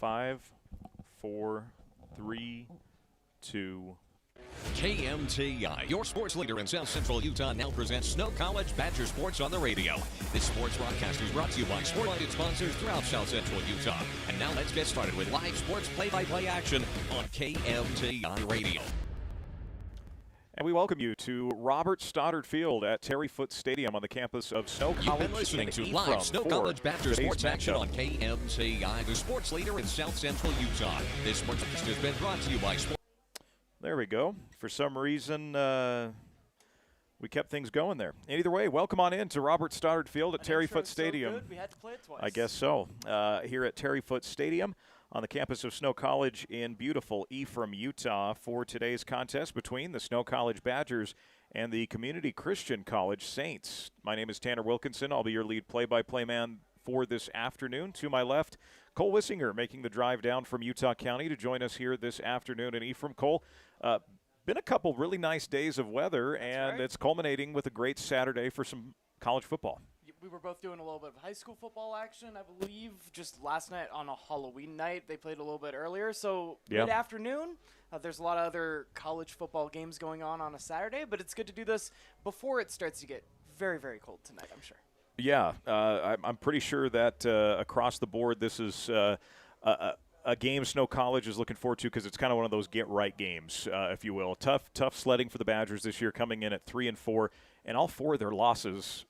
5, 4, 3, 2. KMTI, your sports leader in South Central Utah, now presents Snow College Badger Sports on the radio. This sports broadcast is brought to you by sport-minded sponsors throughout South Central Utah. And now let's get started with live sports play-by-play action on KMTI Radio. And we welcome you to Robert Stoddard Field at Terry Foote Stadium on the campus of Snow College. You've been listening to live Snow College Badger Sports action on KMTI, the sports leader in South Central Utah. This sports broadcast has been brought to you by sport. There we go. For some reason, we kept things going there. Either way, welcome on in to Robert Stoddard Field at Terry Foote Stadium. So good, we had to play it twice. I guess so. Here at Terry Foote Stadium on the campus of Snow College in beautiful Ephraim, Utah, for today's contest between the Snow College Badgers and the Community Christian College Saints. My name is Tanner Wilkinson. I'll be your lead play-by-play man for this afternoon. To my left, Cole Wissinger making the drive down from Utah County to join us here this afternoon in Ephraim. Cole, been a couple really nice days of weather, and it's culminating with a great Saturday for some college football. We were both doing a little bit of high school football action, I believe, just last night on a Halloween night. They played a little bit earlier, so mid-afternoon. There's a lot of other college football games going on a Saturday, but it's good to do this before it starts to get very, very cold tonight, I'm sure. Yeah, I'm pretty sure that across the board this is a game Snow College is looking forward to because it's kind of one of those get-right games, if you will. Tough sledding for the Badgers this year, coming in at 3-4, and all four of their losses,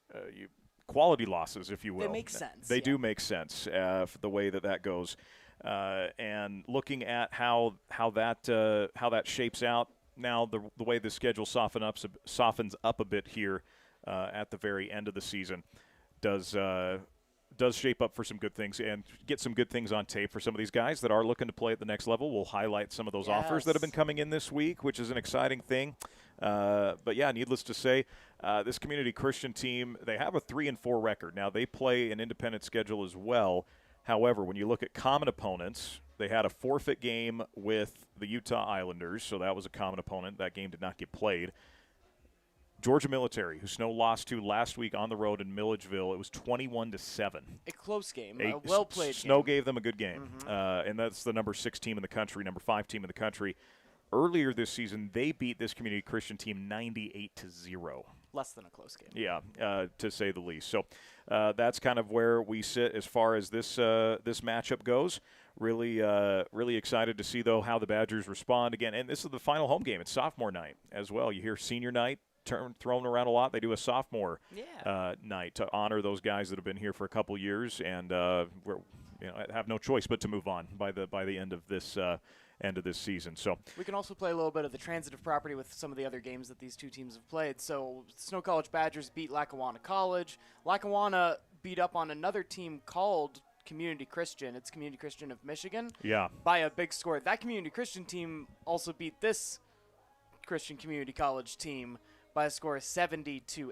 quality losses, if you will. They make sense. They do make sense for the way that goes. And looking at how that shapes out now, the way the schedule softens up a bit here at the very end of the season does shape up for some good things and get some good things on tape for some of these guys that are looking to play at the next level. We'll highlight some of those offers that have been coming in this week, which is an exciting thing. But yeah, needless to say, this Community Christian team, they have a 3-4 record. Now, they play an independent schedule as well. However, when you look at common opponents, they had a forfeit game with the Utah Islanders, so that was a common opponent. That game did not get played. Georgia Military, who Snow lost to last week on the road in Milledgeville, it was 21-7. A close game, a well-played game. Snow gave them a good game, and that's the number 6 team in the country, number 5 team in the country. Earlier this season, they beat this Community Christian team 98-0. Less than a close game. Yeah, to say the least. So that's kind of where we sit as far as this matchup goes. Really excited to see, though, how the Badgers respond again. And this is the final home game. It's sophomore night as well. You hear senior night thrown around a lot. They do a sophomore night to honor those guys that have been here for a couple years, and have no choice but to move on by the end of this season. So we can also play a little bit of the transitive property with some of the other games that these two teams have played. So Snow College Badgers beat Lackawanna College. Lackawanna beat up on another team called Community Christian. It's Community Christian of Michigan. Yeah. By a big score. That Community Christian team also beat this Christian Community College team by a score of 70-8.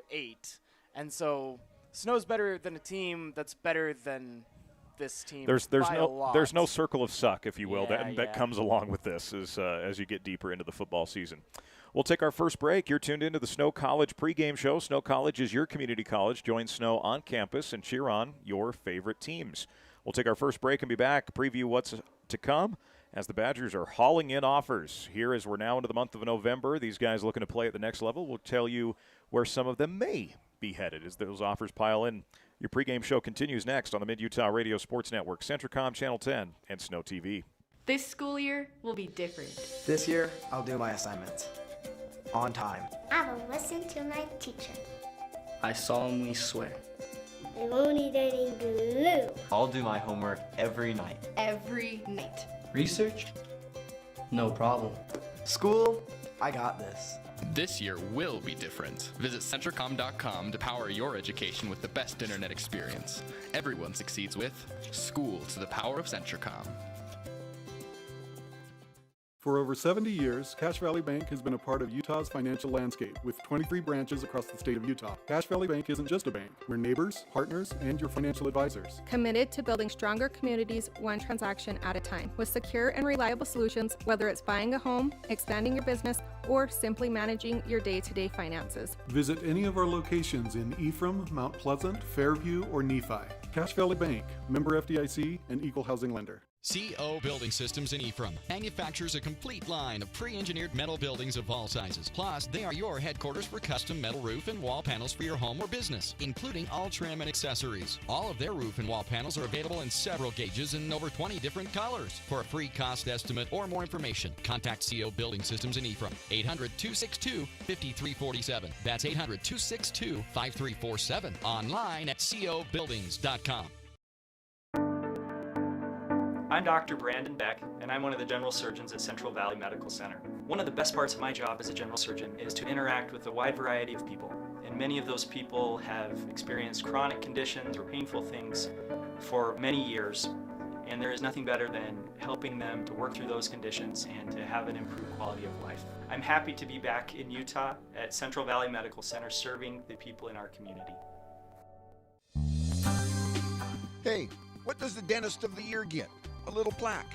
And so Snow's better than a team that's better than this team. There's no circle of suck, if you will, that comes along with this as you get deeper into the football season. We'll take our first break. You're tuned into the Snow College pregame show. Snow College is your community college. Join Snow on campus and cheer on your favorite teams. We'll take our first break and be back, preview what's to come as the Badgers are hauling in offers. Here, as we're now into the month of November, these guys looking to play at the next level. We'll tell you where some of them may be headed as those offers pile in. Your pregame show continues next on the Mid-Utah Radio Sports Network, CentraCom Channel 10, and SnowTV. This school year will be different. This year, I'll do my assignments on time. I will listen to my teacher. I solemnly swear. I won't eat any glue. I'll do my homework every night. Every night. Research? No problem. School, I got this. This year will be different. Visit CentraCom.com to power your education with the best internet experience. Everyone succeeds with School to the Power of CentraCom. For over 70 years, Cache Valley Bank has been a part of Utah's financial landscape with 23 branches across the state of Utah. Cache Valley Bank isn't just a bank. We're neighbors, partners, and your financial advisors. Committed to building stronger communities one transaction at a time with secure and reliable solutions, whether it's buying a home, expanding your business, or simply managing your day-to-day finances. Visit any of our locations in Ephraim, Mount Pleasant, Fairview, or Nephi. Cache Valley Bank, member FDIC, and equal housing lender. CO Building Systems in Ephraim manufactures a complete line of pre-engineered metal buildings of all sizes. Plus, they are your headquarters for custom metal roof and wall panels for your home or business, including all trim and accessories. All of their roof and wall panels are available in several gauges and over 20 different colors. For a free cost estimate or more information, contact CO Building Systems in Ephraim, 800-262-5347. That's 800-262-5347. Online at cobuildings.com. I'm Dr. Brandon Beck, and I'm one of the general surgeons at Central Valley Medical Center. One of the best parts of my job as a general surgeon is to interact with a wide variety of people, and many of those people have experienced chronic conditions or painful things for many years, and there is nothing better than helping them to work through those conditions and to have an improved quality of life. I'm happy to be back in Utah at Central Valley Medical Center serving the people in our community. Hey, what does the dentist of the year get? A little plaque.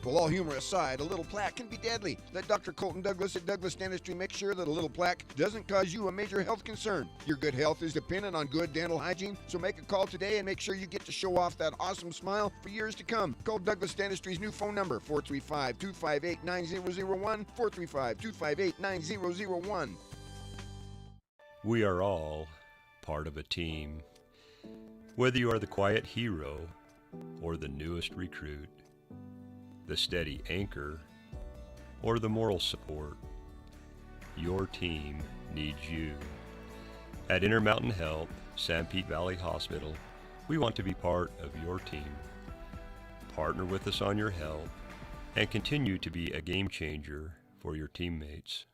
Well, all humor aside, a little plaque can be deadly. Let Dr. Colton Douglas at Douglas Dentistry make sure that a little plaque doesn't cause you a major health concern. Your good health is dependent on good dental hygiene, so make a call today and make sure you get to show off that awesome smile for years to come. Call Douglas Dentistry's new phone number, 435-258-9001, 435-258-9001. We are all part of a team. Whether you are the quiet hero or the newest recruit, the steady anchor, or the moral support, your team needs you. At Intermountain Health, Sanpete Valley Hospital, we want to be part of your team. Partner with us on your health and continue to be a game changer for your teammates.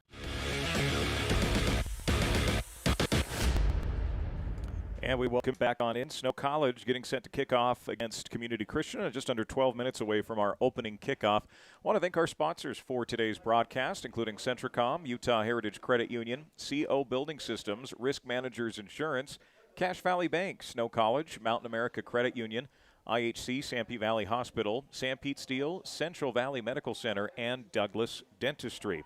And we welcome back on in. Snow College getting set to kick off against Community Christian, just under 12 minutes away from our opening kickoff. I want to thank our sponsors for today's broadcast, including CentraCom, Utah Heritage Credit Union, CO Building Systems, Risk Managers Insurance, Cache Valley Bank, Snow College, Mountain America Credit Union, IHC, Sanpete Valley Hospital, Sanpete Steel, Central Valley Medical Center, and Douglas Dentistry.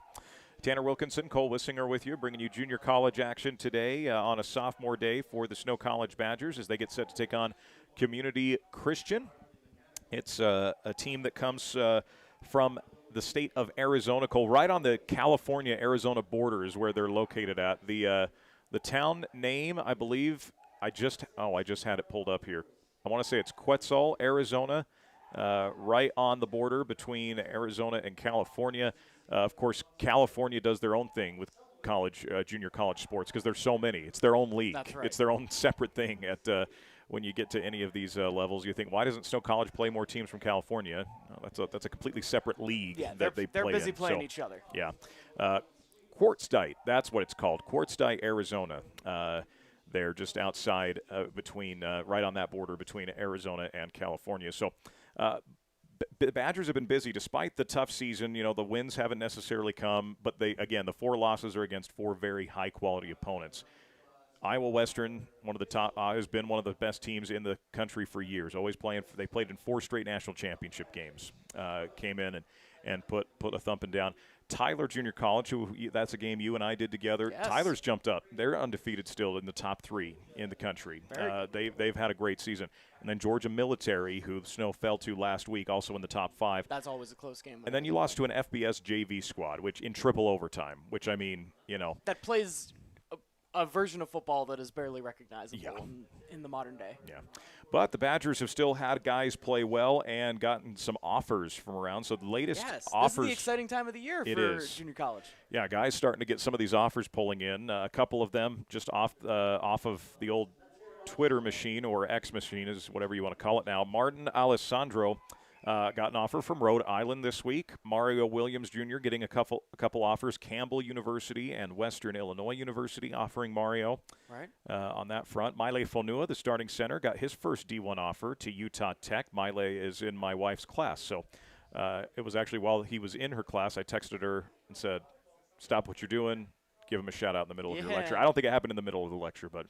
Tanner Wilkinson, Cole Wissinger with you, bringing you junior college action today on a sophomore day for the Snow College Badgers as they get set to take on Community Christian. It's a team that comes from the state of Arizona, Cole, right on the California-Arizona border is where they're located at. The town name, I believe, I just had it pulled up here. I want to say it's Quetzal, Arizona, right on the border between Arizona and California. Of course, California does their own thing with junior college sports because there's so many. It's their own league. That's right. It's their own separate thing. When you get to any of these levels, you think, why doesn't Snow College play more teams from California? That's a completely separate league that they play in. They're busy playing each other. Yeah. Quartzsite, that's what it's called, Quartzsite, Arizona. They're just outside between, right on that border between Arizona and California. So the Badgers have been busy despite the tough season. You know, the wins haven't necessarily come, but the 4 losses are against 4 very high-quality opponents. Iowa Western, one of the top, has been one of the best teams in the country for years. Always playing. They played in 4 straight national championship games. Came in and put a thumping down. Tyler Junior College, that's a game you and I did together. Yes. Tyler's jumped up. They're undefeated still in the top 3 in the country. They've had a great season. And then Georgia Military, who Snow fell to last week, also in the top 5. That's always a close game. And then you lost to an FBS JV squad, which in triple overtime, which I mean, you know. That plays a version of football that is barely recognizable in the modern day. Yeah. But the Badgers have still had guys play well and gotten some offers from around. So the latest offers. This is the exciting time of the year for junior college. Yeah, guys starting to get some of these offers pulling in. A couple of them just off of the old Twitter machine or X machine, is whatever you want to call it now. Martin Alessandro got an offer from Rhode Island this week. Mario Williams Jr. getting a couple offers. Campbell University and Western Illinois University offering Mario on that front. Miley Fonua, the starting center, got his first D1 offer to Utah Tech. Miley is in my wife's class, so it was actually while he was in her class, I texted her and said, stop what you're doing, give him a shout out in the middle of your lecture. I don't think it happened in the middle of the lecture, but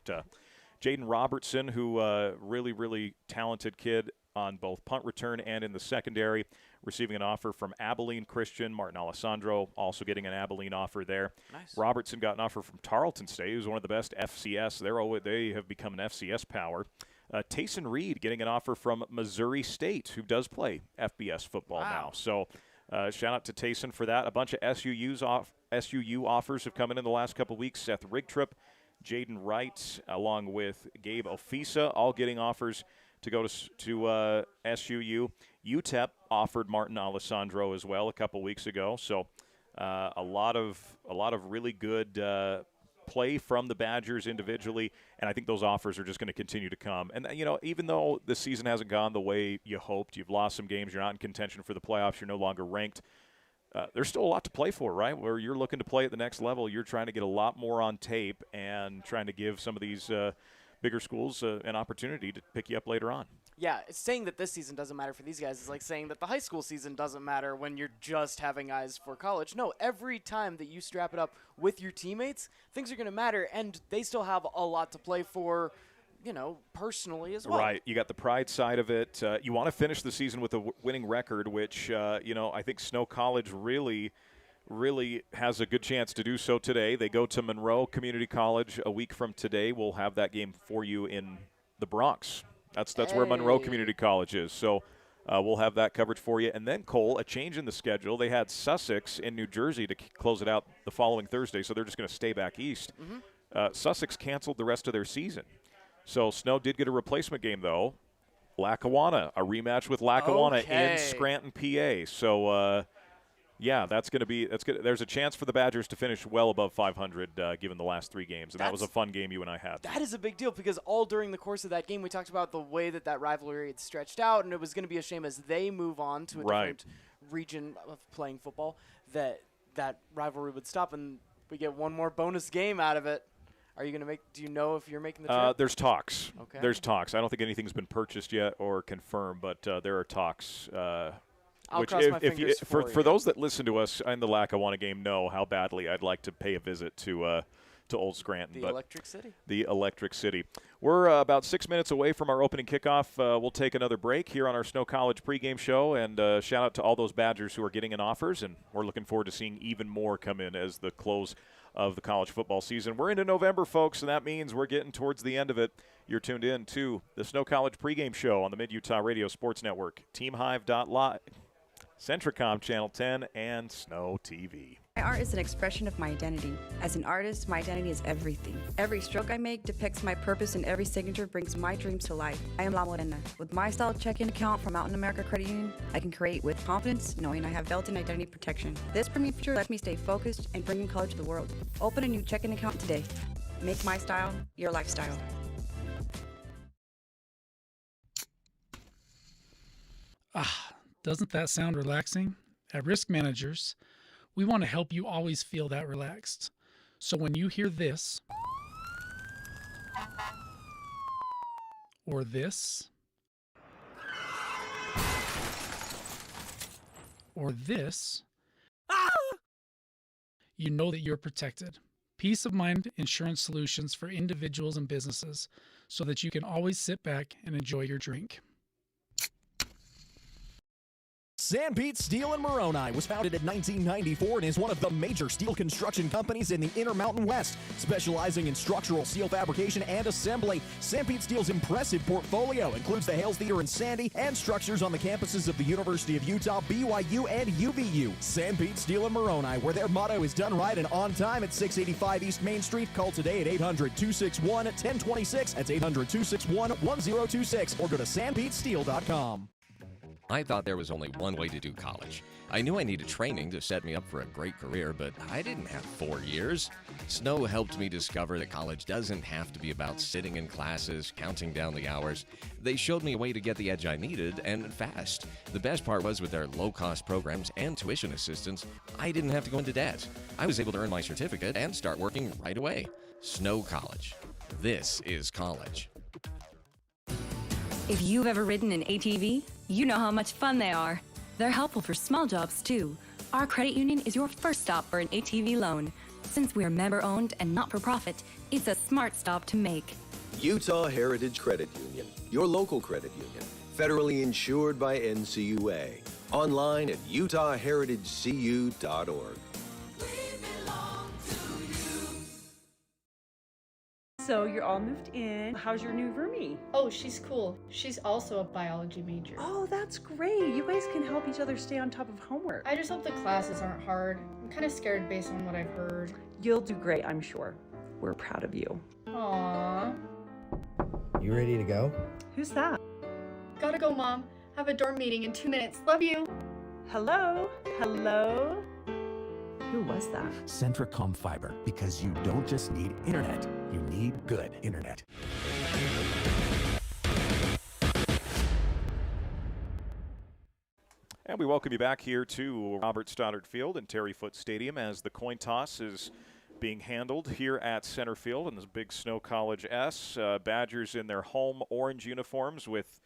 Jaden Robertson, who really, really talented kid on both punt return and in the secondary, receiving an offer from Abilene Christian. Martin Alessandro also getting an Abilene offer there. Nice. Robertson got an offer from Tarleton State, who's one of the best FCS. They have become an FCS power. Tayson Reed getting an offer from Missouri State, who does play FBS football now. So shout out to Tayson for that. A bunch of SUU offers have come in the last couple weeks. Seth Rigtrip, Jaden Wright, along with Gabe Ofisa, all getting offers to go to SUU. UTEP offered Martin Alessandro as well a couple weeks ago. So a lot of really good play from the Badgers individually, and I think those offers are just going to continue to come. And, even though the season hasn't gone the way you hoped, you've lost some games, you're not in contention for the playoffs, you're no longer ranked, there's still a lot to play for, right? Where you're looking to play at the next level, you're trying to get a lot more on tape and trying to give some of these bigger schools an opportunity to pick you up later on. Yeah, it's saying that this season doesn't matter for these guys is like saying that the high school season doesn't matter when you're just having eyes for college. No, every time that you strap it up with your teammates, things are going to matter, and they still have a lot to play for, personally as well. Right. You got the pride side of it. You want to finish the season with a winning record, which, I think Snow College really has a good chance to do so today. They go to Monroe Community College a week from today. We'll have that game for you in the Bronx. That's where Monroe Community College is. So we'll have that coverage for you. And then, Cole, a change in the schedule. They had Sussex in New Jersey to close it out the following Thursday, so they're just going to stay back east. Mm-hmm. Sussex canceled the rest of their season. So Snow did get a replacement game, though. Lackawanna, a rematch with Lackawanna in Scranton, PA. So, that's going to be – that's good. There's a chance for the Badgers to finish well above 500 given the last 3 games, and that was a fun game you and I had. That is a big deal because all during the course of that game we talked about the way that rivalry had stretched out, and it was going to be a shame as they move on to a different region of playing football that rivalry would stop, and we get one more bonus game out of it. Are you going to do you know if you're making the trip? There's talks. Okay. There's talks. I don't think anything's been purchased yet or confirmed, but there are talks. I'll cross my fingers for those that listen to us in the Lackawanna game know how badly I'd like to pay a visit to Old Scranton. The Electric City. The Electric City. We're about 6 minutes away from our opening kickoff. We'll take another break here on our Snow College pregame show, and shout out to all those Badgers who are getting in offers, and we're looking forward to seeing even more come in as the close of the college football season. We're into November, folks, and that means we're getting towards the end of it. You're tuned in to the Snow College pregame show on the Mid-Utah Radio Sports Network, TeamHive.live, CentraCom Channel 10, and SnowTV. My art is an expression of my identity. As an artist, my identity is everything. Every stroke I make depicts my purpose, and every signature brings my dreams to life. I am La Morena. With my style checking account from Mountain America Credit Union, I can create with confidence, knowing I have built-in identity protection. This premium feature lets me stay focused and bringing color to the world. Open a new checking account today. Make my style your lifestyle. Doesn't that sound relaxing? At Risk Managers, we want to help you always feel that relaxed. So when you hear this, or this, or this, you know that you're protected. Peace of mind insurance solutions for individuals and businesses so that you can always sit back and enjoy your drink. Sanpete Steel in Moroni was founded in 1994 and is one of the major steel construction companies in the Intermountain West, specializing in structural steel fabrication and assembly. Sanpete Steel's impressive portfolio includes the Hales Theater in Sandy and structures on the campuses of the University of Utah, BYU, and UVU. Sanpete Steel in Moroni, where their motto is done right and on time at 685 East Main Street. Call today at 800-261-1026. That's 800-261-1026, or go to sanpetesteel.com. I thought there was only one way to do college. I knew I needed training to set me up for a great career, but I didn't have 4 years. Snow helped me discover that college doesn't have to be about sitting in classes, counting down the hours. They showed me a way to get the edge I needed, and fast. The best part was with their low-cost programs and tuition assistance, I didn't have to go into debt. I was able to earn my certificate and start working right away. Snow College. This is college. If you've ever ridden an ATV, you know how much fun they are. They're helpful for small jobs, too. Our credit union is your first stop for an ATV loan. Since we are member-owned and not-for-profit, it's a smart stop to make. Utah Heritage Credit Union, your local credit union, federally insured by NCUA. Online at utahheritagecu.org. So you're all moved in. How's your new roomie? Oh, she's cool. She's also a biology major. Oh, that's great. You guys can help each other stay on top of homework. I just hope the classes aren't hard. I'm kind of scared based on what I've heard. You'll do great, I'm sure. We're proud of you. Aww. You ready to go? Who's that? Gotta go, Mom. Have a dorm meeting in 2 minutes. Love you. Hello? Hello? Who was that? CentraCom Fiber, because you don't just need internet, you need good internet. And we welcome you back here to Robert Stoddard Field and Terry Foote Stadium as the coin toss is being handled here at center field in this big Snow College S. Badgers in their home orange uniforms with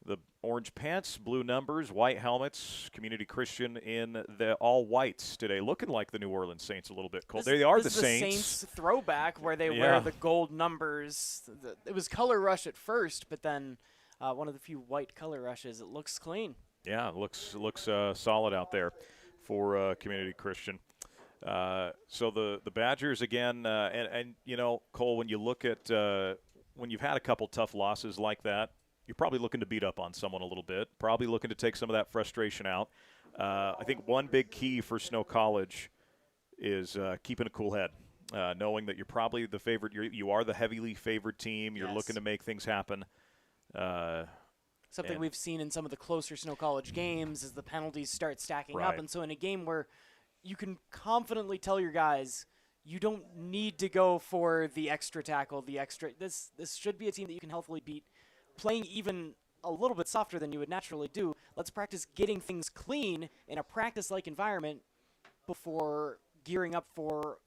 the orange pants, blue numbers, white helmets. Community Christian in the all whites today, looking like the New Orleans Saints a little bit. Cold. They are the Saints. The Saints throwback where they wear the gold numbers. It was color rush at first, but then one of the few white color rushes. It looks clean. Yeah, it looks solid out there for Community Christian. So the Badgers again, and you know, Cole, when you look at when you've had a couple tough losses like that, you're probably looking to beat up on someone a little bit, probably looking to take some of that frustration out. I think one big key for Snow College is keeping a cool head, knowing that you're probably the favorite. You are the heavily favored team. You're looking to make things happen. Something we've seen in some of the closer Snow College games is the penalties start stacking up. And so in a game where you can confidently tell your guys, you don't need to go for the extra tackle, this should be a team that you can healthily beat, playing even a little bit softer than you would naturally do. Let's practice getting things clean in a practice-like environment before gearing up for,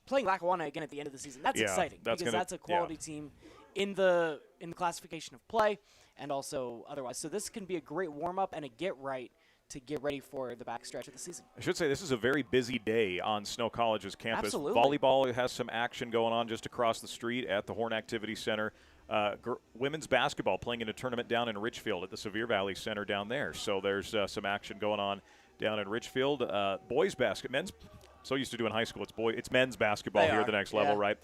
playing Lackawanna again at the end of the season. That's exciting because that's a quality team in the classification of play and also otherwise. So this can be a great warm-up and a get-right to get ready for the backstretch of the season. I should say this is a very busy day on Snow College's campus. Absolutely. Volleyball has some action going on just across the street at the Horn Activity Center. Women's basketball playing in a tournament down in Richfield at the Sevier Valley Center down there. So there's some action going on down in Richfield. Boys men's. So used to doing high school, it's men's basketball here at the next level, right?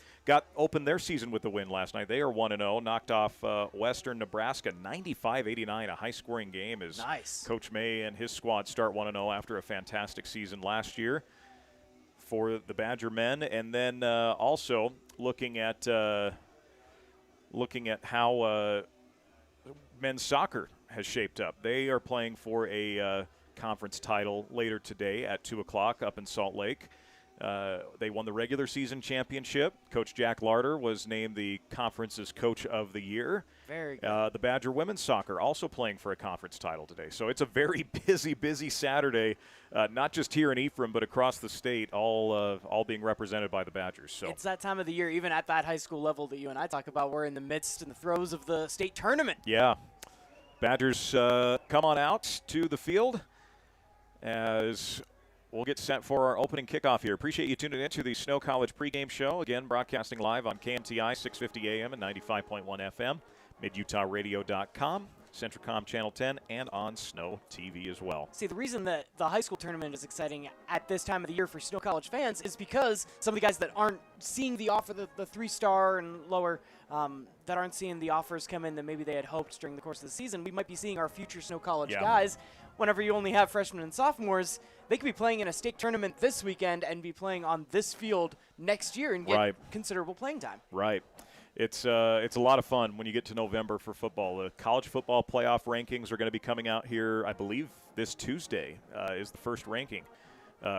Opened their season with the win last night. They are 1-0, knocked off Western Nebraska 95-89, a high-scoring game as Coach May and his squad start 1-0 after a fantastic season last year for the Badger men. And then also looking at how men's soccer has shaped up. They are playing for a conference title later today at 2 o'clock up in Salt Lake. They won the regular season championship. Coach Jack Larder was named the conference's coach of the year. Very good. The Badger women's soccer also playing for a conference title today. So it's a very busy Saturday, not just here in Ephraim, but across the state, all being represented by the Badgers. So it's that time of the year, even at that high school level that you and I talk about. We're in the midst and the throes of the state tournament. Yeah. Badgers come on out to the field as we'll get set for our opening kickoff here. Appreciate you tuning in to the Snow College pregame show. Again, broadcasting live on KMTI 650 AM and 95.1 FM, midutahradio.com, CentraCom Channel 10, and on SnowTV as well. See, the reason that the high school tournament is exciting at this time of the year for Snow College fans is because some of the guys that aren't seeing the offer, the 3-star and lower, that aren't seeing the offers come in that maybe they had hoped during the course of the season, we might be seeing our future Snow College guys. Whenever you only have freshmen and sophomores, they could be playing in a state tournament this weekend and be playing on this field next year and get considerable playing time. Right. It's a lot of fun when you get to November for football. The college football playoff rankings are going to be coming out here, I believe, this Tuesday is the first ranking.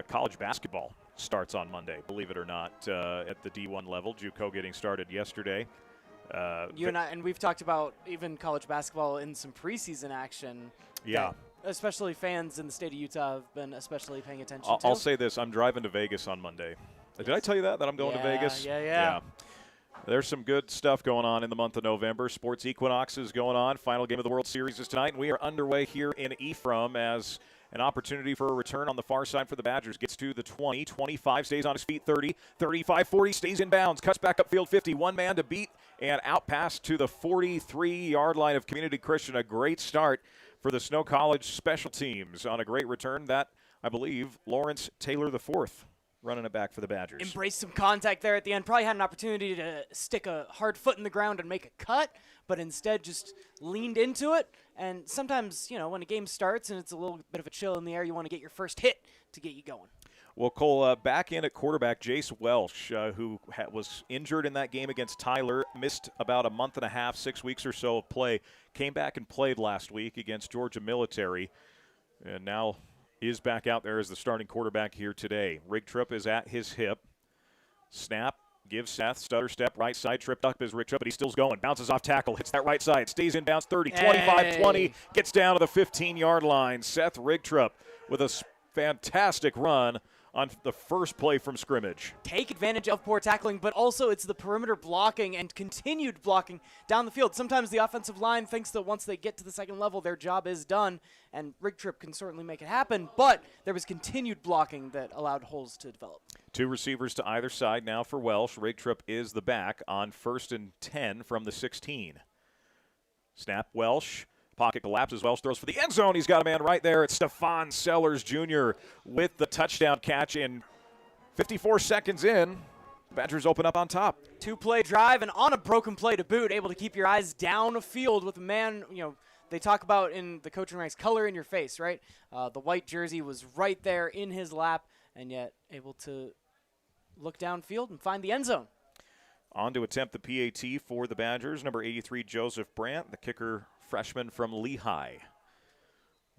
College basketball starts on Monday, believe it or not, at the D1 level. JUCO getting started yesterday. You and I, and we've talked about even college basketball in some preseason action. Yeah. Especially fans in the state of Utah have been especially paying attention to. I'll say this. I'm driving to Vegas on Monday. Did I tell you that I'm going to Vegas? Yeah. There's some good stuff going on in the month of November. Sports Equinox is going on. Final game of the World Series is tonight, and we are underway here in Ephraim as an opportunity for a return on the far side for the Badgers. Gets to the 20, 25, stays on his feet, 30, 35, 40, stays in bounds, cuts back upfield 50, one man to beat, and out pass to the 43-yard line of Community Christian. A great start for the Snow College special teams on a great return. That, I believe, Lawrence Taylor IV running it back for the Badgers. Embraced some contact there at the end. Probably had an opportunity to stick a hard foot in the ground and make a cut, but instead just leaned into it. And sometimes, when a game starts and it's a little bit of a chill in the air, you want to get your first hit to get you going. Well, Cole, back in at quarterback, Jace Welsh, who was injured in that game against Tyler, missed about a month and a half, 6 weeks or so of play, came back and played last week against Georgia Military, and now is back out there as the starting quarterback here today. Rigtrup is at his hip. Snap, gives Seth, stutter step, right side, tripped up is Rigtrup, but he still's going. Bounces off tackle, hits that right side, stays in bounds, 30, 25, 20, gets down to the 15-yard line. Seth Rigtrup with a fantastic run on the first play from scrimmage. Take advantage of poor tackling, but also it's the perimeter blocking and continued blocking down the field. Sometimes the offensive line thinks that once they get to the second level, their job is done, and Rigtrup can certainly make it happen, but there was continued blocking that allowed holes to develop. 2 receivers to either side now for Welsh. Rigtrup is the back on 1st and 10 from the 16. Snap, Welsh. Pocket collapses. Welsh throws for the end zone. He's got a man right there. It's Stephon Sellers Jr. with the touchdown catch. And 54 seconds in, Badgers open up on top. 2-play drive and on a broken play to boot, able to keep your eyes downfield with a man, they talk about in the coaching ranks, color in your face, right? The white jersey was right there in his lap, and yet able to look downfield and find the end zone. On to attempt the PAT for the Badgers, number 83, Joseph Brandt, the kicker freshman from Lehigh.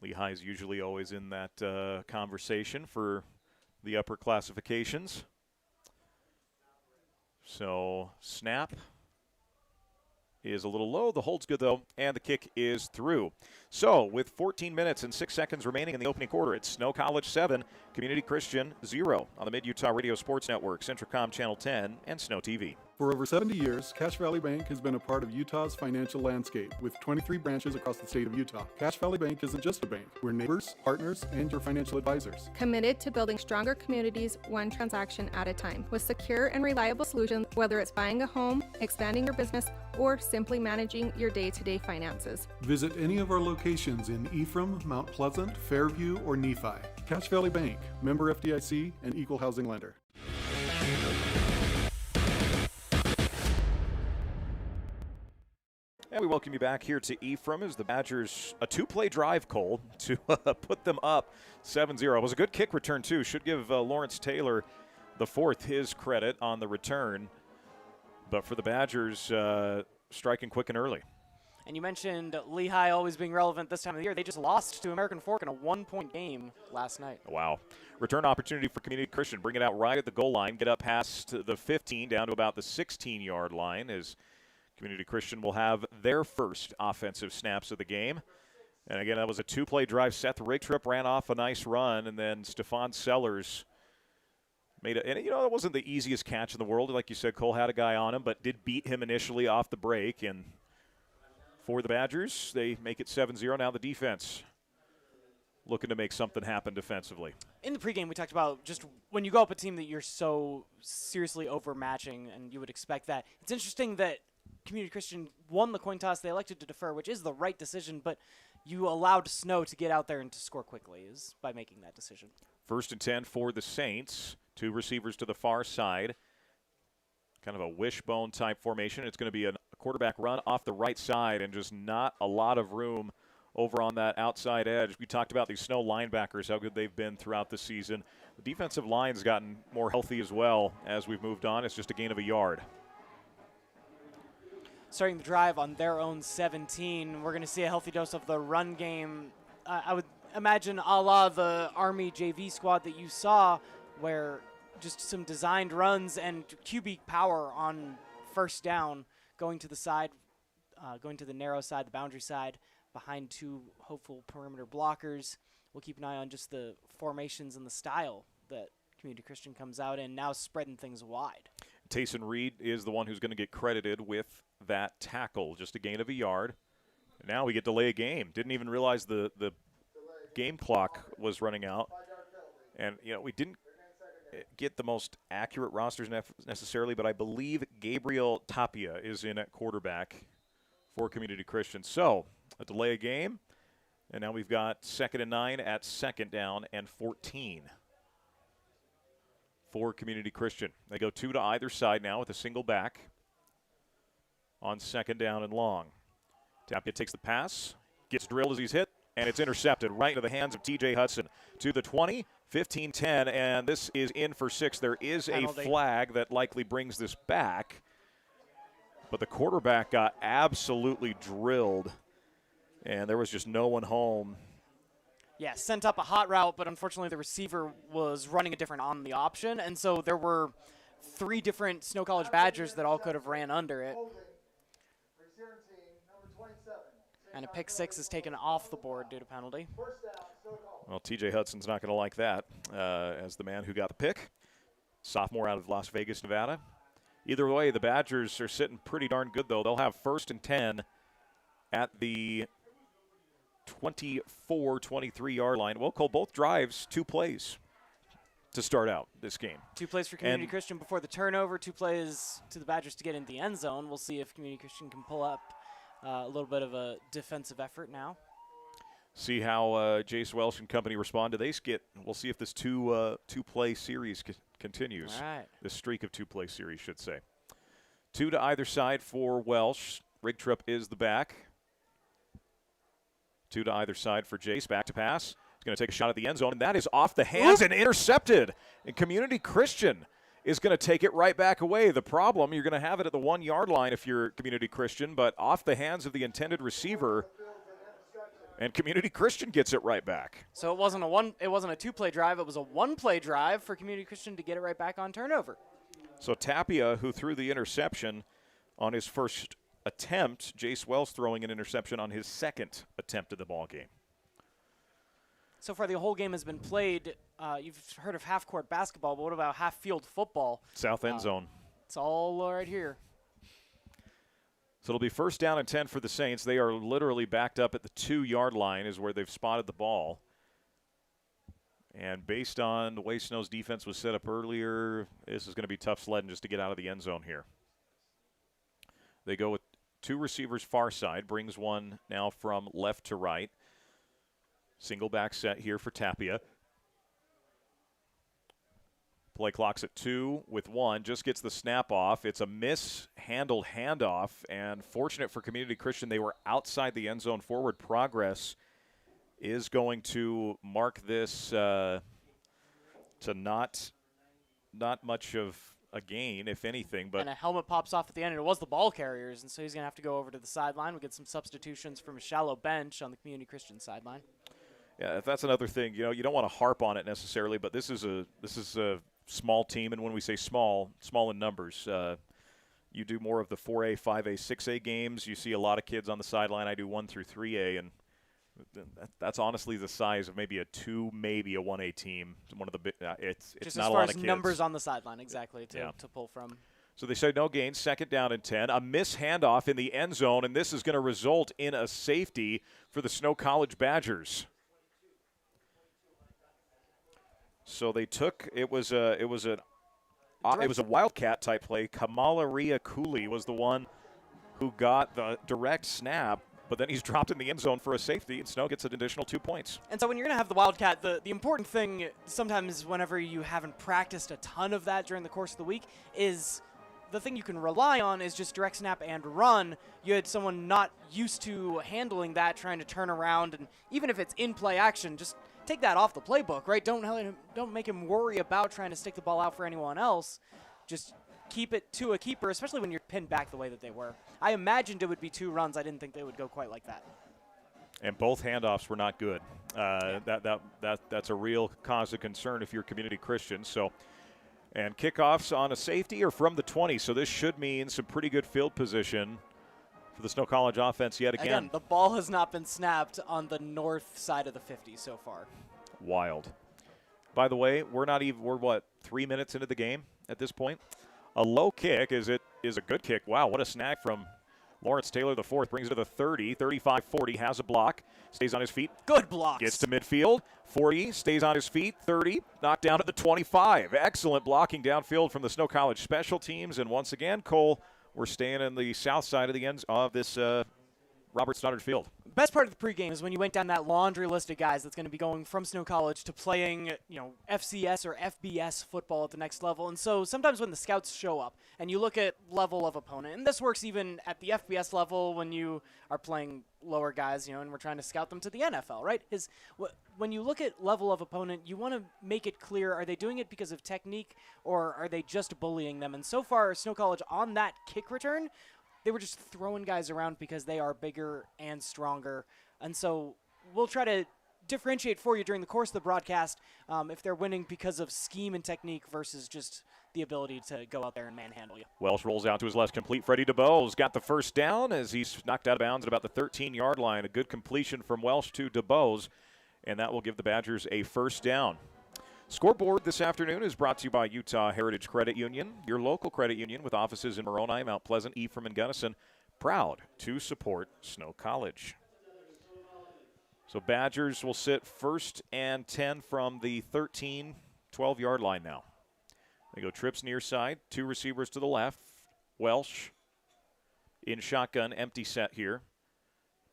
Lehigh is usually always in that conversation for the upper classifications. So snap is a little low. The hold's good, though, and the kick is through. So with 14 minutes and 6 seconds remaining in the opening quarter, it's Snow College 7, Community Christian 0 on the Mid-Utah Radio Sports Network, CentraCom Channel 10, and SnowTV. For over 70 years, Cache Valley Bank has been a part of Utah's financial landscape with 23 branches across the state of Utah. Cache Valley Bank isn't just a bank. We're neighbors, partners, and your financial advisors. Committed to building stronger communities one transaction at a time with secure and reliable solutions, whether it's buying a home, expanding your business, or simply managing your day-to-day finances. Visit any of our locations in Ephraim, Mount Pleasant, Fairview, or Nephi. Cache Valley Bank, member FDIC, and equal housing lender. And we welcome you back here to Ephraim as the Badgers, a 2-play drive, Cole, to put them up 7-0. It was a good kick return, too. Should give Lawrence Taylor, the fourth, his credit on the return. But for the Badgers, striking quick and early. And you mentioned Lehigh always being relevant this time of the year. They just lost to American Fork in a 1-point game last night. Wow. Return opportunity for Community Christian. Bring it out right at the goal line. Get up past the 15 down to about the 16-yard line as Community Christian will have their first offensive snaps of the game. And again, that was a 2-play drive. Seth Rigtrup ran off a nice run, and then Stephon Sellers made it. And, it wasn't the easiest catch in the world. Like you said, Cole had a guy on him, but did beat him initially off the break. And for the Badgers, they make it 7-0. Now the defense looking to make something happen defensively. In the pregame, we talked about just when you go up a team that you're so seriously overmatching, and you would expect that. It's interesting that Community Christian won the coin toss. They elected to defer, which is the right decision, but you allowed Snow to get out there and to score quickly is by making that decision. 1st and 10 for the Saints. 2 receivers to the far side. Kind of a wishbone type formation. It's going to be a quarterback run off the right side and just not a lot of room over on that outside edge. We talked about these Snow linebackers, how good they've been throughout the season. The defensive line's gotten more healthy as well as we've moved on. It's just a gain of a yard. Starting the drive on their own 17. We're going to see a healthy dose of the run game. I would imagine a la the Army JV squad that you saw, where just some designed runs and QB power on first down, going to the side, going to the narrow side, the boundary side, behind 2 hopeful perimeter blockers. We'll keep an eye on just the formations and the style that Community Christian comes out in, now spreading things wide. Tayson Reed is the one who's going to get credited with that tackle, just a gain of a yard. Now we get delay a game. Didn't even realize the game clock was running out. And, we didn't get the most accurate rosters necessarily, but I believe Gabriel Tapia is in at quarterback for Community Christian. So a delay a game, and now we've got 2nd and 9 at 2nd down and 14. for Community Christian. They go 2 to either side now with a single back on second down and long. Tapia takes the pass, gets drilled as he's hit, and it's intercepted right into the hands of TJ Hudson. To the 20, 15-10, and this is in for 6. There is a flag that likely brings this back, but the quarterback got absolutely drilled, and there was just no one home. Yeah, sent up a hot route, but unfortunately the receiver was running a different on the option, and so there were 3 different Snow College Badgers that all could have ran under it. And a pick 6 is taken off the board due to penalty. Well, TJ Hudson's not going to like that as the man who got the pick. Sophomore out of Las Vegas, Nevada. Either way, the Badgers are sitting pretty darn good, though. They'll have 1st and 10 at the 24-23-yard line. Well, Cole, both drives 2 plays to start out this game. 2 plays for Community Christian before the turnover, 2 plays to the Badgers to get into the end zone. We'll see if Community Christian can pull up a little bit of a defensive effort now. See how Jace Welsh and company respond to this. We'll see if this two-play series continues. All right. This streak of 2-play series, should say. 2 to either side for Welsh. Rigtrup is the back. 2 to either side for Jace. Back to pass. He's going to take a shot at the end zone, and that is off the hands and intercepted. And Community Christian is going to take it right back away. The problem, you're going to have it at the 1-yard line if you're Community Christian, but off the hands of the intended receiver, and Community Christian gets it right back. So it wasn't a 2-play drive, it was a 1-play drive for Community Christian to get it right back on turnover. So Tapia, who threw the interception on his first attempt, Jace Wells throwing an interception on his second attempt at the ball game. So far, the whole game has been played. You've heard of half-court basketball, but what about half-field football? South end zone. It's all right here. So it'll be 1st down and 10 for the Saints. They are literally backed up at the 2-yard line is where they've spotted the ball. And based on the way Snow's defense was set up earlier, this is going to be tough sledding just to get out of the end zone here. They go with 2 receivers far side, brings one now from left to right. Single back set here for Tapia. Play clock's at 2 with 1. Just gets the snap off. It's a mishandled handoff, and fortunate for Community Christian, they were outside the end zone. Forward progress is going to mark this to not much of a gain, if anything. But and a helmet pops off at the end, and it was the ball carriers, and so he's going to have to go over to the sideline. We'll get some substitutions from a shallow bench on the Community Christian sideline. Yeah, that's another thing. You know, you don't want to harp on it necessarily, but this is a small team, and when we say small in numbers, you do more of the 4A, 5A, 6A games. You see a lot of kids on the sideline. I do 1 through 3A, and that's honestly the size of maybe a 2, maybe a 1A team. One of the big. It's just not as a far lot as of kids. Numbers on the sideline, exactly to pull from. So they say no gain, 2nd down and 10. A miss handoff in the end zone, and this is going to result in a safety for the Snow College Badgers. So they took it was a wildcat type play. Kamalaria Cooley was the one who got the direct snap, but then he's dropped in the end zone for a safety, and Snow gets an additional 2 points. And so when you're going to have the wildcat, the important thing sometimes whenever you haven't practiced a ton of that during the course of the week is the thing you can rely on is just direct snap and run. You had someone not used to handling that, trying to turn around, and even if it's in play action, just take that off the playbook, right? Don't make him worry about trying to stick the ball out for anyone else. Just keep it to a keeper, especially when you're pinned back the way that they were. I imagined it would be 2 runs. I didn't think they would go quite like that. And both handoffs were not good. That's a real cause of concern if you're Community Christian. So, and kickoffs on a safety or from the 20. So this should mean some pretty good field position for the Snow College offense yet again. Again, the ball has not been snapped on the north side of the 50 so far. Wild. By the way, we're 3 minutes into the game at this point? A low kick is a good kick. Wow, what a snag from Lawrence Taylor the fourth. Brings it to the 30, 35-40, has a block, stays on his feet. Good blocks. Gets to midfield, 40, stays on his feet, 30, knocked down at the 25. Excellent blocking downfield from the Snow College special teams. And once again, Cole, we're staying in the south side of the ends of this Robert Stoddard Field. Best part of the pregame is when you went down that laundry list of guys that's going to be going from Snow College to playing, FCS or FBS football at the next level. And so sometimes when the scouts show up and you look at level of opponent, and this works even at the FBS level when you are playing lower guys, and we're trying to scout them to the NFL, right? When you look at level of opponent, you want to make it clear, are they doing it because of technique or are they just bullying them? And so far, Snow College on that kick return, they were just throwing guys around because they are bigger and stronger. And so we'll try to differentiate for you during the course of the broadcast if they're winning because of scheme and technique versus just the ability to go out there and manhandle you. Welsh rolls out to his left, complete. Freddie DeBose got the first down as he's knocked out of bounds at about the 13-yard line. A good completion from Welsh to DeBose, and that will give the Badgers a first down. Scoreboard this afternoon is brought to you by Utah Heritage Credit Union, your local credit union with offices in Moroni, Mount Pleasant, Ephraim, and Gunnison, proud to support Snow College. So Badgers will sit 1st and 10 from the 13, 12-yard line now. They go trips near side, 2 receivers to the left. Welsh in shotgun, empty set here.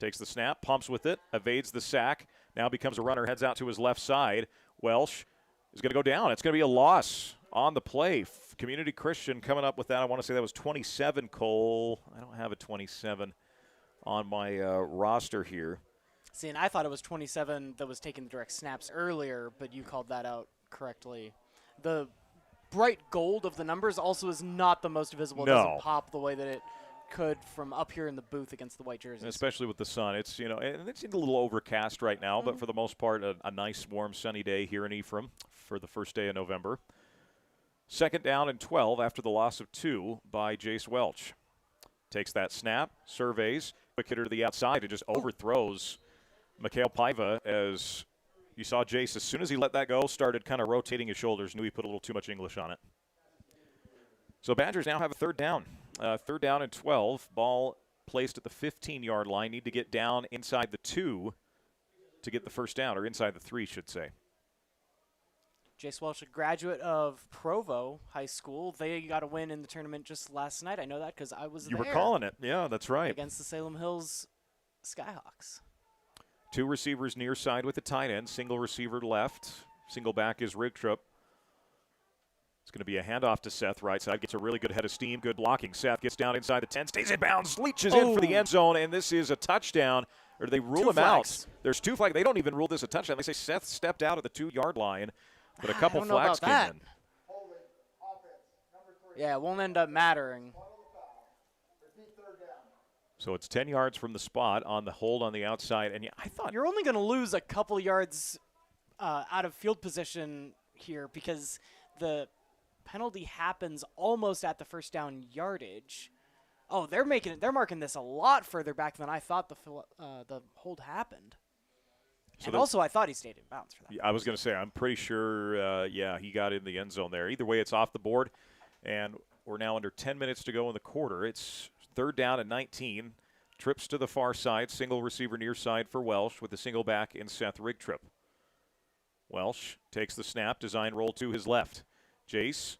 Takes the snap, pumps with it, evades the sack, now becomes a runner, heads out to his left side. Welsh is going to go down. It's going to be a loss on the play. Community Christian coming up with that. I want to say that was 27, Cole. I don't have a 27 on my roster here. See, and I thought it was 27 that was taking the direct snaps earlier, but you called that out correctly. The bright gold of the numbers also is not the most visible. It doesn't pop the way that it could from up here in the booth against the white jerseys. Especially with the sun. It's, and it's a little overcast right now, but for the most part, a nice, warm, sunny day here in Ephraim for the first day of November. 2nd down and 12 after the loss of 2 by Jace Welch. Takes that snap, surveys, quick hitter to the outside, and just overthrows Mikhail Paiva as you saw Jace, as soon as he let that go, started kind of rotating his shoulders, knew he put a little too much English on it. So Badgers now have a 3rd down. 3rd down and 12. Ball placed at the 15-yard line. Need to get down inside the 2 to get the first down, or inside the 3, should say. Jace Welch, a graduate of Provo High School. They got a win in the tournament just last night. I know that because I was there. You were calling it. Yeah, that's right. Against the Salem Hills Skyhawks. 2 receivers near side with the tight end. Single receiver left. Single back is Rigtrup. It's going to be a handoff to Seth, right side. Gets a really good head of steam, good blocking. Seth gets down inside the 10, stays in bounds, leaches in for the end zone, and this is a touchdown. Or do they rule him out? There's 2 flags. They don't even rule this a touchdown. They say Seth stepped out at the 2-yard line, but a couple flags came in. Yeah, it won't end up mattering. So it's 10 yards from the spot on the hold on the outside. And I thought you're only going to lose a couple yards out of field position here because the penalty happens almost at the first down yardage. Oh, they're marking this a lot further back than I thought the hold happened. So and also, I thought he stayed in bounds for that. I was going to say, I'm pretty sure, he got in the end zone there. Either way, it's off the board, and we're now under 10 minutes to go in the quarter. It's 3rd down and 19. Trips to the far side, single receiver near side for Welsh with a single back in Seth Rigtrip. Welsh takes the snap, design roll to his left. Jace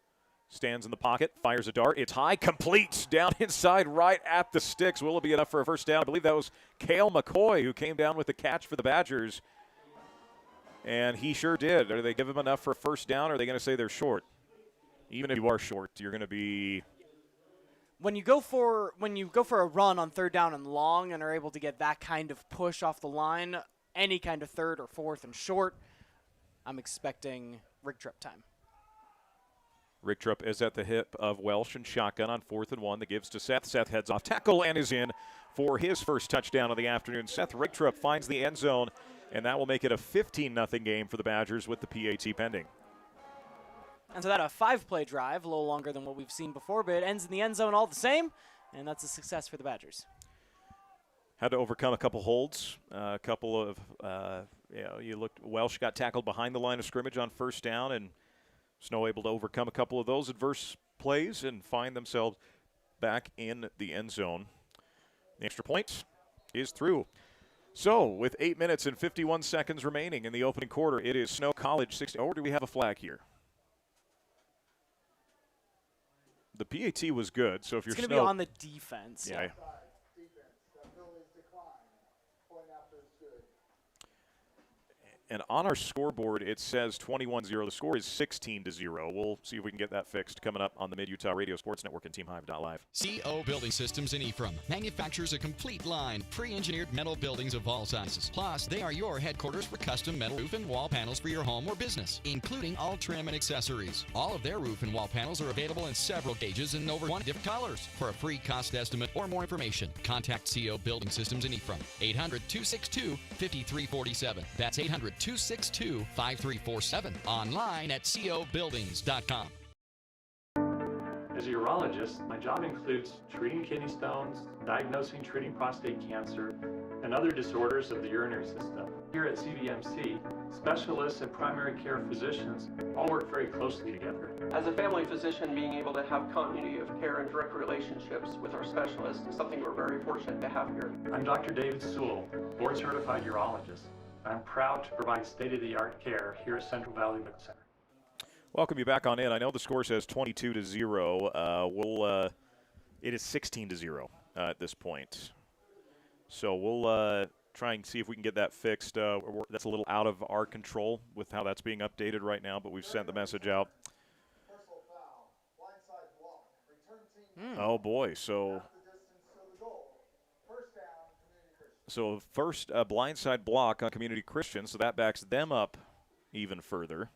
stands in the pocket, fires a dart. It's high, complete, down inside right at the sticks. Will it be enough for a first down? I believe that was Cale McCoy who came down with the catch for the Badgers. And he sure did. Are they give him enough for a first down, or are they going to say they're short? Even if you are short, you're going to be... When you go for a run on 3rd down and long and are able to get that kind of push off the line, any kind of 3rd or 4th and short, I'm expecting Rigtrup time. Rigtrup is at the hip of Welsh and shotgun on 4th and 1. That gives to Seth. Seth heads off tackle and is in for his first touchdown of the afternoon. Seth Rigtrup finds the end zone, and that will make it a 15-0 game for the Badgers with the PAT pending. And so that a 5-play drive, a little longer than what we've seen before, but it ends in the end zone all the same, and that's a success for the Badgers. Had to overcome a couple holds, a couple of, you looked, Welsh got tackled behind the line of scrimmage on 1st down, and Snow able to overcome a couple of those adverse plays and find themselves back in the end zone. The extra point is through. So with 8 minutes and 51 seconds remaining in the opening quarter, it is Snow College 60. Or do we have a flag here? The PAT was good, so if you're Snow, it's going to be on the defense. Yeah. And on our scoreboard, it says 21-0. The score is 16-0. We'll see if we can get that fixed coming up on the Mid-Utah Radio Sports Network and TeamHive.live. CO Building Systems in Ephraim manufactures a complete line of pre-engineered metal buildings of all sizes. Plus, they are your headquarters for custom metal roof and wall panels for your home or business, including all trim and accessories. All of their roof and wall panels are available in several gauges and over 1 different colors. For a free cost estimate or more information, contact CO Building Systems in Ephraim. 800-262-5347. That's 800-262-5347. Online at cobuildings.com. As a urologist, my job includes treating kidney stones, diagnosing, treating prostate cancer, and other disorders of the urinary system. Here at CVMC, specialists and primary care physicians all work very closely together. As a family physician, being able to have continuity of care and direct relationships with our specialists is something we're very fortunate to have here. I'm Dr. David Sewell, board-certified urologist. I'm proud to provide state-of-the-art care here at Central Valley Medical Center. Welcome you back on in. I know the score says 22-0. It is 16-0 at this point. So we'll try and see if we can get that fixed. That's a little out of our control with how that's being updated right now, but we've sent the message out. Oh, boy. So first blindside block on Community Christian, so that backs them up even further.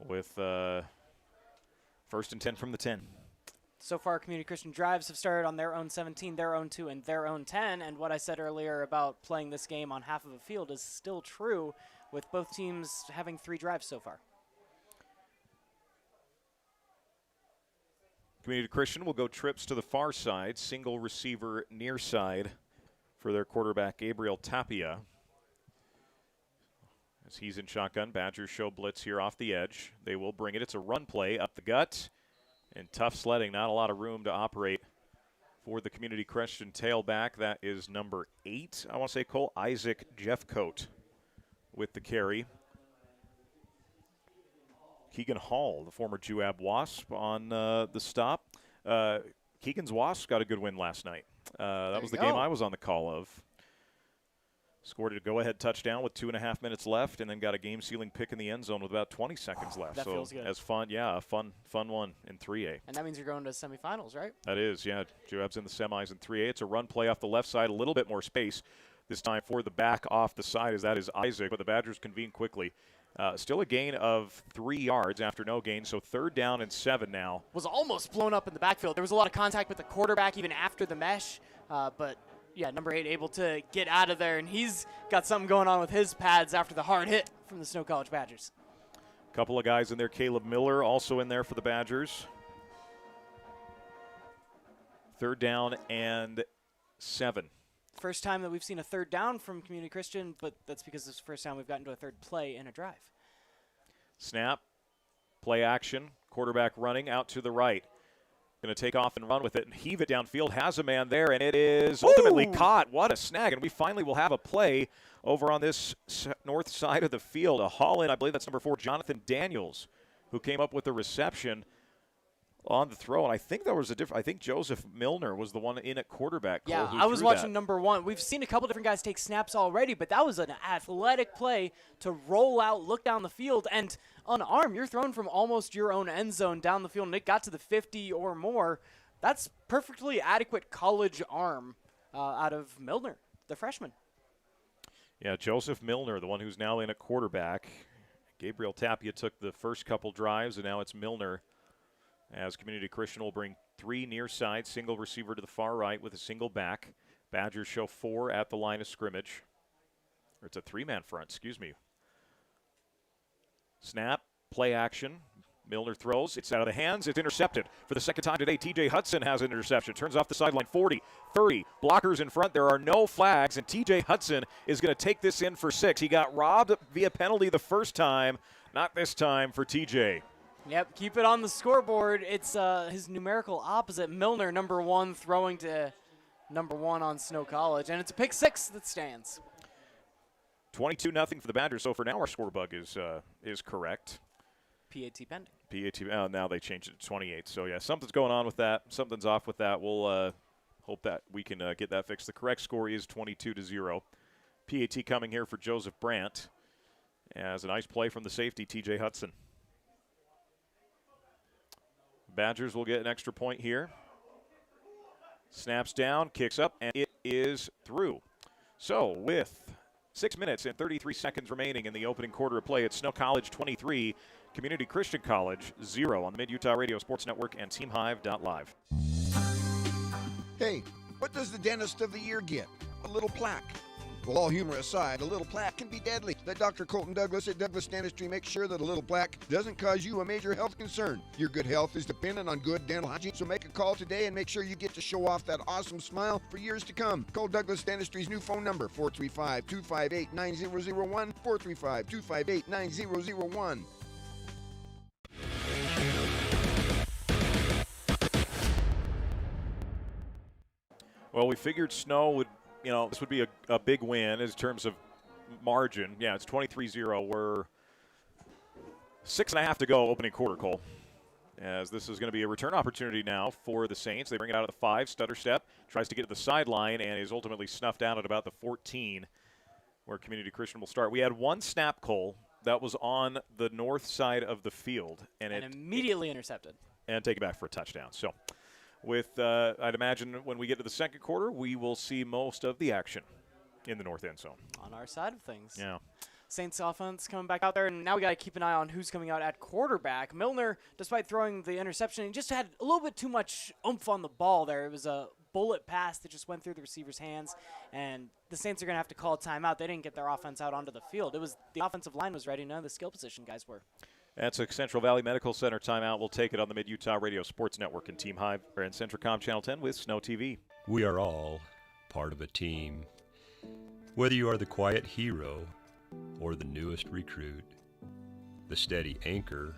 With first and 10 from the 10. So far, Community Christian drives have started on their own 17, their own 2, and their own 10. And what I said earlier about playing this game on half of a field is still true, with both teams having 3 drives so far. Community Christian will go trips to the far side, single receiver near side for their quarterback, Gabriel Tapia. As he's in shotgun, Badgers show blitz here off the edge. They will bring it. It's a run play up the gut. And tough sledding, not a lot of room to operate for the Community Christian tailback. That is number 8, I want to say, Cole, Isaac Jeffcoat with the carry. Keegan Hall, the former Juab Wasp, on the stop. Keegan's Wasp got a good win last night. That was the game I was on the call of. Scored a go-ahead touchdown with 2.5 minutes left, and then got a game-sealing pick in the end zone with about 20 seconds left. That feels good. As fun, yeah, a fun one in 3A. And that means you're going to semifinals, right? That is, yeah. Juab's in the semis in 3A. It's a run play off the left side, a little bit more space this time for the back off the side, as that is Isaac, but the Badgers convene quickly. Still a gain of 3 yards after no gain, so 3rd down and 7 now. Was almost blown up in the backfield. There was a lot of contact with the quarterback even after the mesh, but yeah, number 8 able to get out of there, and he's got something going on with his pads after the hard hit from the Snow College Badgers. A couple of guys in there. Caleb Miller also in there for the Badgers. 3rd down and 7. First time that we've seen a 3rd down from Community Christian, but that's because it's the first time we've gotten to a 3rd play in a drive. Snap, play action, quarterback running out to the right. Going to take off and run with it and heave it downfield. Has a man there, and it is ultimately caught. What a snag. And we finally will have a play over on this north side of the field. A haul in, I believe that's number 4, Jonathan Daniels, who came up with the reception on the throw. And I think there was I think Joseph Milner was the one in at quarterback. Yeah, I was watching number 1. We've seen a couple different guys take snaps already, but that was an athletic play to roll out, look down the field, and unarmed, you're thrown from almost your own end zone down the field, and it got to the 50 or more. That's perfectly adequate college arm out of Milner, the freshman. Yeah, Joseph Milner, the one who's now in at quarterback. Gabriel Tapia took the first couple drives, and now it's Milner. As Community Christian will bring 3 near side, single receiver to the far right with a single back. Badgers show 4 at the line of scrimmage. Or it's a 3-man front, excuse me. Snap, play action. Milner throws. It's out of the hands. It's intercepted. For the second time today, TJ Hudson has an interception. Turns off the sideline 40, 30. Blockers in front. There are no flags, and TJ Hudson is going to take this in for 6. He got robbed via penalty the first time. Not this time for TJ. Yep, keep it on the scoreboard. It's his numerical opposite, Milner, number 1, throwing to number 1 on Snow College. And it's a pick 6 that stands. 22-0 for the Badgers. So for now, our score bug is correct. PAT pending. PAT. Now they changed it to 28. So yeah, something's going on with that. Something's off with that. We'll hope that we can get that fixed. The correct score is 22-0. PAT coming here for Joseph Brandt as a nice play from the safety, TJ Hudson. Badgers will get an extra point here. Snaps down, kicks up, and it is through. So with 6 minutes and 33 seconds remaining in the opening quarter of play, it's Snow College 23, Community Christian College 0 on the Mid-Utah Radio Sports Network and TeamHive.live. Hey, what does the dentist of the year get? A little plaque. Well, all humor aside, a little plaque can be deadly. Let Dr. Colton Douglas at Douglas Dentistry make sure that a little plaque doesn't cause you a major health concern. Your good health is dependent on good dental hygiene, so make a call today and make sure you get to show off that awesome smile for years to come. Call Douglas Dentistry's new phone number, 435-258-9001, 435-258-9001. Well, we figured Snow would, this would be a big win in terms of margin. Yeah, it's 23-0. We're 6.5 to go opening quarter, Cole. As this is going to be a return opportunity now for the Saints. They bring it out of the 5, stutter step, tries to get to the sideline, and is ultimately snuffed out at about the 14, where Community Christian will start. We had one snap, Cole, that was on the north side of the field. And it immediately intercepted. And take it back for a touchdown. So with, I'd imagine when we get to the second quarter, we will see most of the action in the north end zone. On our side of things. Yeah. Saints offense coming back out there, and now we got to keep an eye on who's coming out at quarterback. Milner, despite throwing the interception, he just had a little bit too much oomph on the ball there. It was a bullet pass that just went through the receiver's hands, and the Saints are going to have to call a timeout. They didn't get their offense out onto the field. It was the offensive line was ready. None of the skill position guys were. That's a Central Valley Medical Center timeout. We'll take it on the Mid-Utah Radio Sports Network and Team Hive and CentraCom Channel 10 with SnowTV. We are all part of a team. Whether you are the quiet hero or the newest recruit, the steady anchor,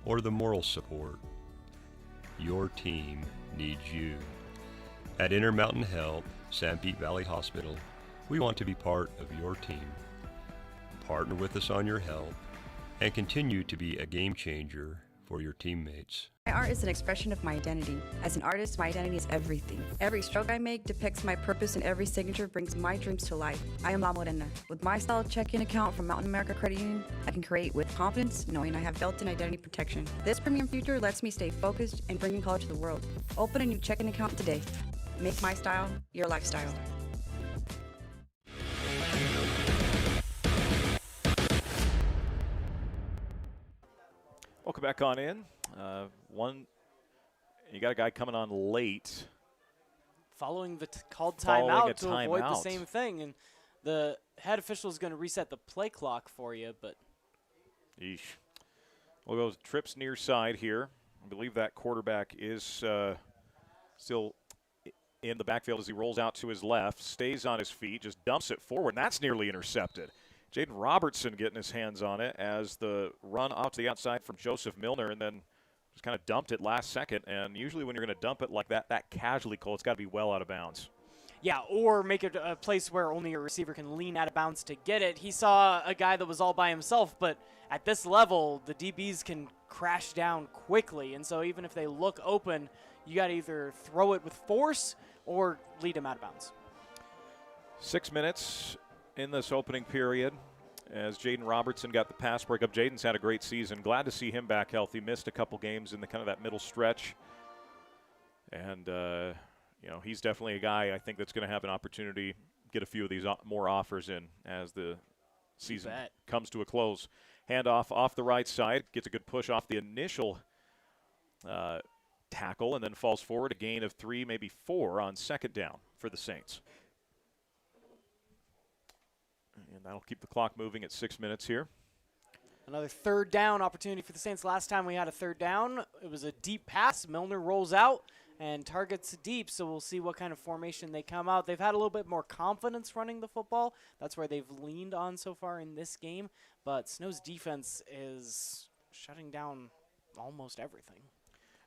or the moral support, your team needs you. At Intermountain Health, Sanpete Valley Hospital, we want to be part of your team. Partner with us on your health and continue to be a game changer for your teammates. My art is an expression of my identity. As an artist, my identity is everything. Every stroke I make depicts my purpose, and every signature brings my dreams to life. I am La Morena. With my style check-in account from Mountain America Credit Union, I can create with confidence, knowing I have built-in identity protection. This premium feature lets me stay focused and bringing color to the world. Open a new checking account today. Make my style your lifestyle. Welcome back on in. You got a guy coming on late. Following the called timeout to avoid the same thing. And the head official is going to reset the play clock for you, but. Yeesh. We'll go trips near side here. I believe that quarterback is still in the backfield as he rolls out to his left, stays on his feet, just dumps it forward, and that's nearly intercepted. Jaden Robertson getting his hands on it as the run off to the outside from Joseph Milner, and then just kind of dumped it last second. And usually when you're going to dump it like that casually, Cole, it's got to be well out of bounds. Yeah, or make it a place where only a receiver can lean out of bounds to get it. He saw a guy that was all by himself, but at this level, the DBs can crash down quickly. And so even if they look open, you got to either throw it with force or lead him out of bounds. 6 minutes in this opening period as Jaden Robertson got the pass breakup. Jaden's had a great season. Glad to see him back healthy. Missed a couple games in the kind of that middle stretch. And, he's definitely a guy I think that's going to have an opportunity, get a few of these more offers in as the season comes to a close. Handoff off the right side. Gets a good push off the initial tackle and then falls forward. A gain of 3, maybe 4 on second down for the Saints. And that'll keep the clock moving at 6 minutes here. Another third down opportunity for the Saints. Last time we had a third down, it was a deep pass. Milner rolls out and targets deep, so we'll see what kind of formation they come out. They've had a little bit more confidence running the football. That's where they've leaned on so far in this game. But Snow's defense is shutting down almost everything.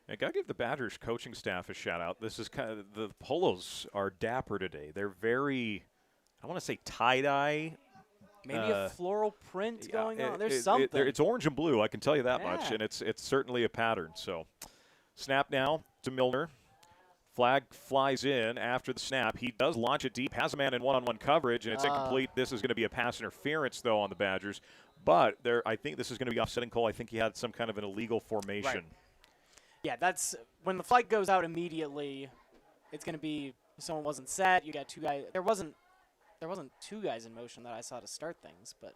I got to give the Badgers coaching staff a shout-out. This is kind of the polos are dapper today. They're very, I want to say tie-dye. Maybe a floral print going on. There's something. It's orange and blue, I can tell you that much, and it's certainly a pattern. So snap now to Milner. Flag flies in after the snap. He does launch it deep, has a man in one-on-one coverage, and it's incomplete. This is going to be a pass interference, though, on the Badgers. But I think this is going to be offsetting Cole. I think he had some kind of an illegal formation. Right. Yeah, that's when the flag goes out immediately. It's going to be someone wasn't set. You got two guys. There wasn't two guys in motion that I saw to start things, but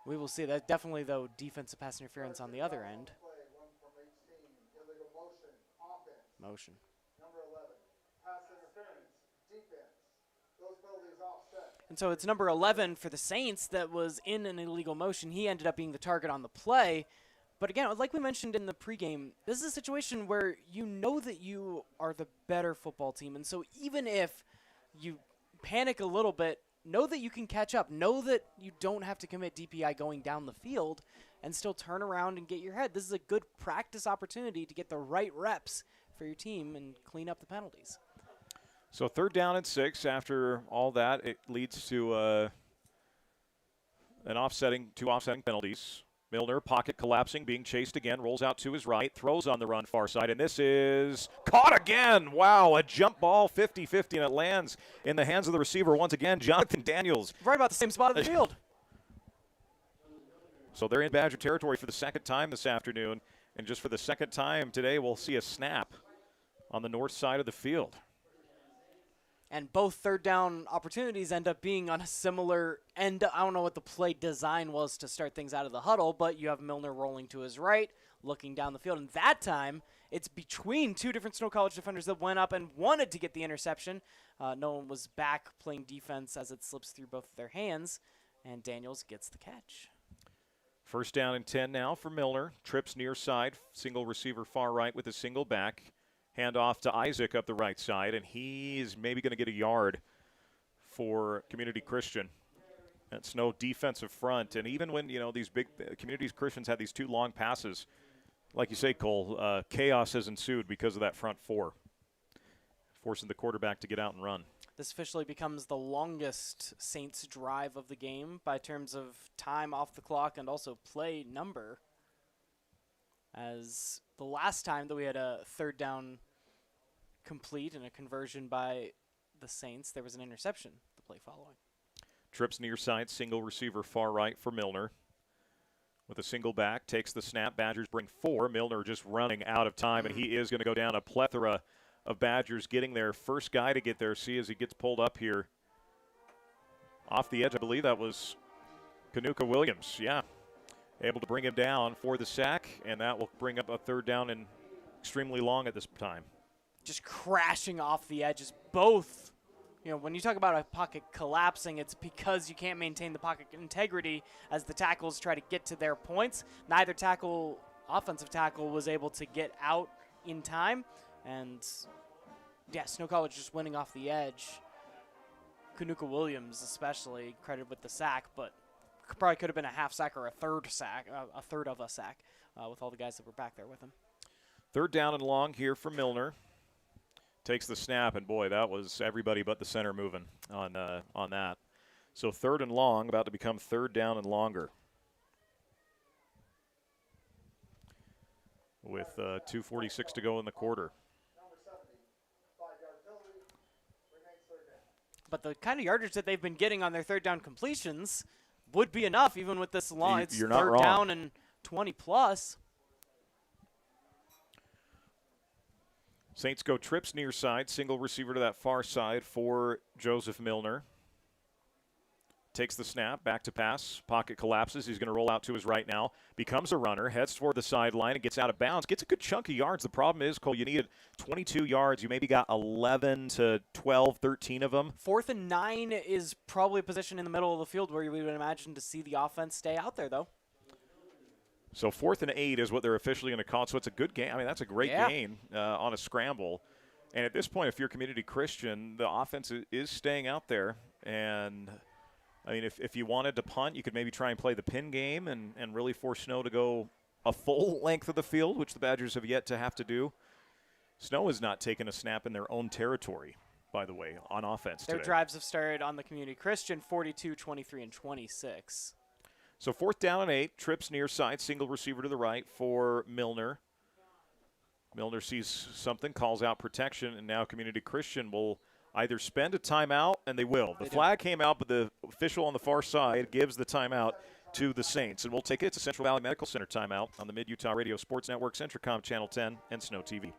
we will see. That definitely, though, defensive pass interference on the other end. Motion. Number 11, pass interference, defense. Those penalties offset. And so it's number 11 for the Saints that was in an illegal motion. He ended up being the target on the play. But again, like we mentioned in the pregame, this is a situation where you know that you are the better football team. And so even if you panic a little bit, know that you can catch up. Know that you don't have to commit DPI going down the field and still turn around and get your head. This is a good practice opportunity to get the right reps for your team and clean up the penalties. So 3rd down and 6. After all that, it leads to two offsetting penalties. Milner, pocket collapsing, being chased again, rolls out to his right, throws on the run far side, and this is caught again. Wow, a jump ball, 50-50, and it lands in the hands of the receiver once again, Jonathan Daniels. Right about the same spot of the field. So they're in Badger territory for the second time this afternoon, and just for the second time today, we'll see a snap on the north side of the field. And both 3rd down opportunities end up being on a similar end. I don't know what the play design was to start things out of the huddle, but you have Milner rolling to his right, looking down the field. And that time, it's between two different Snow College defenders that went up and wanted to get the interception. No one was back playing defense as it slips through both of their hands, and Daniels gets the catch. 1st down and 10 now for Milner. Trips near side, single receiver far right with a single back. Hand off to Isaac up the right side, and he's maybe going to get a yard for Community Christian. That's no defensive front, and even when, these big Community Christians had these 2 long passes, like you say, Cole, chaos has ensued because of that front 4, forcing the quarterback to get out and run. This officially becomes the longest Saints drive of the game by terms of time off the clock and also play number, as the last time that we had a 3rd down complete and a conversion by the Saints, there was an interception the play following. Trips near side, single receiver far right for Milner. With a single back, takes the snap. Badgers bring 4. Milner just running out of time, and he is going to go down. A plethora of Badgers getting there. First guy to get there, see as he gets pulled up here. Off the edge, I believe that was Kanuka Williams, yeah. Able to bring him down for the sack, and that will bring up a 3rd down and extremely long at this time. Just crashing off the edges. Both, when you talk about a pocket collapsing, it's because you can't maintain the pocket integrity as the tackles try to get to their points. Neither offensive tackle, was able to get out in time. And, yeah, Snow College just winning off the edge. Kanuka Williams especially credited with the sack, but probably could have been a half sack or a third of a sack with all the guys that were back there with him. 3rd down and long here for Milner. Takes the snap, and boy, that was everybody but the center moving on that. So 3rd and long, about to become 3rd down and longer. With 2:46 to go in the quarter. But the kind of yardage that they've been getting on their 3rd down completions would be enough, even with this long. It's 3rd down and 20 plus. Saints go trips near side, single receiver to that far side for Joseph Milner. Takes the snap, back to pass, pocket collapses. He's going to roll out to his right now. Becomes a runner, heads toward the sideline and gets out of bounds. Gets a good chunk of yards. The problem is, Cole, you needed 22 yards. You maybe got 11 to 12, 13 of them. 4th and 9 is probably a position in the middle of the field where you would imagine to see the offense stay out there, though. So 4th and 8 is what they're officially going to call it. So it's a good game. I mean, that's a great gain on a scramble. And at this point, if you're Community Christian, the offense is staying out there. And, I mean, if you wanted to punt, you could maybe try and play the pin game and really force Snow to go a full length of the field, which the Badgers have yet to have to do. Snow has not taken a snap in their own territory, by the way, on offense Their today. drives have started on the Community Christian, 42, 23, and 26. So 4th down and 8, trips near side, single receiver to the right for Milner. Milner sees something, calls out protection, and now Community Christian will either spend a timeout, and they will. The flag came out, but the official on the far side gives the timeout to the Saints. And we'll take it to Central Valley Medical Center timeout on the Mid-Utah Radio Sports Network, CentraCom Channel 10, and SnowTV.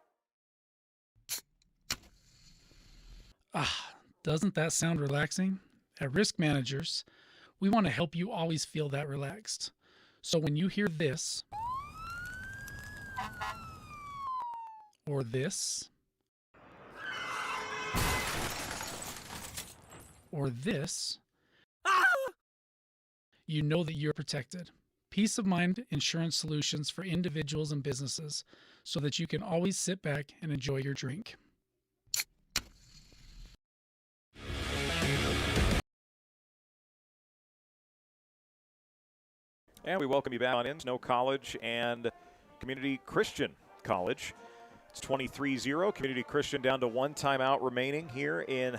Doesn't that sound relaxing? At Risk Managers, we want to help you always feel that relaxed. So when you hear this, or this, or this, you know that you're protected. Peace of mind insurance solutions for individuals and businesses so that you can always sit back and enjoy your drink. And we welcome you back on in Snow College and Community Christian College. It's 23-0. Community Christian down to one timeout remaining here in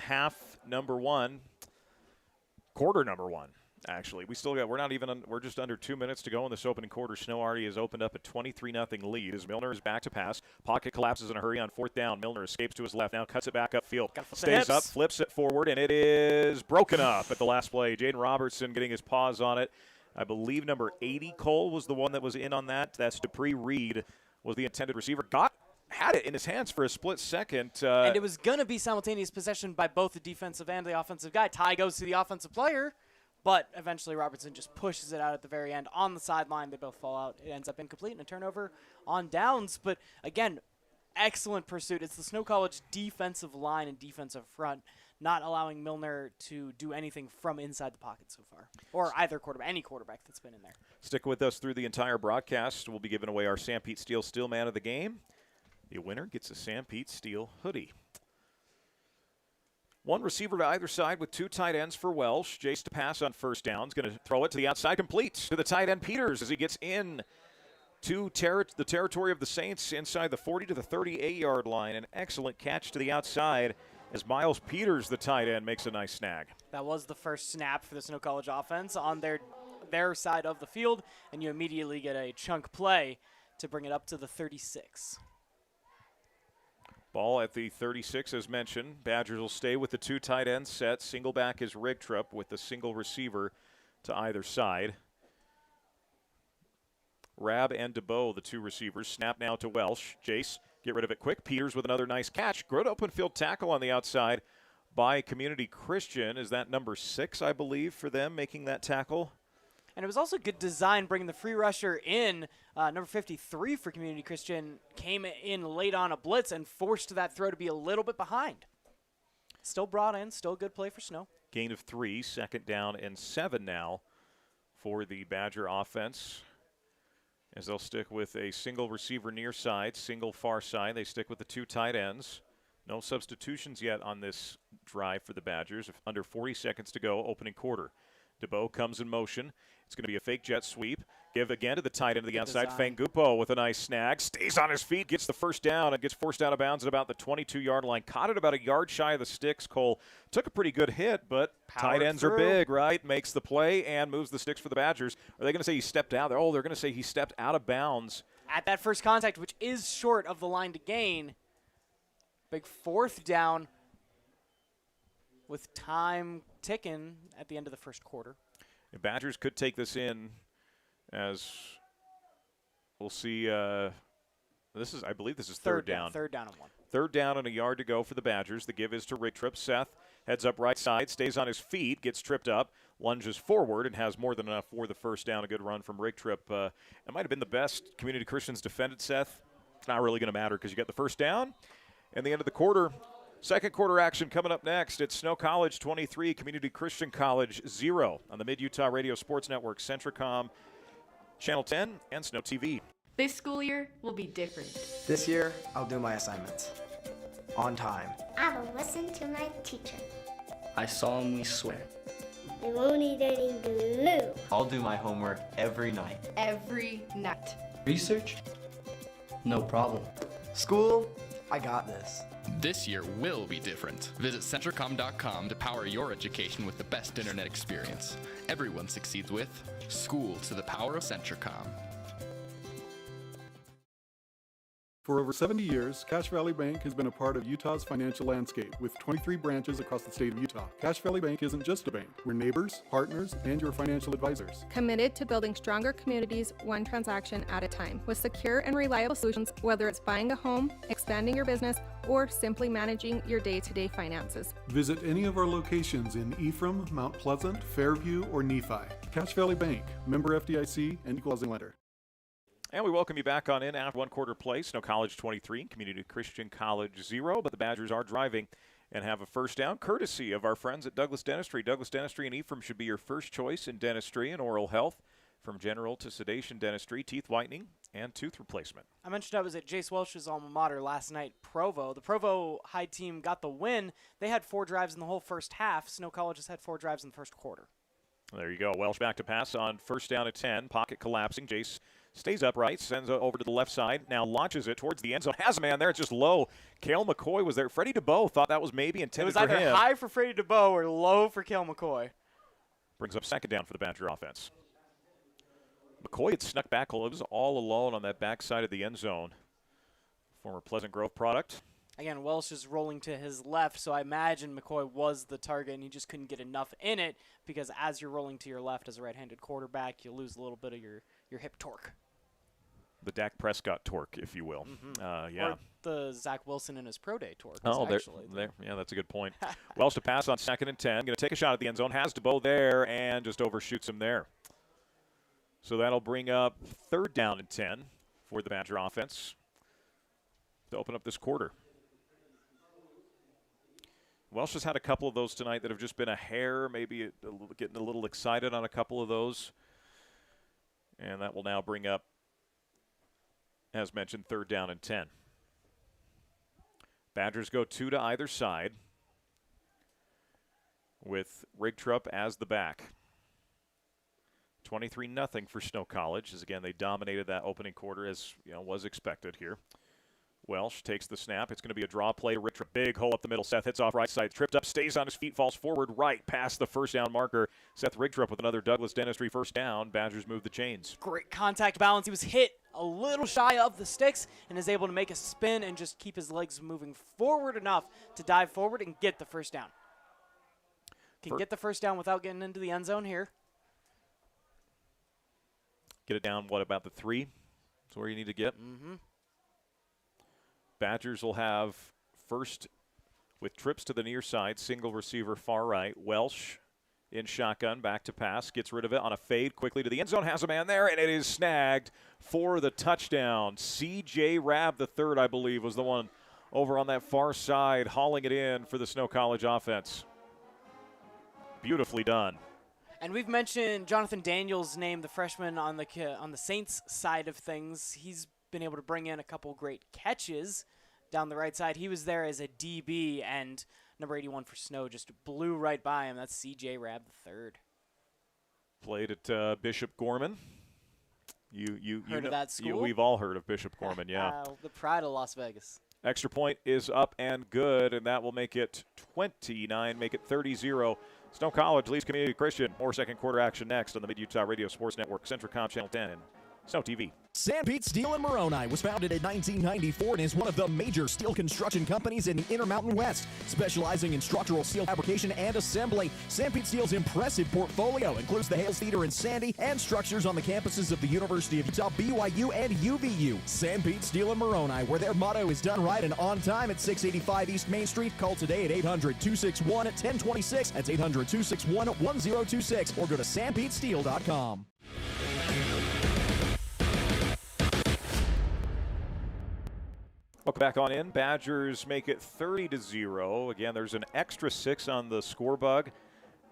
quarter number one. Actually, we're just under 2 minutes to go in this opening quarter. Snow already has opened up a 23-0 lead as Milner is back to pass. Pocket collapses in a hurry on fourth down. Milner escapes to his left, now cuts it back upfield. Stays up, flips it forward, and it is broken up at the last play. Jaden Robertson getting his paws on it. I believe number 80, Cole, was the one that was in on that. That's Dupree Reed was the intended receiver. Had it in his hands for a split second. And it was going to be simultaneous possession by both the defensive and the offensive guy. Tie goes to the offensive player, but eventually Robertson just pushes it out at the very end on the sideline. They both fall out. It ends up incomplete and a turnover on downs. But, again, excellent pursuit. It's the Snow College defensive line and defensive front not allowing Milner to do anything from inside the pocket so far, or any quarterback that's been in there. Stick with us through the entire broadcast. We'll be giving away our Sam Pete Steel Man of the Game. The winner gets a Sam Pete Steel hoodie. One receiver to either side with two tight ends for Welsh. Jace to pass on first down. He's going to throw it to the outside, complete to the tight end Peters as he gets in to the territory of the Saints inside the 40 to the 38-yard line. An excellent catch to the outside as Miles Peters, the tight end, makes a nice snag. That was the first snap for the Snow College offense on their side of the field, and you immediately get a chunk play to bring it up to the 36. Ball at the 36, as mentioned. Badgers will stay with the two tight end set. Single back is Rigtrup with the single receiver to either side. Rab and DeBow, the two receivers. Snap now to Welsh. Jace, get rid of it quick. Peters with another nice catch. Good open field tackle on the outside by Community Christian. Is that number 6, I believe, for them making that tackle? And it was also good design bringing the free rusher in. Number 53 for Community Christian came in late on a blitz and forced that throw to be a little bit behind. Still brought in, still a good play for Snow. Gain of 3, second down and 7 now for the Badger offense. As they'll stick with a single receiver near side, single far side. They stick with the two tight ends. No substitutions yet on this drive for the Badgers. Under 40 seconds to go, opening quarter. DeBow comes in motion. It's going to be a fake jet sweep. Give again to the tight end to the outside. Fangupo with a nice snag. Stays on his feet, gets the first down, and gets forced out of bounds at about the 22-yard line. Caught it about a yard shy of the sticks. Cole took a pretty good hit, but tight ends are big, right? Makes the play and moves the sticks for the Badgers. Are they going to say he stepped out there? Oh, they're going to say he stepped out of bounds. At that first contact, which is short of the line to gain. Big fourth down with time ticking at the end of the first quarter. The Badgers could take this in as we'll see. I believe this is third down. Third down and 1. Third down and a yard to go for the Badgers. The give is to Rigtrup. Seth heads up right side, stays on his feet, gets tripped up, lunges forward, and has more than enough for the first down. A good run from Rigtrup. It might have been the best Community Christians defended, Seth. It's not really going to matter because you got the first down and the end of the quarter. Second quarter action coming up next. It's Snow College 23, Community Christian College 0 on the Mid-Utah Radio Sports Network, CentraCom, Channel 10, and SnowTV. This school year will be different. This year, I'll do my assignments on time. I will listen to my teacher. I solemnly swear. I won't eat any glue. I'll do my homework every night. Every night. Research? No problem. School? I got this. This year will be different. Visit CentraCom.com to power your education with the best internet experience. Everyone succeeds with School to the Power of CentraCom. For over 70 years, Cache Valley Bank has been a part of Utah's financial landscape with 23 branches across the state of Utah. Cache Valley Bank isn't just a bank. We're neighbors, partners, and your financial advisors. Committed to building stronger communities one transaction at a time with secure and reliable solutions, whether it's buying a home, expanding your business, or simply managing your day-to-day finances. Visit any of our locations in Ephraim, Mount Pleasant, Fairview, or Nephi. Cache Valley Bank, member FDIC, and equal housing lender. And we welcome you back on in after one quarter play. Snow College 23, Community Christian College 0, but the Badgers are driving and have a first down courtesy of our friends at Douglas Dentistry. Douglas Dentistry and Ephraim should be your first choice in dentistry and oral health, from general to sedation dentistry, teeth whitening, and tooth replacement. I mentioned I was at Jace Welsh's alma mater last night, Provo. The Provo High team got the win. They had 4 drives in the whole first half. Snow College has had 4 drives in the first quarter. There you go. Welsh back to pass on first down at 10. Pocket collapsing. Jace stays upright, sends it over to the left side, now launches it towards the end zone. Has a man there. It's just low. Cale McCoy was there. Freddie DeBow thought that was maybe intended for him. It was either high for Freddie DeBow or low for Cale McCoy. Brings up second down for the Badger offense. McCoy had snuck back. It was all alone on that backside of the end zone. Former Pleasant Grove product. Again, Welsh is rolling to his left, so I imagine McCoy was the target, and he just couldn't get enough in it because as you're rolling to your left as a right-handed quarterback, you lose a little bit of your hip torque. The Dak Prescott torque, if you will. Yeah. Or the Zach Wilson in his pro day torque. Oh, there. Yeah, that's a good point. Welsh to pass on second and 10. Going to take a shot at the end zone. Has DeBow there and just overshoots him there. So that'll bring up third down and 10 for the Badger offense to open up this quarter. Welsh has had a couple of those tonight that have just been a hair, maybe getting a little excited on a couple of those. And that will now bring up, as mentioned, third down and 10. Badgers go 2 to either side with Rigtrup as the back. 23-0 for Snow College, as again they dominated that opening quarter as was expected here. Welsh takes the snap. It's going to be a draw play to Rigtrup. Big hole up the middle. Seth hits off right side. Tripped up, stays on his feet, falls forward right past the first down marker. Seth Rigtrup with another Douglas Dentistry first down. Badgers move the chains. Great contact balance. He was hit a little shy of the sticks and is able to make a spin and just keep his legs moving forward enough to dive forward and get the first down. Can get the first down without getting into the end zone here. Get it down, what, about the 3? That's where you need to get. Mm-hmm. Badgers will have first with trips to the near side, single receiver far right. Welsh in shotgun, back to pass, gets rid of it on a fade quickly to the end zone, has a man there, and it is snagged for the touchdown. C.J. Rabb III, I believe, was the one over on that far side, hauling it in for the Snow College offense. Beautifully done. And we've mentioned Jonathan Daniels' name, the freshman on the Saints side of things. He's been able to bring in a couple great catches down the right side. He was there as a DB, and number 81 for Snow just blew right by him. That's C.J. Rabb III. Played at Bishop Gorman. You heard of that school? We've all heard of Bishop Gorman, yeah. The pride of Las Vegas. Extra point is up and good, and that will make it 29, make it 30-0. Snow College leads Community Christian. More second quarter action next on the Mid-Utah Radio Sports Network, CentraCom Channel 10, and SnowTV. Sanpete Steel in Moroni was founded in 1994 and is one of the major steel construction companies in the Intermountain West, specializing in structural steel fabrication and assembly. Sanpete Steel's impressive portfolio includes the Hales Theater in Sandy and structures on the campuses of the University of Utah, BYU, and UVU. Sanpete Steel in Moroni, where their motto is done right and on time at 685 East Main Street. Call today at 800-261-1026. That's 800-261-1026, or go to sanpetesteel.com. Welcome back on in. Badgers make it 30-0. Again, there's an extra 6 on the score bug,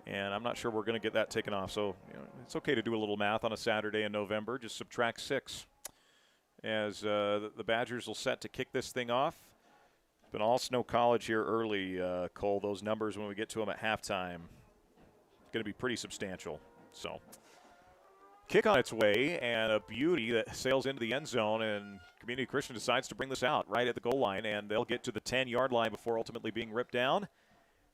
and I'm not sure we're going to get that taken off. So it's okay to do a little math on a Saturday in November. Just subtract 6 as the Badgers will set to kick this thing off. It's been all Snow College here early, Cole. Those numbers when we get to them at halftime, it's going to be pretty substantial. So kick on its way, and a beauty that sails into the end zone, and Community Christian decides to bring this out right at the goal line, and they'll get to the 10-yard line before ultimately being ripped down,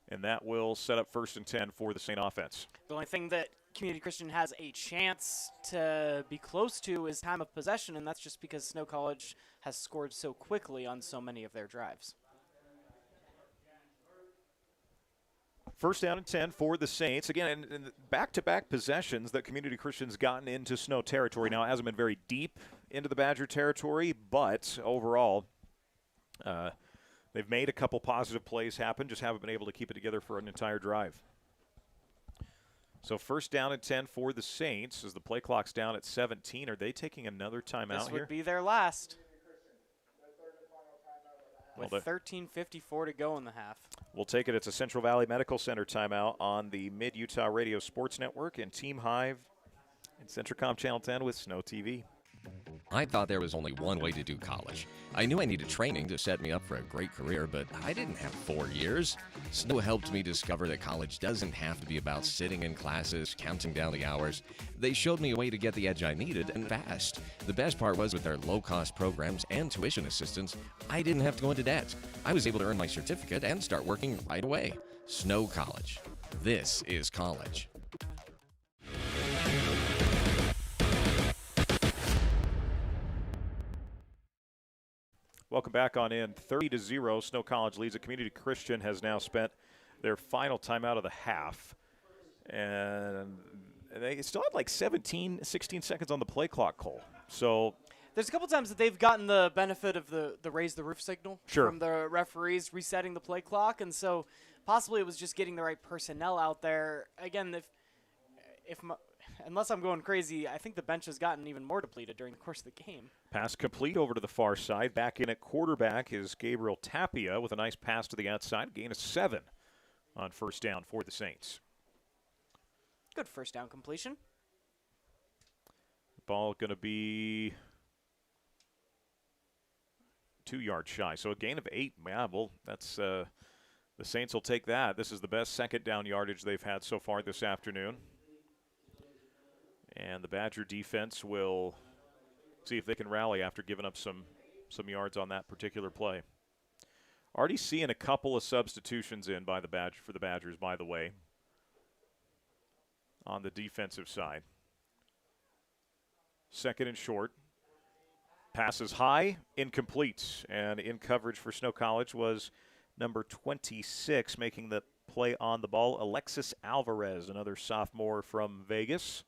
and that will set up 1st and 10 for the Saint offense. The only thing that Community Christian has a chance to be close to is time of possession, and that's just because Snow College has scored so quickly on so many of their drives. First down and 10 for the Saints. Again, in back-to-back possessions that Community Christian's gotten into Snow territory. Now, it hasn't been very deep into the Badger territory, but overall, they've made a couple positive plays happen, just haven't been able to keep it together for an entire drive. So first down and 10 for the Saints as the play clock's down at 17. Are they taking another timeout here? This would be their last. With 13:54 to go in the half. We'll take it. It's a Central Valley Medical Center timeout on the Mid-Utah Radio Sports Network and Team Hive and CentraCom Channel 10 with SnowTV. I thought there was only one way to do college. I knew I needed training to set me up for a great career, but I didn't have 4 years. Snow helped me discover that college doesn't have to be about sitting in classes, counting down the hours. They showed me a way to get the edge I needed, and fast. The best part was with their low-cost programs and tuition assistance, I didn't have to go into debt. I was able to earn my certificate and start working right away. Snow College. This is college. Welcome back on in. 30-0, Snow College leads. A Community Christian has now spent their final timeout of the half. And they still have like 16 seconds on the play clock, Cole. So there's a couple times that they've gotten the benefit of the raise the roof signal from the referees resetting the play clock. And so possibly it was just getting the right personnel out there. Again, unless I'm going crazy, I think the bench has gotten even more depleted during the course of the game. Pass complete over to the far side. Back in at quarterback is Gabriel Tapia with a nice pass to the outside. Gain of 7 on first down for the Saints. Good first down completion. Ball going to be 2 yards shy. So a gain of 8. Yeah, well, that's the Saints will take that. This is the best second down yardage they've had so far this afternoon. And the Badger defense will see if they can rally after giving up some yards on that particular play. Already seeing a couple of substitutions in by for the Badgers, by the way, on the defensive side. Second and short. Passes high, incomplete. And in coverage for Snow College was number 26, making the play on the ball, Alexis Alvarez, another sophomore from Vegas.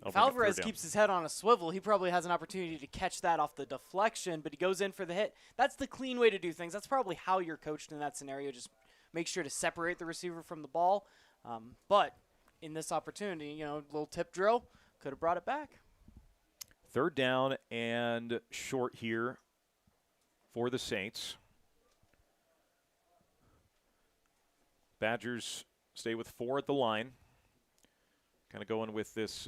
If Alvarez keeps his head on a swivel, he probably has an opportunity to catch that off the deflection, but he goes in for the hit. That's the clean way to do things. That's probably how you're coached in that scenario. Just make sure to separate the receiver from the ball. But in this opportunity, little tip drill, could have brought it back. Third down and short here for the Saints. Badgers stay with 4 at the line. Kind of going with this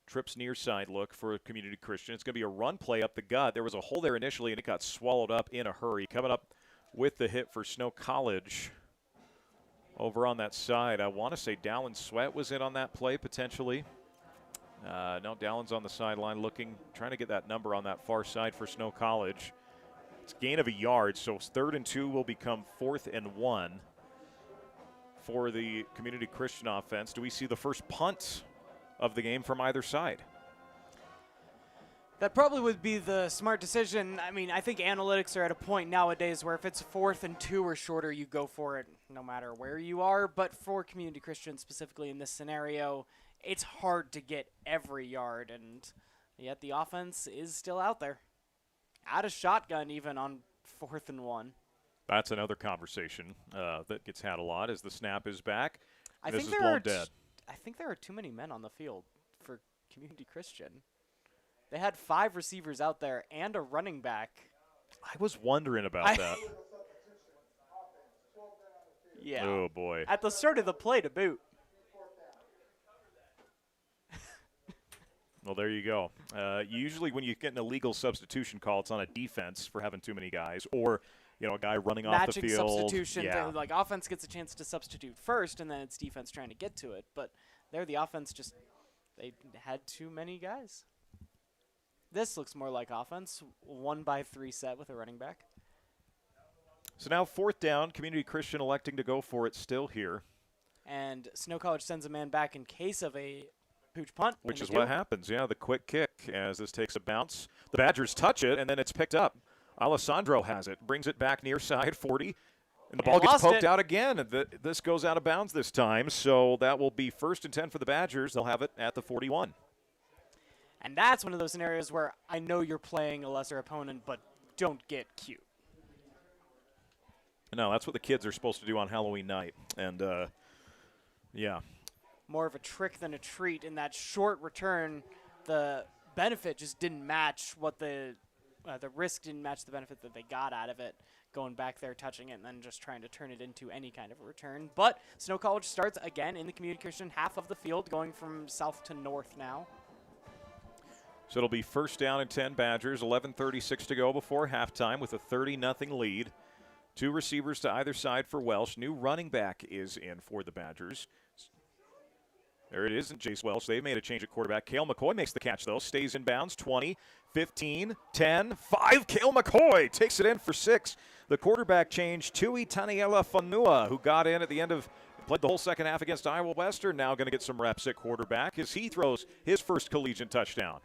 trips near side look for Community Christian. It's going to be a run play up the gut. There was a hole there initially, and it got swallowed up in a hurry. Coming up with the hit for Snow College over on that side. I want to say Dallin Sweat was in on that play potentially. No, Dallin's on the sideline trying to get that number on that far side for Snow College. It's a gain of a yard, so 3rd and 2 will become 4th and 1. For the Community Christian offense. Do we see the first punt of the game from either side? That probably would be the smart decision. I mean, I think analytics are at a point nowadays where if it's 4th and 2 or shorter, you go for it no matter where you are. But for Community Christian, specifically in this scenario, it's hard to get every yard, and yet the offense is still out there. Out of shotgun even on 4th and 1. That's another conversation that gets had a lot as the snap is back. I this think is blown dead. I think there are too many men on the field for Community Christian. They had 5 receivers out there and a running back. I was wondering about that. Yeah. Oh, boy. At the start of the play to boot. Well, there you go. Usually when you get an illegal substitution call, it's on a defense for having too many guys or – a guy running off the field. Matching substitution. Yeah. Like, offense gets a chance to substitute first, and then it's defense trying to get to it. But there, the offense they had too many guys. This looks more like offense. 1-by-3 set with a running back. So now 4th down. Community Christian electing to go for it still here. and Snow College sends a man back in case of a pooch punt. Which is what happens, yeah, the quick kick as this takes a bounce. The Badgers touch it, and then it's picked up. Alessandro has it, brings it back near side 40, and the ball gets poked out again. This goes out of bounds this time, so that will be 1st and 10 for the Badgers. They'll have it at the 41. And that's one of those scenarios where I know you're playing a lesser opponent, but don't get cute. No, that's what the kids are supposed to do on Halloween night, and yeah. More of a trick than a treat. In that short return, the benefit just didn't match what the risk didn't match the benefit that they got out of it, going back there, touching it, and then just trying to turn it into any kind of a return. But Snow College starts again in the Community Christian half of the field, going from south to north now. So it'll be 1st down and 10 Badgers, 11:36 to go before halftime with a 30-0 lead. 2 receivers to either side for Welsh. New running back is in for the Badgers. There it is, Jace Welsh. They've made a change at quarterback. Cale McCoy makes the catch, though. Stays in bounds. 20, 15, 10, 5. Cale McCoy takes it in for 6. The quarterback change, Tui Taniela Fanua, who got in at the end of, played the whole second half against Iowa Western, now going to get some reps at quarterback as he throws his first collegiate touchdown.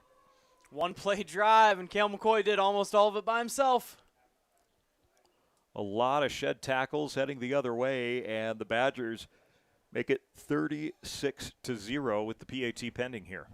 One-play drive, and Cale McCoy did almost all of it by himself. A lot of shed tackles heading the other way, and the Badgers make it 36-0 with the PAT pending here.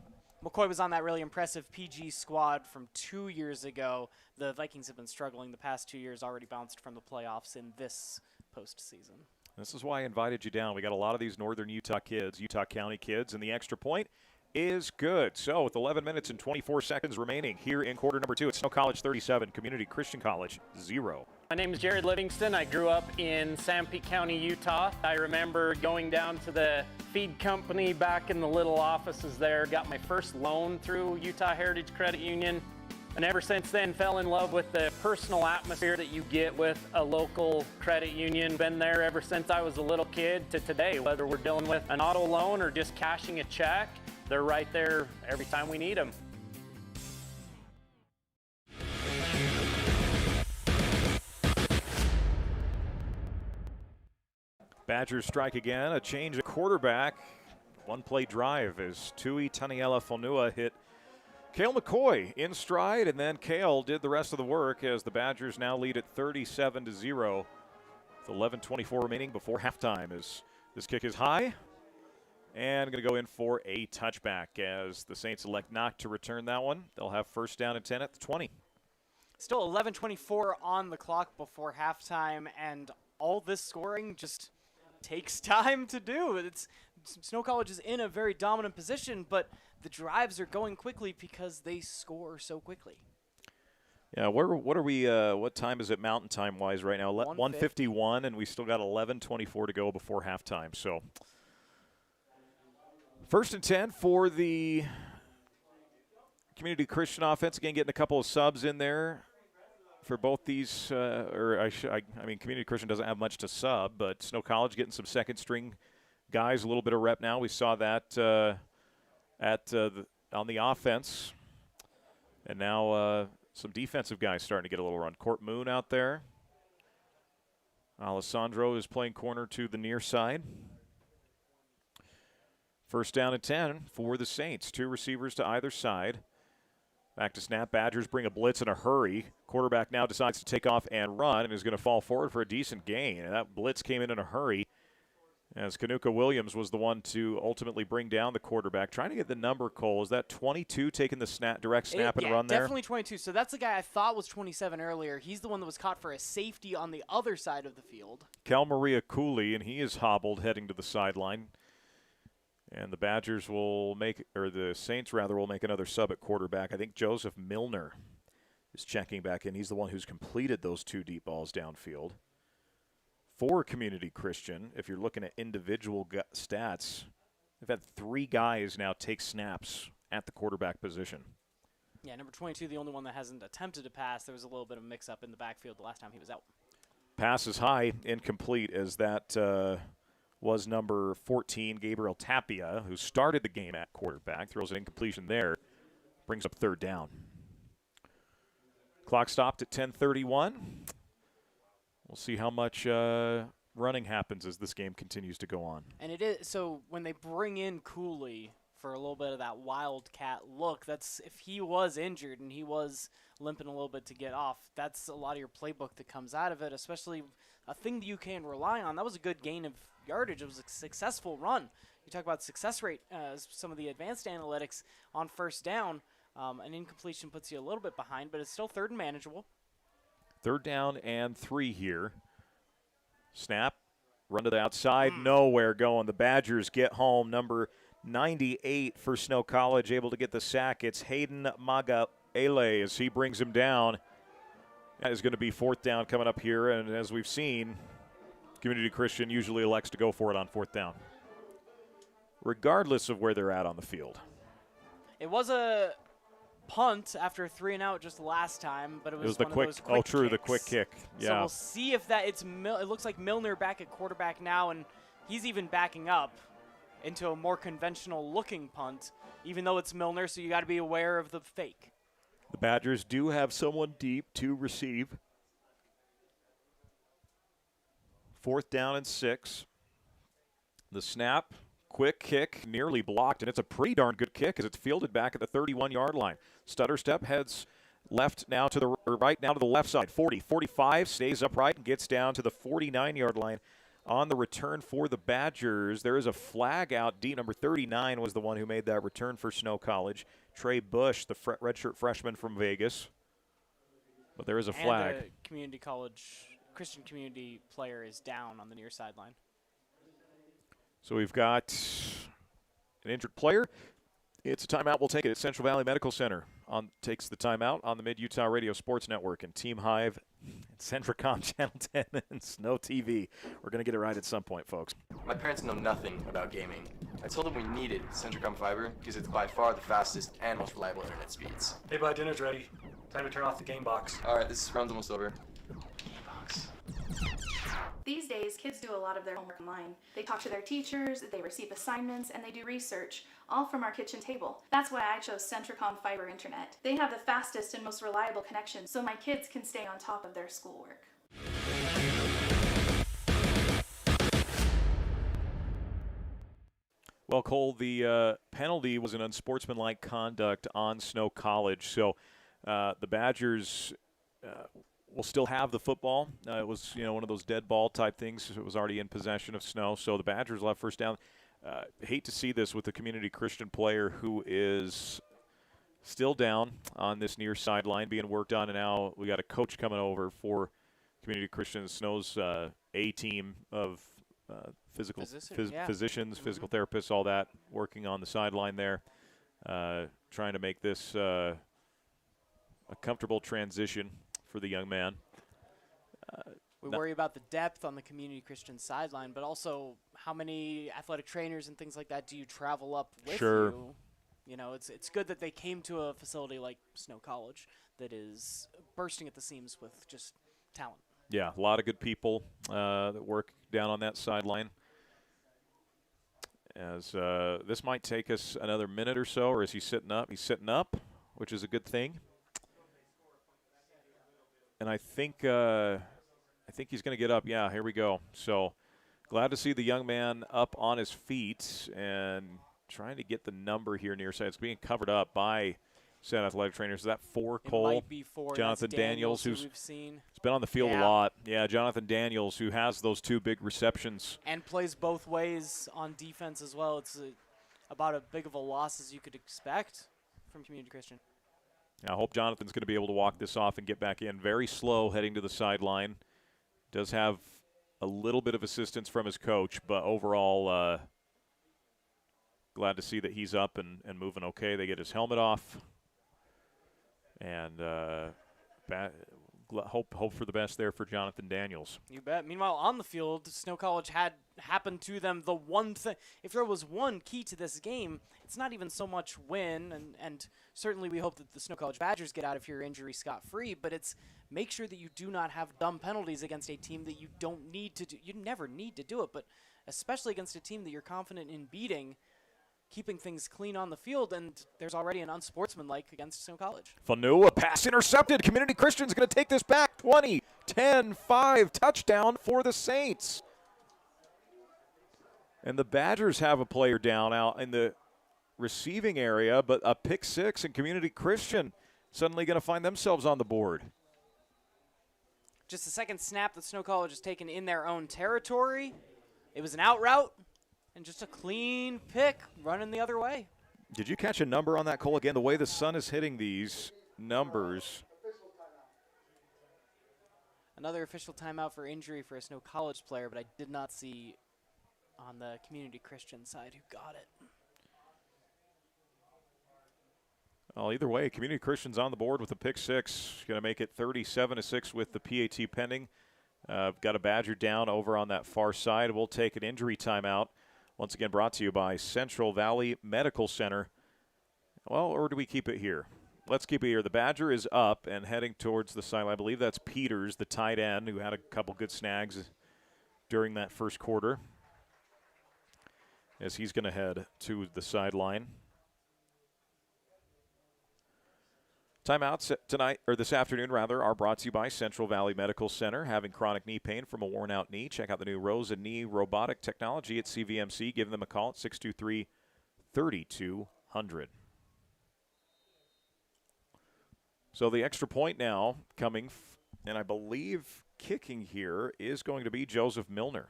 McCoy was on that really impressive PG squad from 2 years ago. The Vikings have been struggling the past 2 years, already bounced from the playoffs in this postseason. This is why I invited you down. We got a lot of these northern Utah kids, Utah County kids, and the extra point is good. So with 11 minutes and 24 seconds remaining here in quarter number 2, it's Snow College 37, Community Christian College 0. My name is Jared Livingston. I grew up in Sanpete County, Utah. I remember going down to the feed company back in the little offices there, got my first loan through Utah Heritage Credit Union, and ever since then fell in love with the personal atmosphere that you get with a local credit union. Been there ever since I was a little kid to today. Whether we're dealing with an auto loan or just cashing a check, they're right there every time we need them. Badgers strike again, a change at quarterback. One-play drive as Tui Taniela Fonua hit Cale McCoy in stride, and then Cale did the rest of the work as the Badgers now lead at 37-0 with 11:24 remaining before halftime. As this kick is high and going to go in for a touchback as the Saints elect not to return that one. They'll have 1st down and 10 at the 20. Still 11:24 on the clock before halftime, and all this scoring just takes time to do. Snow College is in a very dominant position, but the drives are going quickly because they score so quickly. Yeah, what are we? What time is it Mountain Time wise right now? 1:51, and we still got 11:24 to go before halftime. So 1st and 10 for the Community Christian offense. Again, getting a couple of subs in there for both these, I mean, Community Christian doesn't have much to sub, but Snow College getting some second-string guys, a little bit of rep now. We saw that on the offense, and now some defensive guys starting to get a little run. Court Moon out there. Alessandro is playing corner to the near side. 1st down and 10 for the Saints. 2 receivers to either side. Back to snap. Badgers bring a blitz in a hurry. Quarterback now decides to take off and run and is going to fall forward for a decent gain. And that blitz came in a hurry as Kanuka Williams was the one to ultimately bring down the quarterback. Trying to get the number, Cole. Is that 22 taking the direct snap and run there? Yeah, definitely 22. So that's the guy I thought was 27 earlier. He's the one that was caught for a safety on the other side of the field. Cal Maria Cooley, and he is hobbled heading to the sideline. And the Badgers will the Saints will make another sub at quarterback. I think Joseph Milner is checking back in. He's the one who's completed those 2 deep balls downfield. For Community Christian, if you're looking at individual stats, they've had 3 guys now take snaps at the quarterback position. Yeah, number 22, the only one that hasn't attempted to pass. There was a little bit of a mix-up in the backfield the last time he was out. Pass is high, incomplete, as that was number 14, Gabriel Tapia, who started the game at quarterback. Throws an incompletion there. Brings up 3rd down. Clock stopped at 10:31. We'll see how much running happens as this game continues to go on. And it is so when they bring in Cooley for a little bit of that wildcat look, that's if he was injured and he was limping a little bit to get off, that's a lot of your playbook that comes out of it, especially a thing that you can rely on. That was a good gain of yardage. It was a successful run. You talk about success rate, some of the advanced analytics on first down. An incompletion puts you a little bit behind, but it's still third and manageable. 3rd down and 3 here. Snap, run to the outside, nowhere going. The Badgers get home. Number 98 for Snow College, able to get the sack. It's Hayden Magaele as he brings him down. That is going to be 4th down coming up here, and as we've seen, Community Christian usually elects to go for it on 4th down, regardless of where they're at on the field. It was a punt after a 3-and-out just last time, but it was the one quick. Of those quick kicks. The quick kick. Yeah. So we'll see if that. It looks like Milner back at quarterback now, and he's even backing up into a more conventional-looking punt, even though it's Milner. So you got to be aware of the fake. The Badgers do have someone deep to receive. 4th down and 6. The snap. Quick kick, nearly blocked, and it's a pretty darn good kick as it's fielded back at the 31-yard line. Stutter step heads left now to the right now to the left side. 40, 45, stays upright and gets down to the 49-yard line on the return for the Badgers. There is a flag out deep. Number 39 was the one who made that return for Snow College. Trey Bush, the redshirt freshman from Vegas. But there is a flag. And a community college, Christian community player is down on the near sideline. So we've got an injured player. It's a timeout. We'll take it at Central Valley Medical Center. Takes the timeout on the Mid-Utah Radio Sports Network and Team Hive, CentraCom Channel 10, and SnowTV. We're going to get it right at some point, folks. My parents know nothing about gaming. I told them we needed CentraCom Fiber because it's by far the fastest and most reliable internet speeds. Hey, bud, dinner's ready. Time to turn off the game box. All right, this round's almost over. These days, kids do a lot of their homework online. They talk to their teachers, they receive assignments, and they do research, all from our kitchen table. That's why I chose CentraCom Fiber Internet. They have the fastest and most reliable connection, so my kids can stay on top of their schoolwork. Well, Cole, the penalty was an unsportsmanlike conduct on Snow College, so the Badgers will still have the football. It was, one of those dead ball type things. It was already in possession of Snow, so the Badgers left first down. Hate to see this with the community Christian player who is still down on this near sideline being worked on, and now we got a coach coming over for community Christian. Snow's A team of physicians, physical therapists, all that, working on the sideline there, trying to make this a comfortable transition for the young man. We worry about the depth on the community Christian sideline, but also how many athletic trainers and things like that do you travel up with you? It's good that they came to a facility like Snow College that is bursting at the seams with just talent. Yeah, a lot of good people that work down on that sideline. As this might take us another minute or so, or is he sitting up? He's sitting up, which is a good thing. And I think he's going to get up. Yeah, here we go. So glad to see the young man up on his feet and trying to get the number here near side. It's being covered up by set athletic trainers. Is that 4, Cole? It might be 4. Jonathan Daniels, who's seen. He's been on the field a lot. Yeah, Jonathan Daniels, who has those 2 big receptions. And plays both ways on defense as well. It's about as big of a loss as you could expect from Community Christian. I hope Jonathan's going to be able to walk this off and get back in. Very slow heading to the sideline. Does have a little bit of assistance from his coach, but overall glad to see that he's up and moving okay. They get his helmet off. And hope for the best there for Jonathan Daniels. You bet. Meanwhile, on the field, Snow College had happened to them the one thing. If there was one key to this game, it's not even so much win, and certainly we hope that the Snow College Badgers get out of here injury scot-free, but it's make sure that you do not have dumb penalties against a team that you don't need to do. You never need to do it, but especially against a team that you're confident in beating, keeping things clean on the field, and there's already an unsportsmanlike against Snow College. Fanua, pass intercepted. Community Christian's going to take this back. 20, 10, 5, touchdown for the Saints. And the Badgers have a player down out in the receiving area, but a pick six, and Community Christian suddenly going to find themselves on the board. Just the second snap that Snow College has taken in their own territory. It was an out route and just a clean pick running the other way. Did you catch a number on that, Cole? Again, the way the sun is hitting these numbers. Another official timeout for injury for a Snow College player, but I did not see on the Community Christian side who got it. Well, either way, Community Christian's on the board with a pick six. Going to make it 37-6 with the PAT pending. Got a Badger down over on that far side. We'll take an injury timeout. Once again, brought to you by Central Valley Medical Center. Well, or do we keep it here? Let's keep it here. The Badger is up and heading towards the sideline. I believe that's Peters, the tight end, who had a couple good snags during that first quarter, as he's going to head to the sideline. Timeouts tonight, or this afternoon rather, are brought to you by Central Valley Medical Center. Having chronic knee pain from a worn-out knee, check out the new Rosa Knee robotic technology at CVMC. Give them a call at 623-3200. So the extra point now coming, and I believe kicking here is going to be Joseph Milner.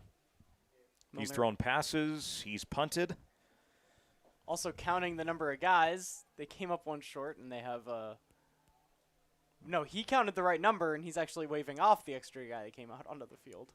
He's thrown passes. He's punted. Also counting the number of guys, they came up one short, and they have no, he counted the right number, and he's actually waving off the extra guy that came out onto the field.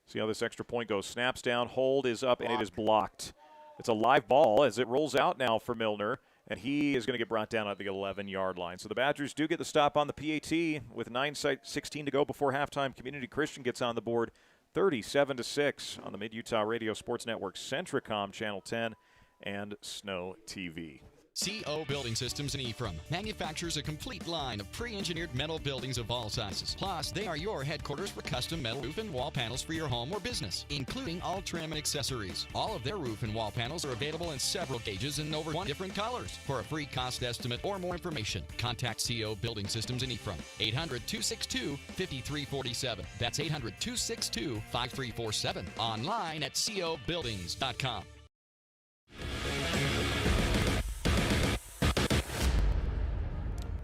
See how this extra point goes. Snaps down, hold is up, and it is blocked. It's a live ball as it rolls out now for Milner, and he is going to get brought down at the 11-yard line. So the Badgers do get the stop on the PAT with 9:16 to go before halftime. Community Christian gets on the board 37-6 on the Mid-Utah Radio Sports Network, CentraCom Channel 10, and SnowTV. CO Building Systems in Ephraim manufactures a complete line of pre-engineered metal buildings of all sizes. Plus, they are your headquarters for custom metal roof and wall panels for your home or business, including all trim and accessories. All of their roof and wall panels are available in several gauges and over 1 different colors. For a free cost estimate or more information, contact CO Building Systems in Ephraim. 800-262-5347. That's 800-262-5347. Online at cobuildings.com.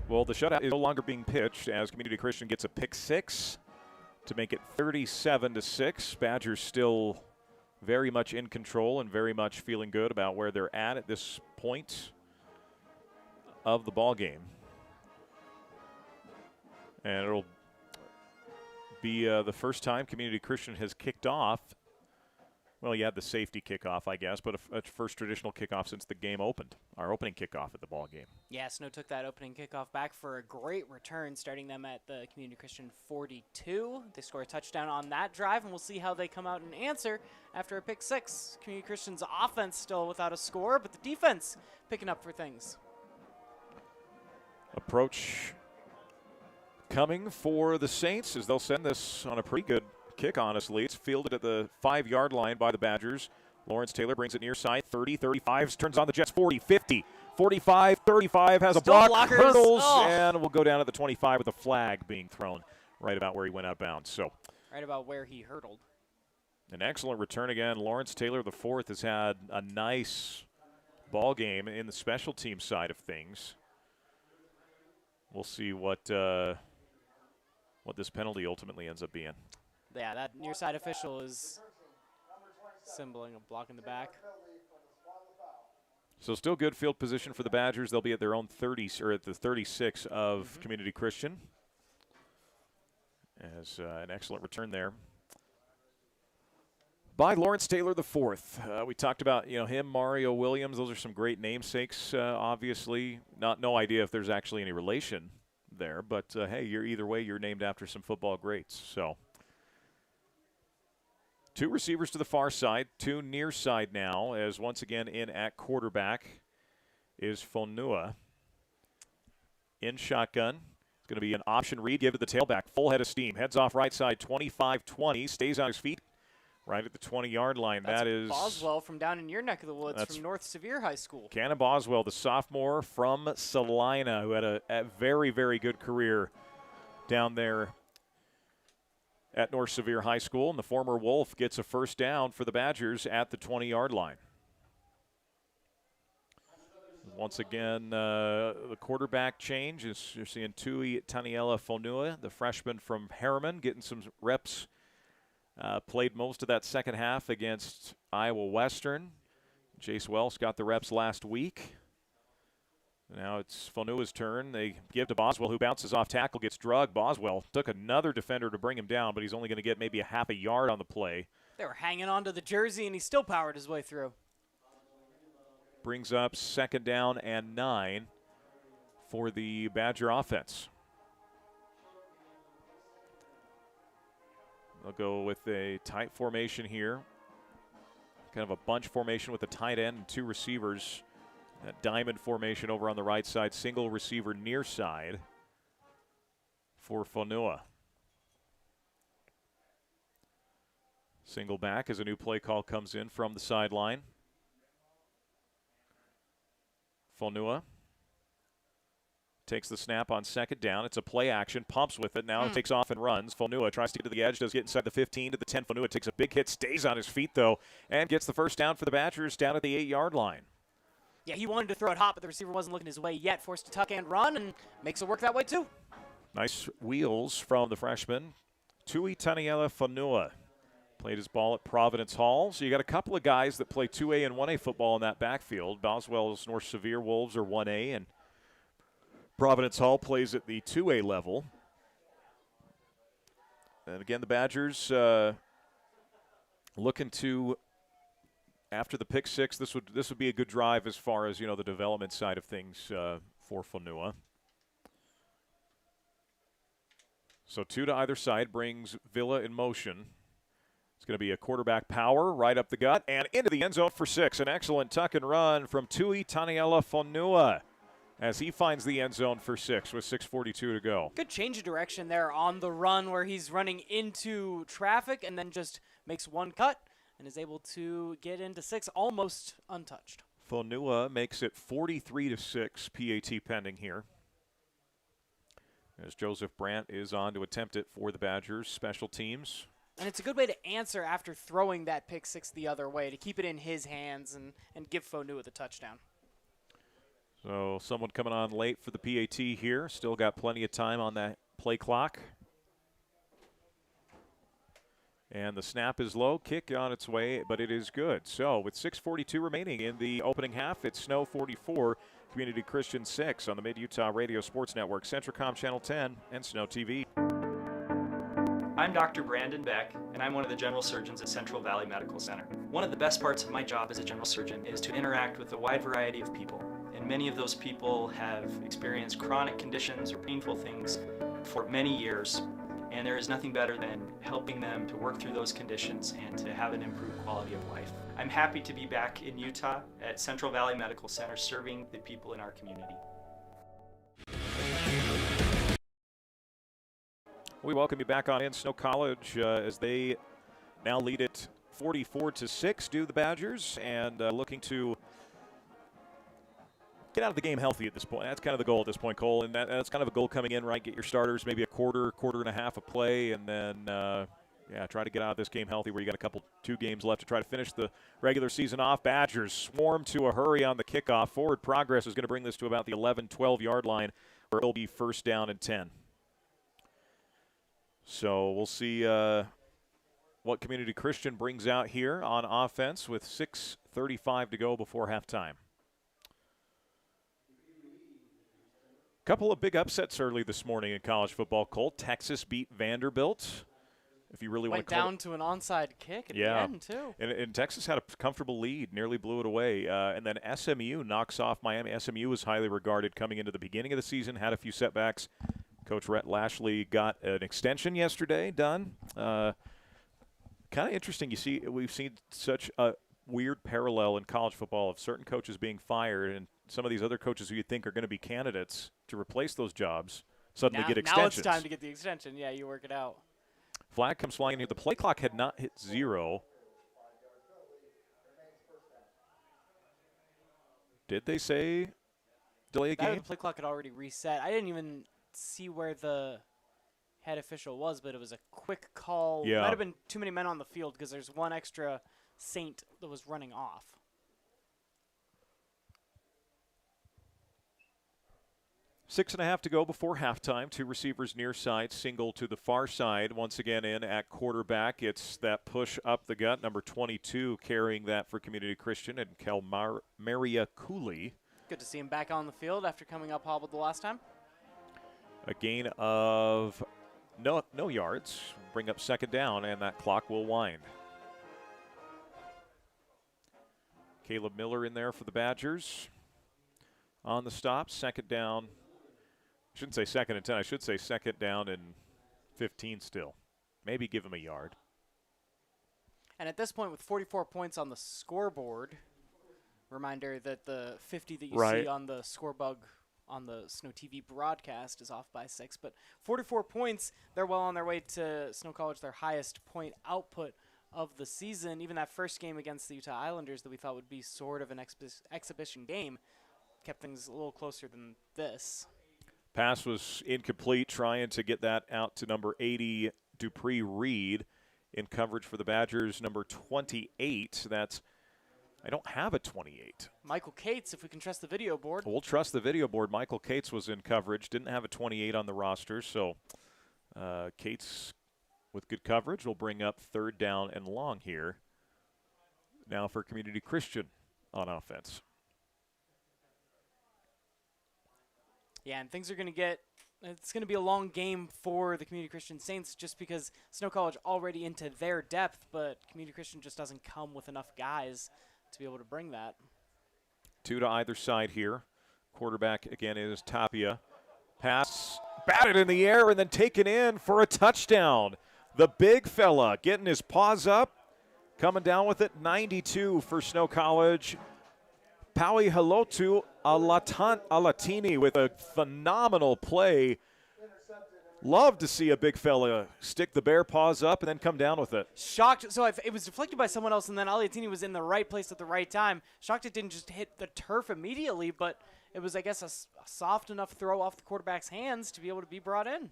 Well, the shutout is no longer being pitched as Community Christian gets a pick six to make it 37-6. Badgers still very much in control and very much feeling good about where they're at this point of the ball game. And it'll be the first time Community Christian has kicked off. Well, you had the safety kickoff, I guess, but a first traditional kickoff since the game opened, our opening kickoff at the ball game. Yeah, Snow took that opening kickoff back for a great return, starting them at the Community Christian 42. They score a touchdown on that drive, and we'll see how they come out and answer after a pick six. Community Christian's offense still without a score, but the defense picking up for things. Approach coming for the Saints as they'll send this on a pretty good kick, honestly. It's fielded at the 5-yard line by the Badgers. Lawrence Taylor brings it near side, 30, 35, turns on the Jets, 40, 50, 45, 35, has a block, blockers. hurdles, and will go down at the 25 with a flag being thrown right about where he went outbound. So, right about where he hurdled. An excellent return again. Lawrence Taylor, the fourth, has had a nice ball game in the special team side of things. We'll see what this penalty ultimately ends up being. Yeah, that near side official is symboling a block in the back. So still good field position for the Badgers. They'll be at their own 30, or at the 36 of Community Christian. As an excellent return there by Lawrence Taylor the fourth. We talked about him, Mario Williams. Those are some great namesakes. Obviously, no idea if there's actually any relation there, but hey, either way, you're named after some football greats. So. Two receivers to the far side, two near side now, as once again in at quarterback is Fonua. In shotgun. It's going to be an option read, give it the tailback, full head of steam. Heads off right side, 25-20, stays on his feet right at the 20-yard line. That's that is Boswell from down in your neck of the woods from North Sevier High School. Cannon Boswell, the sophomore from Salina, who had a very, very good career down there at North Sevier High School, and the former Wolf gets a first down for the Badgers at the 20-yard line. Once again, the quarterback change is you're seeing Tui Taniela Fonua, the freshman from Harriman, getting some reps. Played most of that second half against Iowa Western. Jace Wells got the reps last week. Now it's Fonua's turn. They give to Boswell, who bounces off tackle, gets drugged. Boswell took another defender to bring him down, but he's only going to get maybe a half a yard on the play. They were hanging on to the jersey, and he still powered his way through. Brings up 2nd down and 9 for the Badger offense. They'll go with a tight formation here. Kind of a bunch formation with a tight end and 2 receivers. That diamond formation over on the right side, single receiver near side for Fonua. Single back as a new play call comes in from the sideline. Fonua takes the snap on 2nd down. It's a play action, pumps with it. Now takes off and runs. Fonua tries to get to the edge, does get inside the 15 to the 10. Fonua takes a big hit, stays on his feet, though, and gets the first down for the Badgers down at the 8-yard line. Yeah, he wanted to throw it hot, but the receiver wasn't looking his way yet. Forced to tuck and run, and makes it work that way, too. Nice wheels from the freshman. Tui Taniela Fonua played his ball at Providence Hall. So you got a couple of guys that play 2A and 1A football in that backfield. Boswell's North Sevier Wolves are 1A, and Providence Hall plays at the 2A level. And again, the Badgers looking to, after the pick 6, this would be a good drive as far as, the development side of things for Fonua. So 2 to either side brings Villa in motion. It's going to be a quarterback power right up the gut and into the end zone for 6. An excellent tuck and run from Tui Taniela Fonua as he finds the end zone for 6 with 6:42 to go. Good change of direction there on the run where he's running into traffic and then just makes one cut and is able to get into 6 almost untouched. Fonua makes it 43-6, PAT pending here. As Joseph Brandt is on to attempt it for the Badgers. Special teams. And it's a good way to answer after throwing that pick 6 the other way, to keep it in his hands and give Fonua the touchdown. So someone coming on late for the PAT here. Still got plenty of time on that play clock. And the snap is low, kick on its way, but it is good. So with 6:42 remaining in the opening half, it's Snow 44, Community Christian 6 on the Mid-Utah Radio Sports Network, CentraCom Channel 10, and SnowTV. I'm Dr. Brandon Beck, and I'm one of the general surgeons at Central Valley Medical Center. One of the best parts of my job as a general surgeon is to interact with a wide variety of people. And many of those people have experienced chronic conditions or painful things for many years. And there is nothing better than helping them to work through those conditions and to have an improved quality of life. I'm happy to be back in Utah at Central Valley Medical Center serving the people in our community. We welcome you back on in Snow College as they now lead it 44-6, do the Badgers, and looking to get out of the game healthy at this point. That's kind of the goal at this point, Cole, and that's kind of a goal coming in, right? Get your starters maybe a quarter and a half of play, and then, try to get out of this game healthy where you got 2 games left to try to finish the regular season off. Badgers swarm to a hurry on the kickoff. Forward progress is going to bring this to about the 11, 12-yard line where it'll be 1st down and 10. So we'll see what Community Christian brings out here on offense with 6:35 to go before halftime. Couple of big upsets early this morning in college football, Cole. Texas beat Vanderbilt. If you really want to down to an onside kick at the end, too. And Texas had a comfortable lead, nearly blew it away. And then SMU knocks off Miami. SMU was highly regarded coming into the beginning of the season, had a few setbacks. Coach Rhett Lashley got an extension yesterday done. Kind of interesting. We've seen such a weird parallel in college football of certain coaches being fired and some of these other coaches who you think are going to be candidates to replace those jobs suddenly get extensions. Now it's time to get the extension. Yeah, you work it out. Flag comes flying in here. The play clock had not hit 0. Did they say delay a game? The play clock had already reset. I didn't even see where the head official was, but it was a quick call. Yeah. Might have been too many men on the field because there's one extra Saint that was running off. 6.5 to go before halftime. 2 receivers near side, single to the far side. Once again in at quarterback. It's that push up the gut. Number 22 carrying that for Community Christian, and Maria Cooley. Good to see him back on the field after coming up hobbled the last time. A gain of no yards. Bring up second down, and that clock will wind. Caleb Miller in there for the Badgers. On the stop, second down. I shouldn't say second and 10. I should say second down and 15 still. Maybe give him a yard. And at this point, with 44 points on the scoreboard, reminder that the 50 that you see on the scorebug on the SnowTV broadcast is off by 6. But 44 points, they're well on their way to Snow College, their highest point output of the season. Even that first game against the Utah Islanders that we thought would be sort of an exhibition game kept things a little closer than this. Pass was incomplete, trying to get that out to number 80, Dupree Reed, in coverage for the Badgers. Number 28, I don't have a 28. Michael Cates, if we can trust the video board. We'll trust the video board. Michael Cates was in coverage, didn't have a 28 on the roster, so Cates with good coverage will bring up third down and long here. Now for Community Christian on offense. Yeah, and things are going to it's going to be a long game for the Community Christian Saints just because Snow College already into their depth, but Community Christian just doesn't come with enough guys to be able to bring that. 2 to either side here. Quarterback again is Tapia. Pass batted in the air and then taken in for a touchdown. The big fella getting his paws up, coming down with it. 92 for Snow College. Paui Halotu Alatini with a phenomenal play. Love to see a big fella stick the bare paws up and then come down with it. Shocked. So it was deflected by someone else, and then Alatini was in the right place at the right time. Shocked it didn't just hit the turf immediately, but it was, I guess, a soft enough throw off the quarterback's hands to be able to be brought in.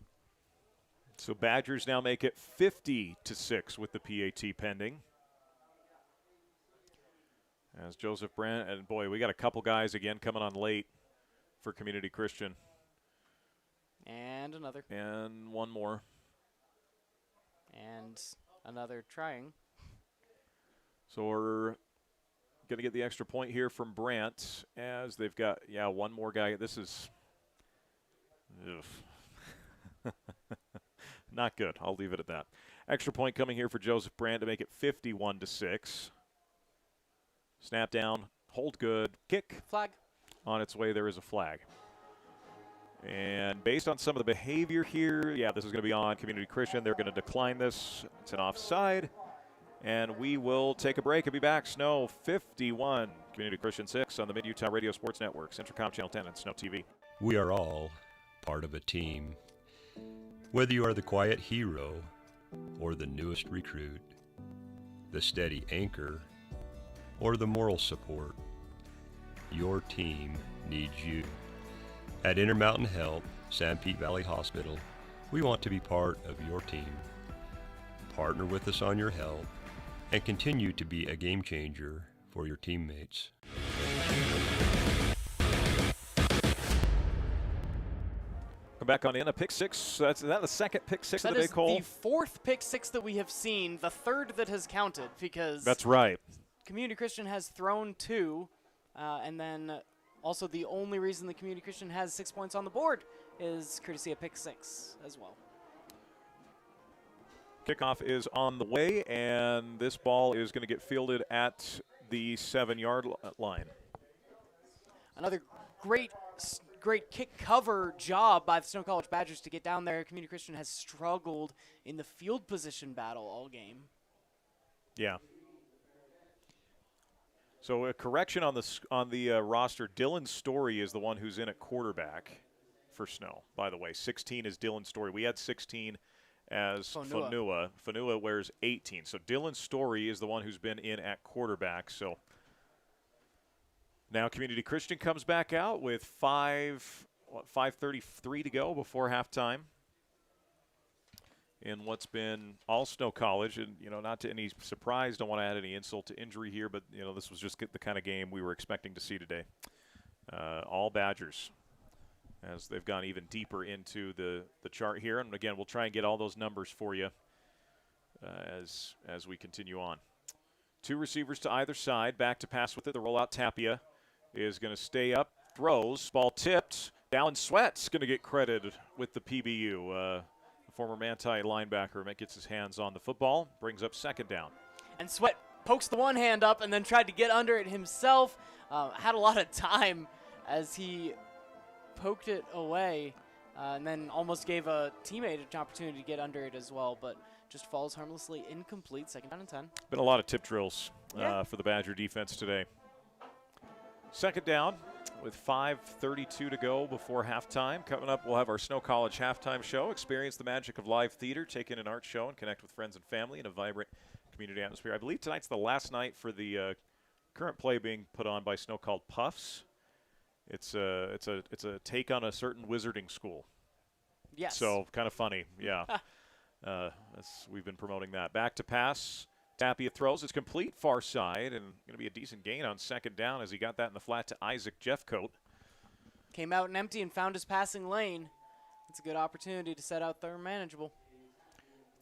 So Badgers now make it 50-6 with the PAT pending. As Joseph Brandt, and boy, we got a couple guys again coming on late for Community Christian. And another. And one more. And another trying. So we're going to get the extra point here from Brandt as they've got, one more guy. This is not good. I'll leave it at that. Extra point coming here for Joseph Brandt to make it 51-6. Snap down, hold good, kick. Flag. On its way, there is a flag. And based on some of the behavior here, this is going to be on Community Christian. They're going to decline this. It's an offside. And we will take a break and be back. Snow 51, Community Christian 6 on the Mid-Utah Radio Sports Network, CentraCom Channel 10 and SnowTV. We are all part of a team. Whether you are the quiet hero or the newest recruit, the steady anchor or the moral support, your team needs you. At Intermountain Health, San Pete Valley Hospital, we want to be part of your team. Partner with us on your health and continue to be a game changer for your teammates. Come back on in, a pick six. Is that the second pick six of the day, Cole? That is the fourth pick six that we have seen, the third that has counted because that's right. Community Christian has thrown 2, and then also the only reason the Community Christian has 6 points on the board is courtesy of pick 6 as well. Kickoff is on the way, and this ball is going to get fielded at the 7-yard line. Another great kick cover job by the Snow College Badgers to get down there. Community Christian has struggled in the field position battle all game. Yeah. So a correction on the roster. Dylan Story is the one who's in at quarterback for Snow. By the way, 16 is Dylan Story. We had 16 as Fonua. Fonua wears 18. So Dylan Story is the one who's been in at quarterback. So now Community Christian comes back out with 5:33 to go before halftime. in what's been all Snow College. And, not to any surprise, don't want to add any insult to injury here, but, this was just the kind of game we were expecting to see today. All Badgers, as they've gone even deeper into the chart here. And, again, we'll try and get all those numbers for you as we continue on. 2 receivers to either side. Back to pass with it. The rollout, Tapia is going to stay up. Throws. Ball tipped. Dallin Sweat's going to get credit with the PBU. The former Manti linebacker gets his hands on the football. Brings up 2nd down. And Sweat pokes the one hand up and then tried to get under it himself. Had a lot of time as he poked it away. And then almost gave a teammate an opportunity to get under it as well. But just falls harmlessly incomplete. 2nd down and 10. Been a lot of tip drills for the Badger defense today. 2nd down with 5:32 to go before halftime. Coming up, we'll have our Snow College halftime show. Experience the magic of live theater, take in an art show, and connect with friends and family in a vibrant community atmosphere. I believe tonight's the last night for the current play being put on by Snow called Puffs. It's a take on a certain wizarding school. Yes. So kind of funny, yeah. We've been promoting that. Back to pass. Tapia throws. It's complete far side, and going to be a decent gain on 2nd down as he got that in the flat to Isaac Jeffcoat. Came out and empty and found his passing lane. It's a good opportunity to set out there manageable.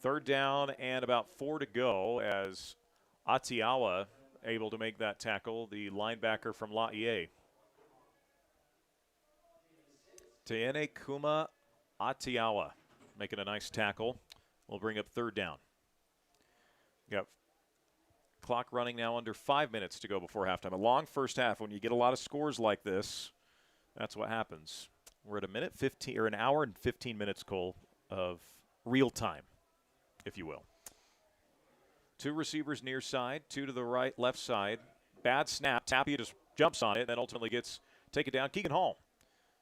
3rd down and about 4 to go as Atiawa able to make that tackle, the linebacker from Laie. Teene Kuma Atiawa making a nice tackle. We'll bring up 3rd down. Got clock running now under 5 minutes to go before halftime. A long first half. When you get a lot of scores like this, that's what happens. We're at an hour and 15 minutes, Cole, of real time, if you will. 2 receivers near side, 2 to the right, left side. Bad snap. Tapia just jumps on it, then ultimately gets taken down. Keegan Hall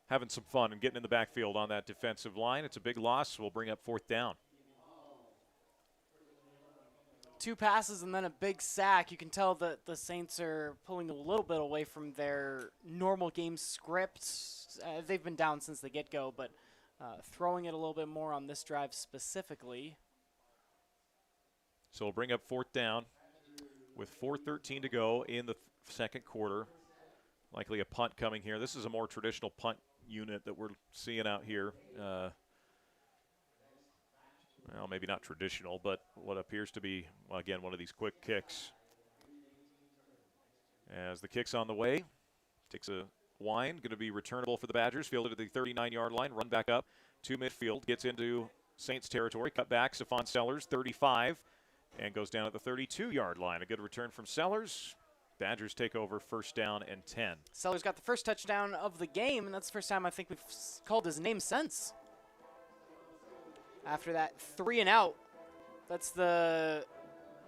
having some fun and getting in the backfield on that defensive line. It's a big loss. We'll bring up 4th down. 2 passes and then a big sack. You can tell that the Saints are pulling a little bit away from their normal game script. They've been down since the get-go, but throwing it a little bit more on this drive specifically. So we'll bring up 4th down with 4:13 to go in the 2nd quarter. Likely a punt coming here. This is a more traditional punt unit that we're seeing out here. Well, maybe not traditional, but what appears to be, well, again, one of these quick kicks. As the kick's on the way, takes a wind, going to be returnable for the Badgers. Fielded at the 39-yard line, run back up to midfield, gets into Saints territory, cut back, Stephon Sellers, 35, and goes down at the 32-yard line. A good return from Sellers. Badgers take over 1st down and 10. Sellers got the first touchdown of the game, and that's the first time I think we've called his name since. After that 3 and out,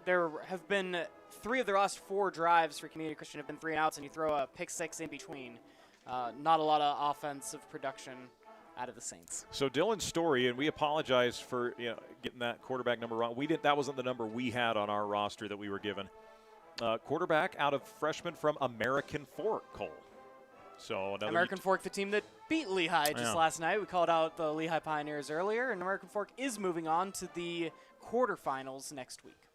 there have been 3 of the last 4 drives for Community Christian have been 3 and outs, and you throw a pick 6 in between. Not a lot of offensive production out of the Saints. So Dylan Story, and we apologize for getting that quarterback number wrong. That wasn't the number we had on our roster that we were given. Quarterback out of freshman from American Fork, Cole. So American Fork, the team that beat Lehigh just last night. We called out the Lehigh Pioneers earlier, and American Fork is moving on to the quarterfinals next week.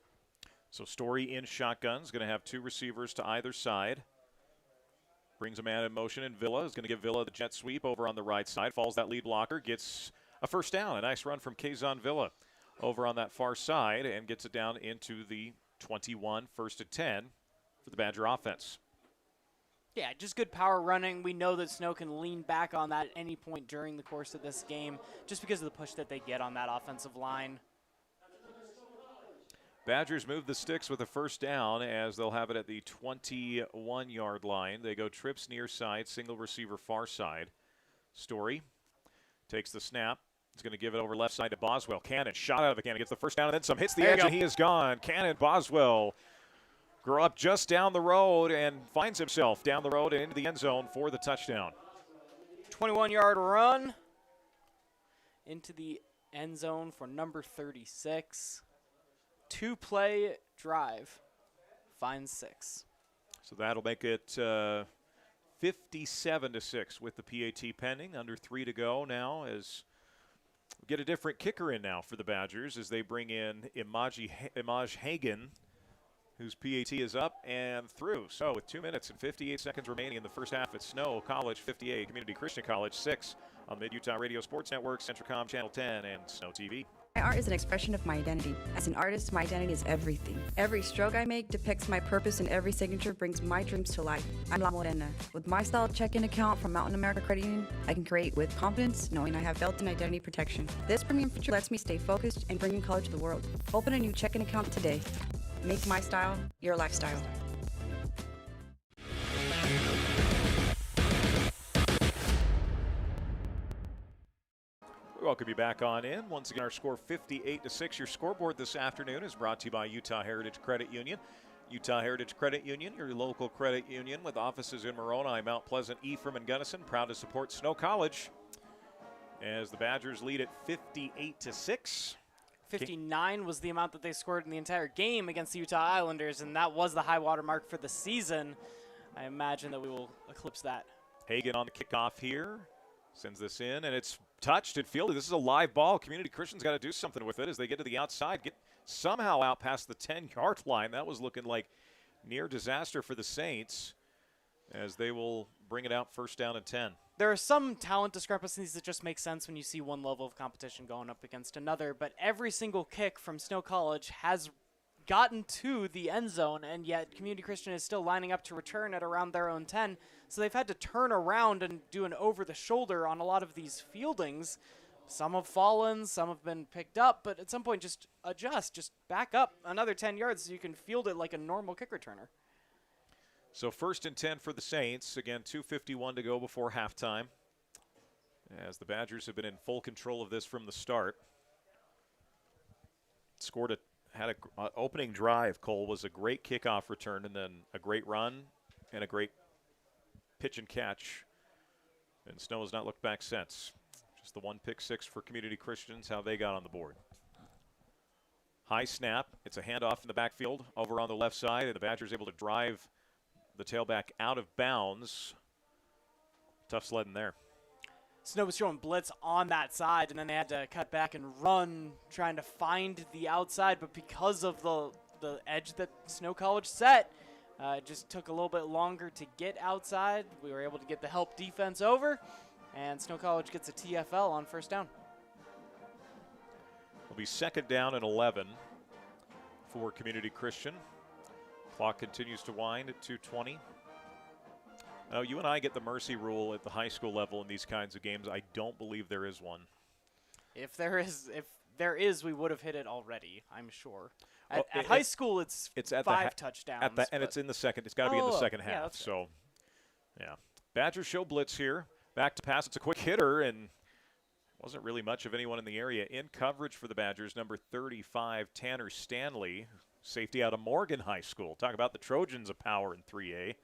So Story in shotguns, going to have 2 receivers to either side. Brings a man in motion, and Villa is going to give Villa the jet sweep over on the right side. Falls that lead blocker, gets a 1st down. A nice run from Kazan Villa over on that far side, and gets it down into the 21, 1st and 10 for the Badger offense. Yeah, just good power running. We know that Snow can lean back on that at any point during the course of this game just because of the push that they get on that offensive line. Badgers move the sticks with a 1st down as they'll have it at the 21-yard line. They go trips near side, single receiver far side. Story takes the snap. He's going to give it over left side to Boswell. Cannon, shot out of the cannon, gets the 1st down and then some. Hits the edge and he is gone. Cannon, Boswell grow up just down the road and finds himself down the road and into the end zone for the touchdown. 21-yard run into the end zone for number 36. 2-play drive. Finds 6. So that'll make it 57-6 with the PAT pending. Under 3 to go now as We get a different kicker in now for the Badgers as they bring in Imaj Hagan, whose PAT is up and through. So with 2 minutes and 58 seconds remaining in the first half, it's Snow College 58, Community Christian College 6 on the Mid-Utah Radio Sports Network, CentraCom Channel 10, and SnowTV. My art is an expression of my identity. As an artist, my identity is everything. Every stroke I make depicts my purpose, and every signature brings my dreams to life. I'm La Morena. With my style check-in account from Mountain America Credit Union, I can create with confidence, knowing I have built-in identity protection. This premium feature lets me stay focused and bring college to the world. Open a new checking account today. Make my style your lifestyle. We welcome you back on in. Once again, our score 58-6. Your scoreboard this afternoon is brought to you by Utah Heritage Credit Union. Utah Heritage Credit Union, your local credit union with offices in Moroni, Mount Pleasant, Ephraim, and Gunnison. Proud to support Snow College as the Badgers lead at 58-6. 59 was the amount that they scored in the entire game against the Utah Islanders, and that was the high water mark for the season. I imagine that we will eclipse that. Hagan on the kickoff here. Sends this in, and it's touched and fielded. This is a live ball. Community Christian's got to do something with it as they get to the outside, get somehow out past the 10-yard line. That was looking like near disaster for the Saints as they will bring it out first down and 10. There are some talent discrepancies that just make sense when you see one level of competition going up against another, but every single kick from Snow College has gotten to the end zone, and yet Community Christian is still lining up to return at around their own 10. So they've had to turn around and do an over-the-shoulder on a lot of these fieldings. Some have fallen, some have been picked up, but at some point just adjust, just back up another 10 yards so you can field it like a normal kick returner. So first and 10 for the Saints. Again, 2:51 to go before halftime, as the Badgers have been in full control of this from the start. Had an opening drive, Cole, was a great kickoff return, and then a great run and a great pitch and catch. And Snow has not looked back since. Just the one pick six for Community Christians, how they got on the board. High snap. It's a handoff in the backfield over on the left side, and the Badgers able to drive the tailback out of bounds. Tough sledding there. Snow was showing blitz on that side, and then they had to cut back and run trying to find the outside, but because of the edge that Snow College set, it just took a little bit longer to get outside. We were able to get the help defense over, and Snow College gets a TFL on first down. It'll be second down and 11 for Community Christian. Clock continues to wind at 2:20. Now, you and I get the mercy rule at the high school level in these kinds of games. I don't believe there is one. If there is, we would have hit it already, I'm sure. At high school, it's at 5 touchdowns. And it's in the second. It's got to be in the second half. So, yeah. Badgers show blitz here. Back to pass. It's a quick hitter, and wasn't really much of anyone in the area. In coverage for the Badgers, number 35, Tanner Stanley, safety out of Morgan High School. Talk about the Trojans of power in 3A.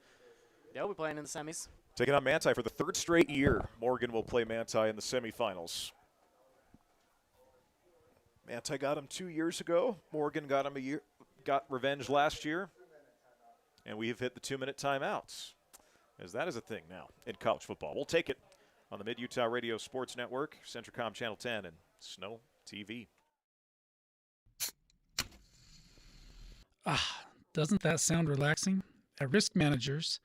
Yeah, we'll be playing in the semis. Taking on Manti for the third straight year. Morgan will play Manti in the semifinals. Manti got him 2 years ago. Morgan got him got revenge last year. And we have hit the 2-minute timeouts, as that is a thing now in college football. We'll take it on the Mid-Utah Radio Sports Network, CentraCom Channel 10, and SnowTV. Doesn't that sound relaxing? At Risk Managers,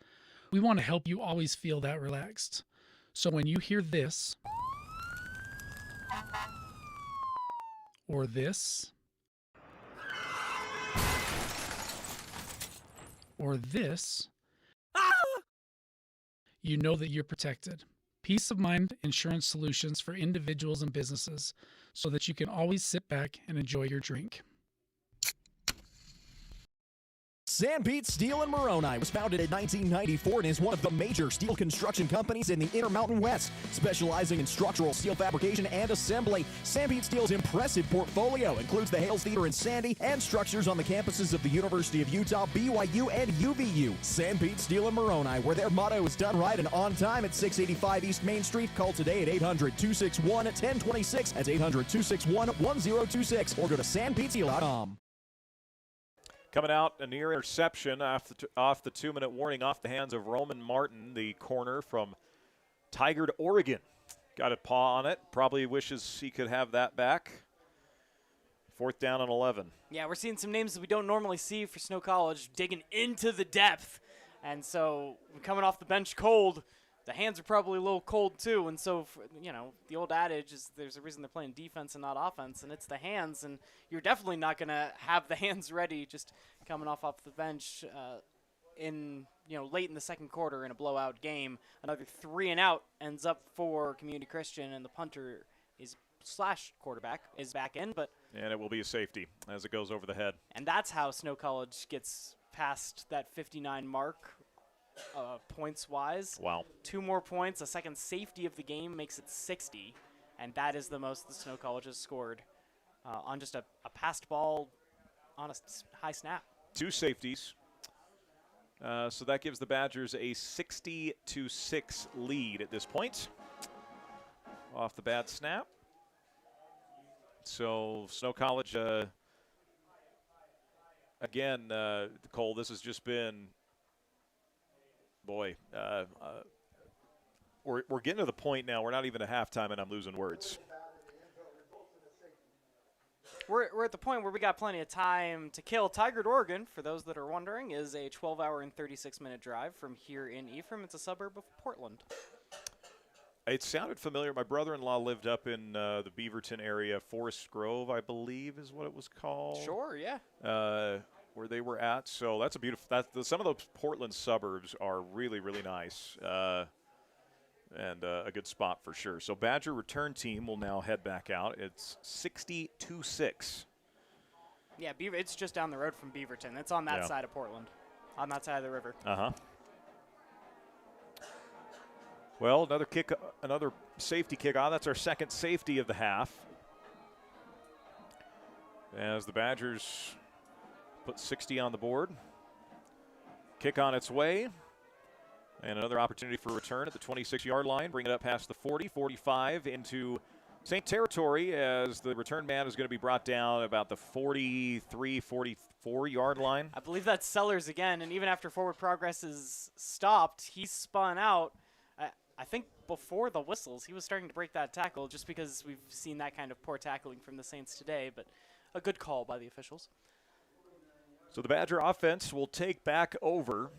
we want to help you always feel that relaxed. So when you hear this, or this, or this, you know that you're protected. Peace of mind insurance solutions for individuals and businesses so that you can always sit back and enjoy your drink. Sanpete Steel in Moroni was founded in 1994 and is one of the major steel construction companies in the Intermountain West, specializing in structural steel fabrication and assembly. Sanpete Steel's impressive portfolio includes the Hales Theater in Sandy and structures on the campuses of the University of Utah, BYU, and UVU. Sanpete Steel in Moroni, where their motto is done right and on time, at 685 East Main Street. Call today at 800-261-1026. That's 800-261-1026, or go to sanpetesteel.com. Coming out, a near interception off the 2-minute warning, off the hands of Roman Martin, the corner from Tigard, Oregon. Got a paw on it. Probably wishes he could have that back. 4th down and 11. Yeah, we're seeing some names that we don't normally see for Snow College digging into the depth. And so coming off the bench cold, the hands are probably a little cold too. And so, the old adage is there's a reason they're playing defense and not offense, and it's the hands. And you're definitely not going to have the hands ready just coming off the bench late in the second quarter in a blowout game. Another 3-and-out ends up for Community Christian, and the punter / quarterback is back in, and it will be a safety as it goes over the head. And that's how Snow College gets past that 59 mark points-wise. Wow. 2 more points, a second safety of the game makes it 60, and that is the most the Snow College has scored on just a passed ball on a high snap. 2 safeties. So that gives the Badgers a 60-6 lead at this point. Off the bad snap. So Snow College, again, Cole, this has just been, boy, we're getting to the point now. We're not even at halftime, and I'm losing words. We're at the point where we got plenty of time to kill. Tigard, Oregon, for those that are wondering, is a 12-hour and 36-minute drive from here in Ephraim. It's a suburb of Portland. It sounded familiar. My brother-in-law lived up in the Beaverton area. Forest Grove, I believe, is what it was called. Sure, yeah. Where they were at. So that's a beautiful. Some of those Portland suburbs are really, really nice, and a good spot for sure. So Badger return team will now head back out. It's 60-6. Yeah, it's just down the road from Beaverton. It's on that side of Portland, on that side of the river. Well, another safety kickoff. That's our second safety of the half. As the Badgers put 60 on the board. Kick on its way. And another opportunity for a return at the 26-yard line. Bring it up past the 40, 45 into St. territory as the return man is going to be brought down about the 43, 44-yard line. I believe that's Sellers again, and even after forward progress is stopped, he spun out. I think before the whistles, he was starting to break that tackle just because we've seen that kind of poor tackling from the Saints today, but a good call by the officials. So the Badger offense will take back over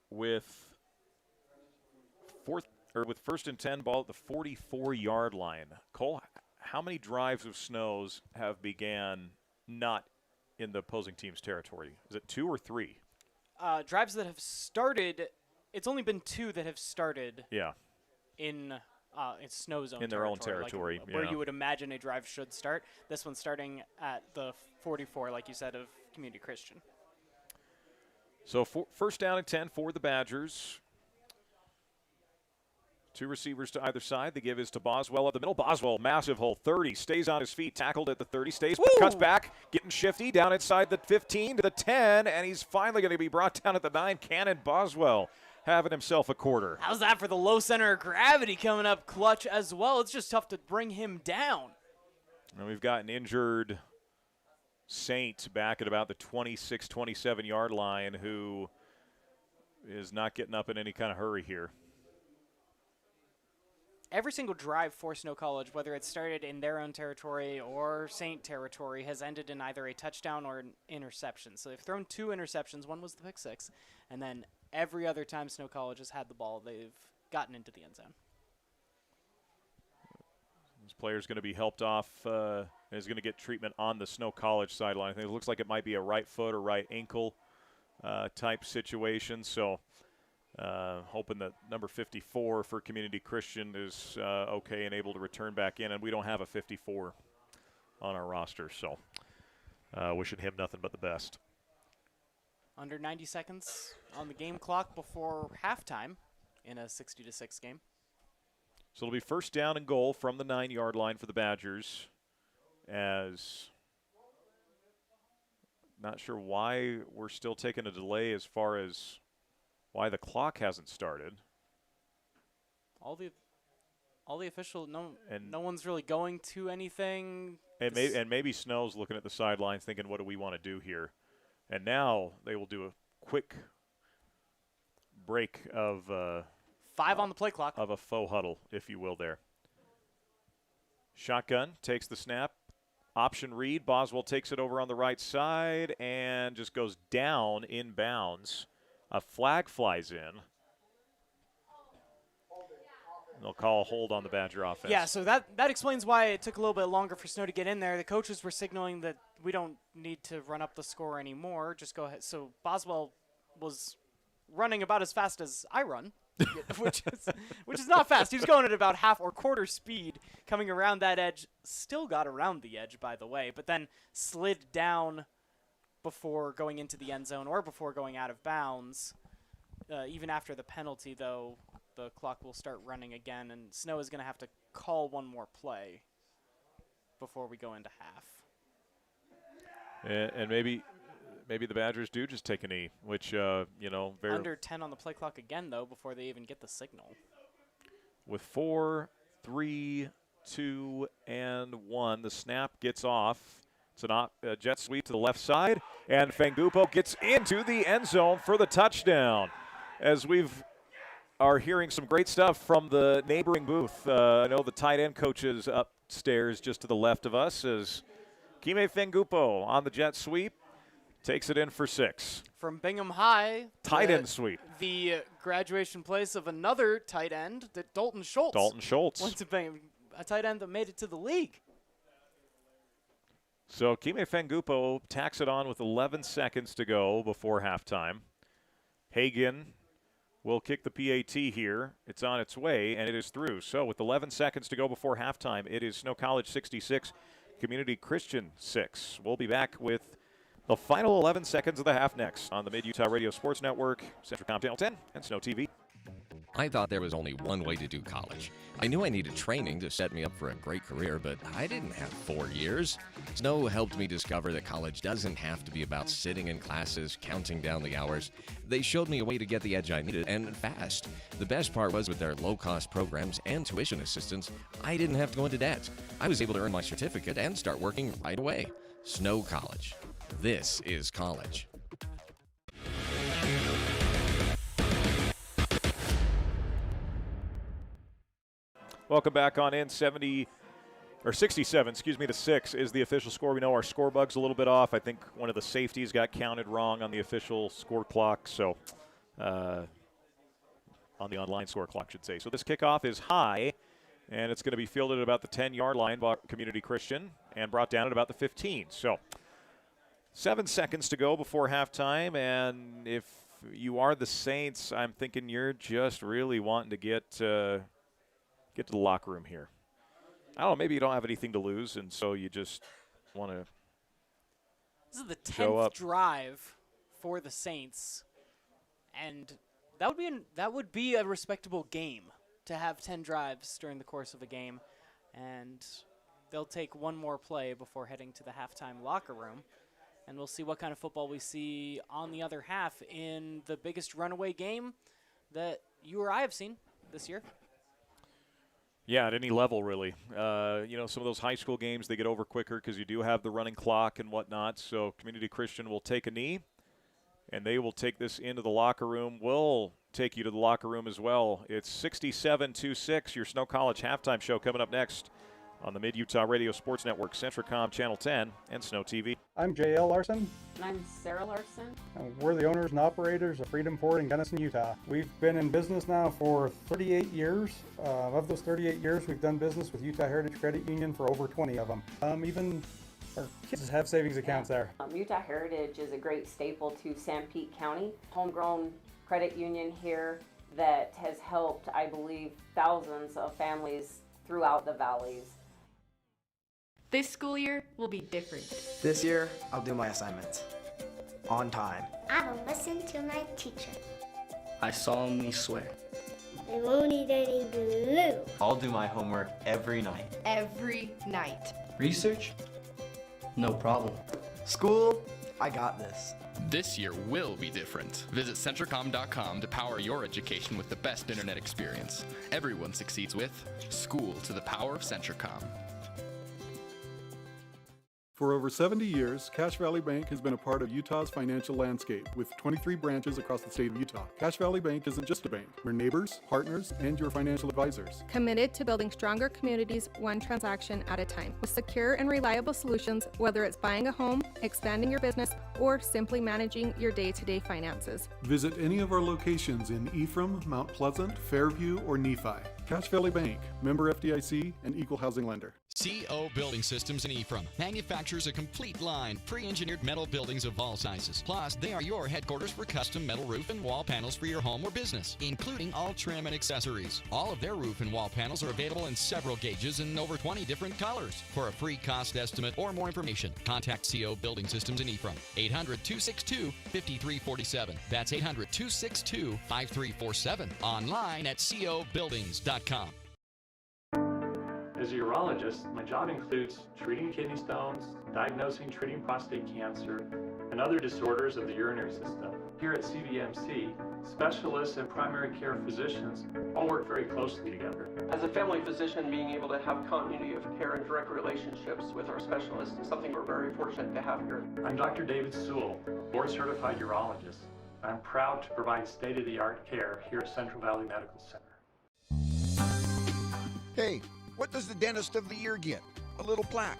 with first and 10 ball at the 44-yard line. Cole, how many drives of Snows have began not in the opposing team's territory? Is it 2 or 3? Drives that have started, it's only been 2 that have started. Yeah. In Snow Zone in their own territory, where you would imagine a drive should start. This one's starting at the 44, like you said, of Community Christian. So first down and 10 for the Badgers. 2 receivers to either side. The give is to Boswell up the middle. Boswell, massive hole, 30, stays on his feet, tackled at the 30, cuts back, getting shifty, down inside the 15 to the 10, and he's finally going to be brought down at the 9. Cannon Boswell having himself a quarter. How's that for the low center of gravity coming up clutch as well? It's just tough to bring him down. And we've got an injured Saint back at about the 26, 27-yard line who is not getting up in any kind of hurry here. Every single drive for Snow College, whether it started in their own territory or Saint territory, has ended in either a touchdown or an interception. So they've thrown 2 interceptions. One was the pick 6. And then every other time Snow College has had the ball, they've gotten into the end zone. This player's going to be helped off and is going to get treatment on the Snow College sideline. I think it looks like it might be a right foot or right ankle type situation. So hoping that number 54 for Community Christian is okay and able to return back in. And we don't have a 54 on our roster, so wishing him nothing but the best. Under 90 seconds on the game clock before halftime in a 60-6 game. So it'll be first down and goal from the 9-yard line for the Badgers, as not sure why we're still taking a delay as far as why the clock hasn't started. All the official, no one's really going to anything. And maybe Snow's looking at the sidelines thinking, what do we want to do here? And now they will do a quick break of 5 on the play clock of a faux huddle, if you will, there. Shotgun takes the snap. Option read. Boswell takes it over on the right side and just goes down in bounds. A flag flies in. They'll call a hold on the Badger offense. Yeah, so that explains why it took a little bit longer for Snow to get in there. The coaches were signaling that we don't need to run up the score anymore. Just go ahead. So Boswell was running about as fast as I run, which is not fast. He was going at about half or quarter speed coming around that edge. Still got around the edge, by the way, but then slid down before going into the end zone or before going out of bounds. Even after the penalty, though, the clock will start running again, and Snow is going to have to call one more play before we go into half. And maybe the Badgers do just take a knee, which, very under 10 on the play clock again, though, before they even get the signal. With 4, 3, 2, and 1, the snap gets off. It's a jet sweep to the left side, and Fangupo gets into the end zone for the touchdown. As are hearing some great stuff from the neighboring booth. I know the tight end coaches upstairs just to the left of us as Kime Fangupo on the jet sweep takes it in for 6. From Bingham High. Tight end sweep. The graduation place of another tight end, Dalton Schultz. Dalton Schultz. Went to Bingham, a tight end that made it to the league. So Kime Fangupo tacks it on with 11 seconds to go before halftime. Hagan will kick the PAT here. It's on its way, and it is through. So with 11 seconds to go before halftime, it is Snow College 66, Community Christian 6. We'll be back with the final 11 seconds of the half next on the Mid-Utah Radio Sports Network, CentraCom Channel 10, and SnowTV. I thought there was only one way to do college. I knew I needed training to set me up for a great career, but I didn't have 4 years. Snow helped me discover that college doesn't have to be about sitting in classes, counting down the hours. They showed me a way to get the edge I needed, and fast. The best part was with their low-cost programs and tuition assistance, I didn't have to go into debt. I was able to earn my certificate and start working right away. Snow College. This is college. Welcome back on in. 67 to 6 is the official score. We know our score bug's a little bit off. I think one of the safeties got counted wrong on the official score clock, so on the online score clock, should say. So this kickoff is high, and it's going to be fielded at about the 10-yard line by Community Christian and brought down at about the 15. So 7 seconds to go before halftime, and if you are the Saints, I'm thinking you're just really wanting to get to the locker room here. I don't know, maybe you don't have anything to lose, and so you just want to This is the 10th drive for the Saints, and that would be a respectable game to have 10 drives during the course of a game, and they'll take one more play before heading to the halftime locker room, and we'll see what kind of football we see on the other half in the biggest runaway game that you or I have seen this year. Yeah, at any level, really. Some of those high school games, they get over quicker because you do have the running clock and whatnot. So Community Christian will take a knee, and they will take this into the locker room. We'll take you to the locker room as well. It's 67-6, your Snow College halftime show coming up next on the Mid-Utah Radio Sports Network, CentraCom Channel 10, and SnowTV. I'm J.L. Larson. And I'm Sarah Larson. And we're the owners and operators of Freedom Ford in Gunnison, Utah. We've been in business now for 38 years. Of those 38 years, we've done business with Utah Heritage Credit Union for over 20 of them. Even our kids have savings accounts there. Utah Heritage is a great staple to Sanpete County. Homegrown credit union here that has helped, I believe, thousands of families throughout the valleys. This school year will be different. This year, I'll do my assignments on time. I will listen to my teacher. I solemnly swear. I won't eat any glue. I'll do my homework every night. Every night. Research? No problem. School? I got this. This year will be different. Visit CentraCom.com to power your education with the best internet experience. Everyone succeeds with School to the Power of CentraCom. For over 70 years, Cache Valley Bank has been a part of Utah's financial landscape with 23 branches across the state of Utah. Cache Valley Bank isn't just a bank. We're neighbors, partners, and your financial advisors. Committed to building stronger communities one transaction at a time with secure and reliable solutions, whether it's buying a home, expanding your business, or simply managing your day-to-day finances. Visit any of our locations in Ephraim, Mount Pleasant, Fairview, or Nephi. Cache Valley Bank, member FDIC, and equal housing lender. CO Building Systems in Ephraim manufactures a complete line of pre-engineered metal buildings of all sizes. Plus, they are your headquarters for custom metal roof and wall panels for your home or business, including all trim and accessories. All of their roof and wall panels are available in several gauges and over 20 different colors. For a free cost estimate or more information, contact CO Building Systems in Ephraim. 800-262-5347. That's 800-262-5347. Online at cobuildings.com. As a urologist, my job includes treating kidney stones, diagnosing, treating prostate cancer, and other disorders of the urinary system. Here at CVMC, specialists and primary care physicians all work very closely together. As a family physician, being able to have continuity of care and direct relationships with our specialists is something we're very fortunate to have here. I'm Dr. David Sewell, board-certified urologist. I'm proud to provide state-of-the-art care here at Central Valley Medical Center. Hey, what does the dentist of the year get? A little plaque.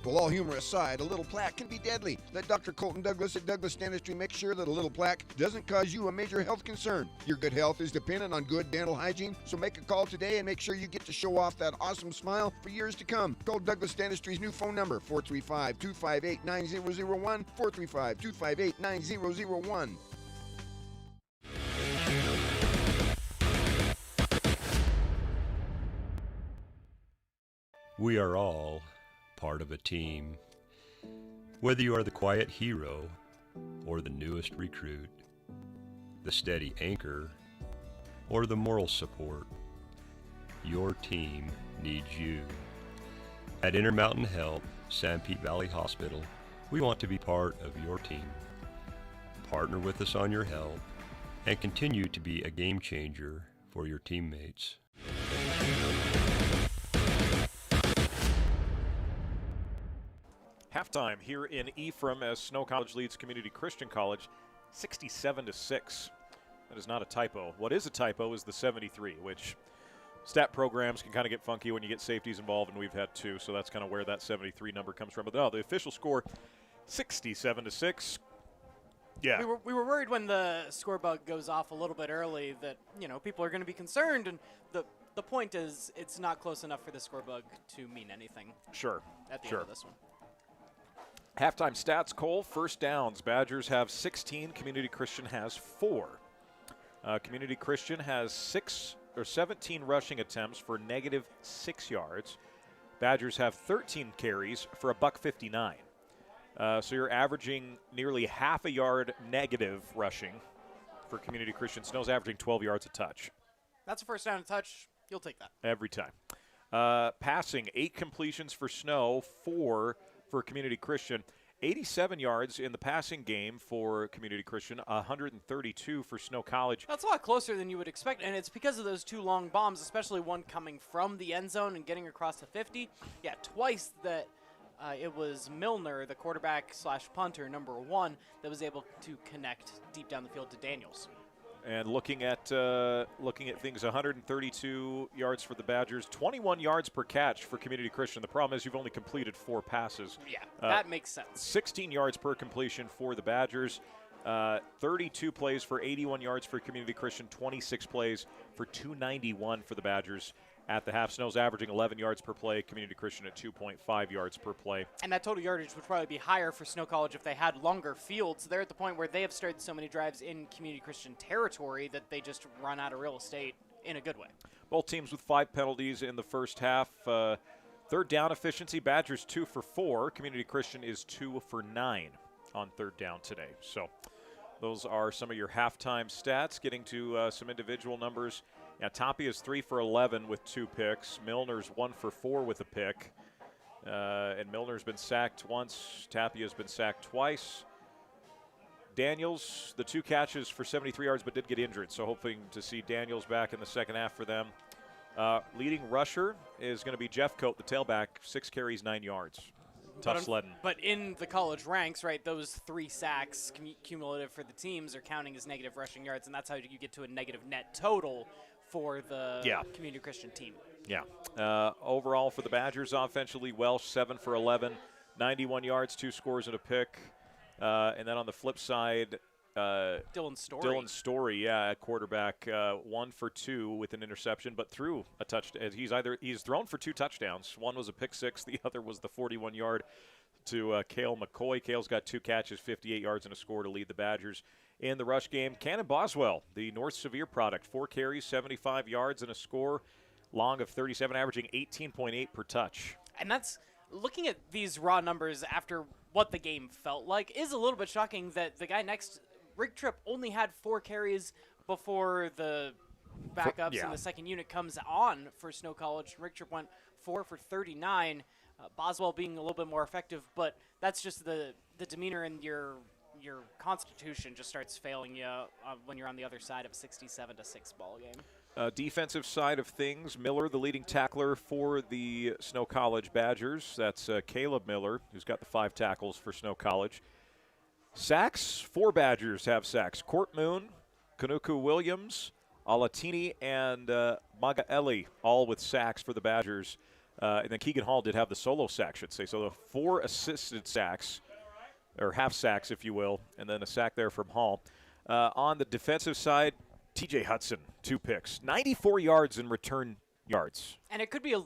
Well, all humor aside, a little plaque can be deadly. Let Dr. Colton Douglas at Douglas Dentistry make sure that a little plaque doesn't cause you a major health concern. Your good health is dependent on good dental hygiene, so make a call today and make sure you get to show off that awesome smile for years to come. Call Douglas Dentistry's new phone number, 435-258-9001, 435-258-9001. We are all part of a team. Whether you are the quiet hero or the newest recruit, the steady anchor or the moral support, your team needs you. At Intermountain Health, San Pete Valley Hospital, we want to be part of your team. Partner with us on your health and continue to be a game changer for your teammates. Halftime here in Ephraim as Snow College leads Community Christian College 67-6. That is not a typo. What is a typo is the 73, which stat programs can kind of get funky when you get safeties involved, and we've had two, so that's kind of where that 73 number comes from. But no, the official score 67-6. Yeah. We were worried when the score bug goes off a little bit early that, people are going to be concerned, and the point is it's not close enough for the score bug to mean anything. Sure. At the end of this one. Halftime stats, Cole. First downs. Badgers have 16. Community Christian has 4. Community Christian has 17 rushing attempts for -6 yards. Badgers have 13 carries for a $159. So you're averaging nearly half a yard negative rushing for Community Christian. Snow's averaging 12 yards a touch. That's a first down and touch. You'll take that. Every time. Passing, 8 completions for Snow, 4 for Community Christian. 87 yards in the passing game for Community Christian, 132 for Snow College. That's a lot closer than you would expect, and it's because of those 2 long bombs, especially one coming from the end zone and getting across the 50. Yeah, twice that it was Milner, the quarterback/punter, number 1, that was able to connect deep down the field to Daniels. And looking at things, 132 yards for the Badgers, 21 yards per catch for Community Christian. The problem is you've only completed 4 passes. Yeah, that makes sense. 16 yards per completion for the Badgers, 32 plays for 81 yards for Community Christian, 26 plays for 291 for the Badgers. At the half, Snow's averaging 11 yards per play, Community Christian at 2.5 yards per play. And that total yardage would probably be higher for Snow College if they had longer fields. They're at the point where they have started so many drives in Community Christian territory that they just run out of real estate in a good way. Both teams with 5 penalties in the first half. Third down efficiency, Badgers 2 for 4. Community Christian is 2 for 9 on third down today. So those are some of your halftime stats. Getting to some individual numbers. Yeah, Tapia's 3 for 11 with 2 picks. Milner's 1 for 4 with a pick. And Milner's been sacked once. Tapia's been sacked twice. Daniels, the 2 catches for 73 yards, but did get injured. So hoping to see Daniels back in the second half for them. Leading rusher is going to be Jeff Coate, the tailback, 6 carries, 9 yards. Tough sledding. But in the college ranks, right, those 3 sacks cumulative for the teams are counting as negative rushing yards, and that's how you get to a negative net total for the Community Christian team. Yeah. Overall for the Badgers offensively, Welsh 7 for 11, 91 yards, 2 scores and a pick. And then on the flip side, Dylan Story, at quarterback, 1 for 2 with an interception, but threw a touchdown. He's thrown for 2 touchdowns. One was a pick six, the other was the 41-yard to Cale McCoy. Cale's got 2 catches, 58 yards and a score to lead the Badgers in the rush game. Cannon Boswell, the North Sevier product, 4 carries, 75 yards and a score, long of 37, averaging 18.8 per touch. And that's looking at these raw numbers after what the game felt like is a little bit shocking that the guy next, Rick Tripp, only had 4 carries before the backups and the second unit comes on for Snow College. Rick Tripp went 4 for 39, Boswell being a little bit more effective, but that's just the demeanor and your constitution just starts failing you when you're on the other side of a 67-6 ball game. Defensive side of things, Miller, the leading tackler for the Snow College Badgers. That's Caleb Miller, who's got the 5 tackles for Snow College. Sacks, 4 Badgers have sacks. Court Moon, Kanuku Williams, Alatini, and Magaeli, all with sacks for the Badgers. And then Keegan Hall did have the solo sack, should say. So the 4 assisted sacks, or half sacks, if you will, and then a sack there from Hall. On the defensive side, TJ Hudson, 2 picks, 94 yards in return yards. And it could be a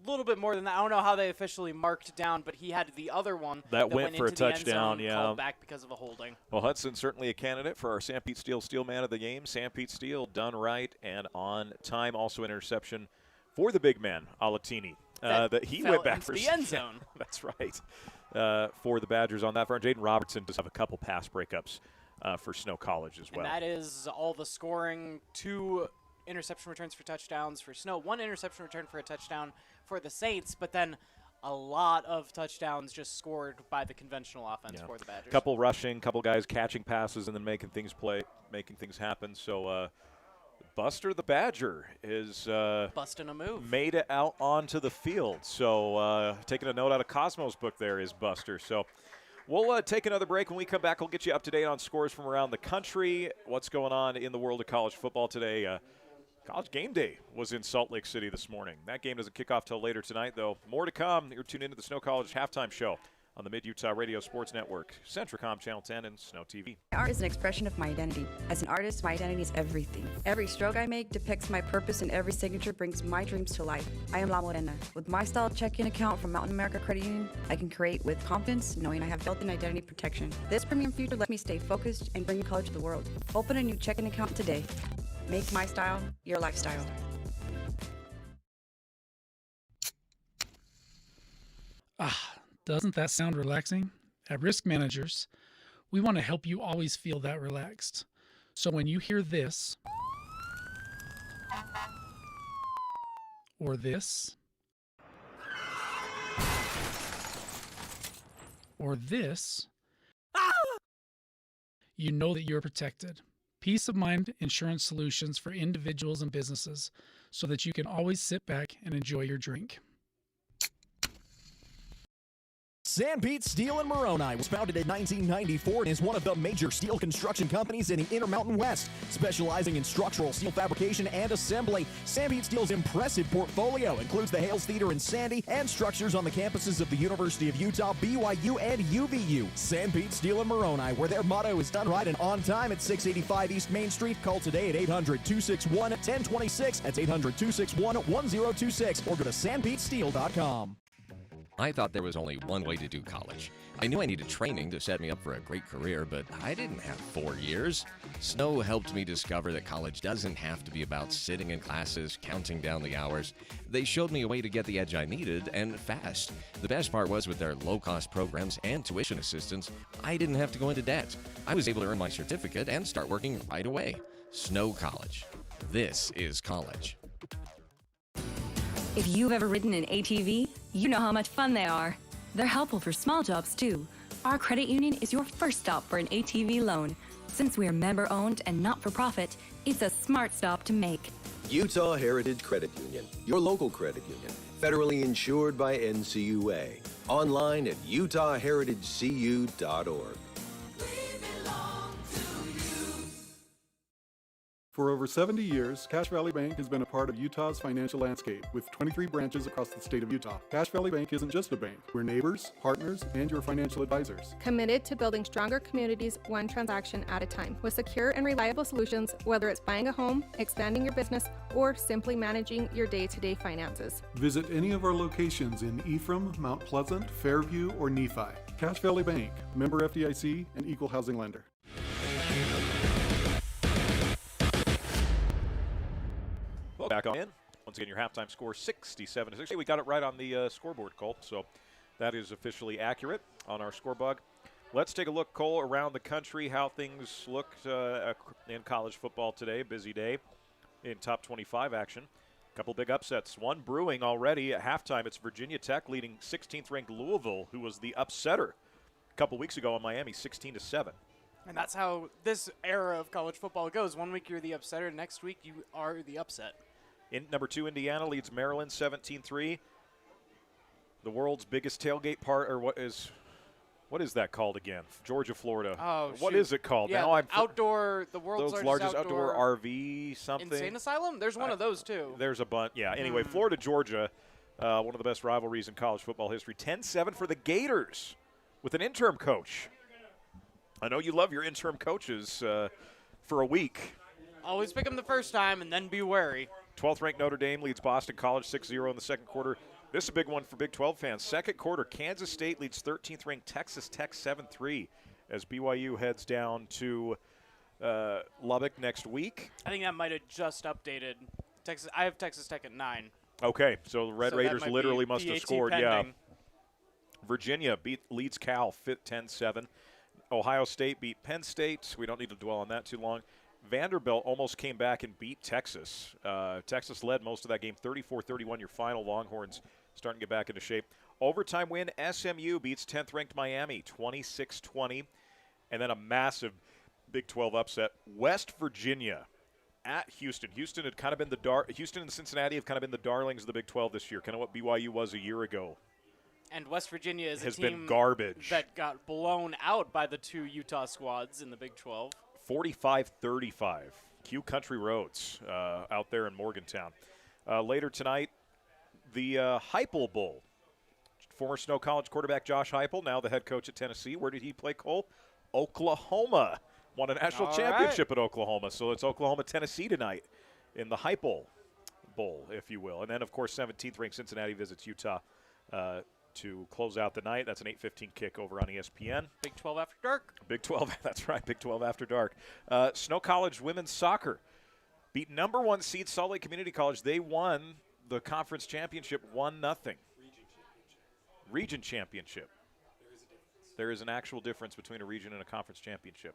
little bit more than that. I don't know how they officially marked down, but he had the other one that went for a touchdown. Called back because of a holding. Well, Hudson certainly a candidate for our Sam Pete Steel Man of the game. Sam Pete Steel done right and on time. Also an interception for the big man Alatini. That he went back for the end zone. That's right. For the Badgers on that front, Jaden Robertson does have a couple pass breakups for Snow College as well. And that is all the scoring. 2 interception returns for touchdowns for Snow, 1 interception return for a touchdown for the Saints, but then a lot of touchdowns just scored by the conventional offense for the Badgers. Couple rushing, couple guys catching passes and then making things happen. So Buster the Badger is busting a move. Made it out onto the field. So taking a note out of Cosmo's book there is Buster. So we'll take another break. When we come back, we'll get you up to date on scores from around the country, what's going on in the world of college football today. College game day was in Salt Lake City this morning. That game doesn't kick off till later tonight, though. More to come. You're tuned into the Snow College Halftime Show on the Mid-Utah Radio Sports Network, CentraCom Channel 10, and SnowTV. Art is an expression of my identity. As an artist, my identity is everything. Every stroke I make depicts my purpose, and every signature brings my dreams to life. I am La Morena. With my style check-in account from Mountain America Credit Union, I can create with confidence, knowing I have built-in identity protection. This premium feature lets me stay focused and bring color to the world. Open a new check-in account today. Make my style your lifestyle. Doesn't that sound relaxing? At Risk Managers, we want to help you always feel that relaxed. So when you hear this, or this, or this, you know that you're protected. Peace of mind insurance solutions for individuals and businesses so that you can always sit back and enjoy your drink. Sam Pete Steel in Moroni was founded in 1994 and is one of the major steel construction companies in the Intermountain West, specializing in structural steel fabrication and assembly. Sam Pete Steel's impressive portfolio includes the Hales Theater in Sandy and structures on the campuses of the University of Utah, BYU, and UVU. Sam Pete Steel in Moroni, where their motto is done right and on time at 685 East Main Street. Call today at 800-261-1026. That's 800-261-1026, or go to sanpetesteel.com. I thought there was only one way to do college. I knew I needed training to set me up for a great career, but I didn't have 4 years. Snow helped me discover that college doesn't have to be about sitting in classes, counting down the hours. They showed me a way to get the edge I needed, and fast. The best part was with their low-cost programs and tuition assistance, I didn't have to go into debt. I was able to earn my certificate and start working right away. Snow College. This is college. If you've ever ridden an ATV, you know how much fun they are. They're helpful for small jobs, too. Our credit union is your first stop for an ATV loan. Since we are member-owned and not-for-profit, it's a smart stop to make. Utah Heritage Credit Union, your local credit union, federally insured by NCUA. Online at utahheritagecu.org. For over 70 years, Cache Valley Bank has been a part of Utah's financial landscape with 23 branches across the state of Utah. Cache Valley Bank isn't just a bank. We're neighbors, partners, and your financial advisors. Committed to building stronger communities one transaction at a time with secure and reliable solutions, whether it's buying a home, expanding your business, or simply managing your day-to-day finances. Visit any of our locations in Ephraim, Mount Pleasant, Fairview, or Nephi. Cache Valley Bank, member FDIC, and equal housing lender. Back on in. Once again, your halftime score 67-60. We got it right on the scoreboard, Cole. So that is officially accurate on our scorebug. Let's take a look, Cole, around the country, how things looked in college football today. Busy day in top 25 action. A couple big upsets. One brewing already at halftime. It's Virginia Tech leading 16th-ranked Louisville, who was the upsetter a couple weeks ago in Miami, 16-7. And that's how this era of college football goes. 1 week you're the upsetter, next week you are the upset. In number 2, Indiana leads Maryland 17-3. The world's biggest tailgate part, or what is that called again? Georgia, Florida. Oh, what shoot. is it called? Yeah, now I'm the world's largest outdoor RV something. Insane Asylum? There's one of those too. There's a bunch. Yeah. Anyway, Florida, Georgia, one of the best rivalries in college football history. 10-7 for the Gators with an interim coach. I know you love your interim coaches for a week. Always pick them the first time and then be wary. 12th-ranked Notre Dame leads Boston College 6-0 in the second quarter. This is a big one for Big 12 fans. Second quarter, Kansas State leads 13th-ranked Texas Tech 7-3 as BYU heads down to Lubbock next week. I think that might have just updated. I have Texas Tech at 9. Okay, so the Red Raiders literally must have scored. Pending. Yeah. Virginia leads Cal 10-7. Ohio State beat Penn State. We don't need to dwell on that too long. Vanderbilt almost came back and beat Texas. Texas led most of that game, 34-31, your final. Longhorns starting to get back into shape. Overtime win, SMU beats 10th-ranked Miami, 26-20. And then a massive Big 12 upset. West Virginia at Houston. Houston had kind of been Houston and Cincinnati have kind of been the darlings of the Big 12 this year, kind of what BYU was a year ago. And West Virginia has a team been garbage that got blown out by the 2 Utah squads in the Big 12. 45-35. Q Country Roads out there in Morgantown. Later tonight, the Heupel Bowl. Former Snow College quarterback Josh Heupel, now the head coach at Tennessee. Where did he play, Cole? Oklahoma. Won a national championship at Oklahoma. So it's Oklahoma-Tennessee tonight in the Heupel Bowl, if you will. And then, of course, 17th-ranked Cincinnati visits Utah to close out the night. That's an 8:15 kick over on ESPN. Big 12 after dark. Big 12, that's right, Big 12 after dark. Snow College women's soccer beat number 1 seed Salt Lake Community College. They won the conference championship 1-0. Region championship. There is an actual difference between a region and a conference championship.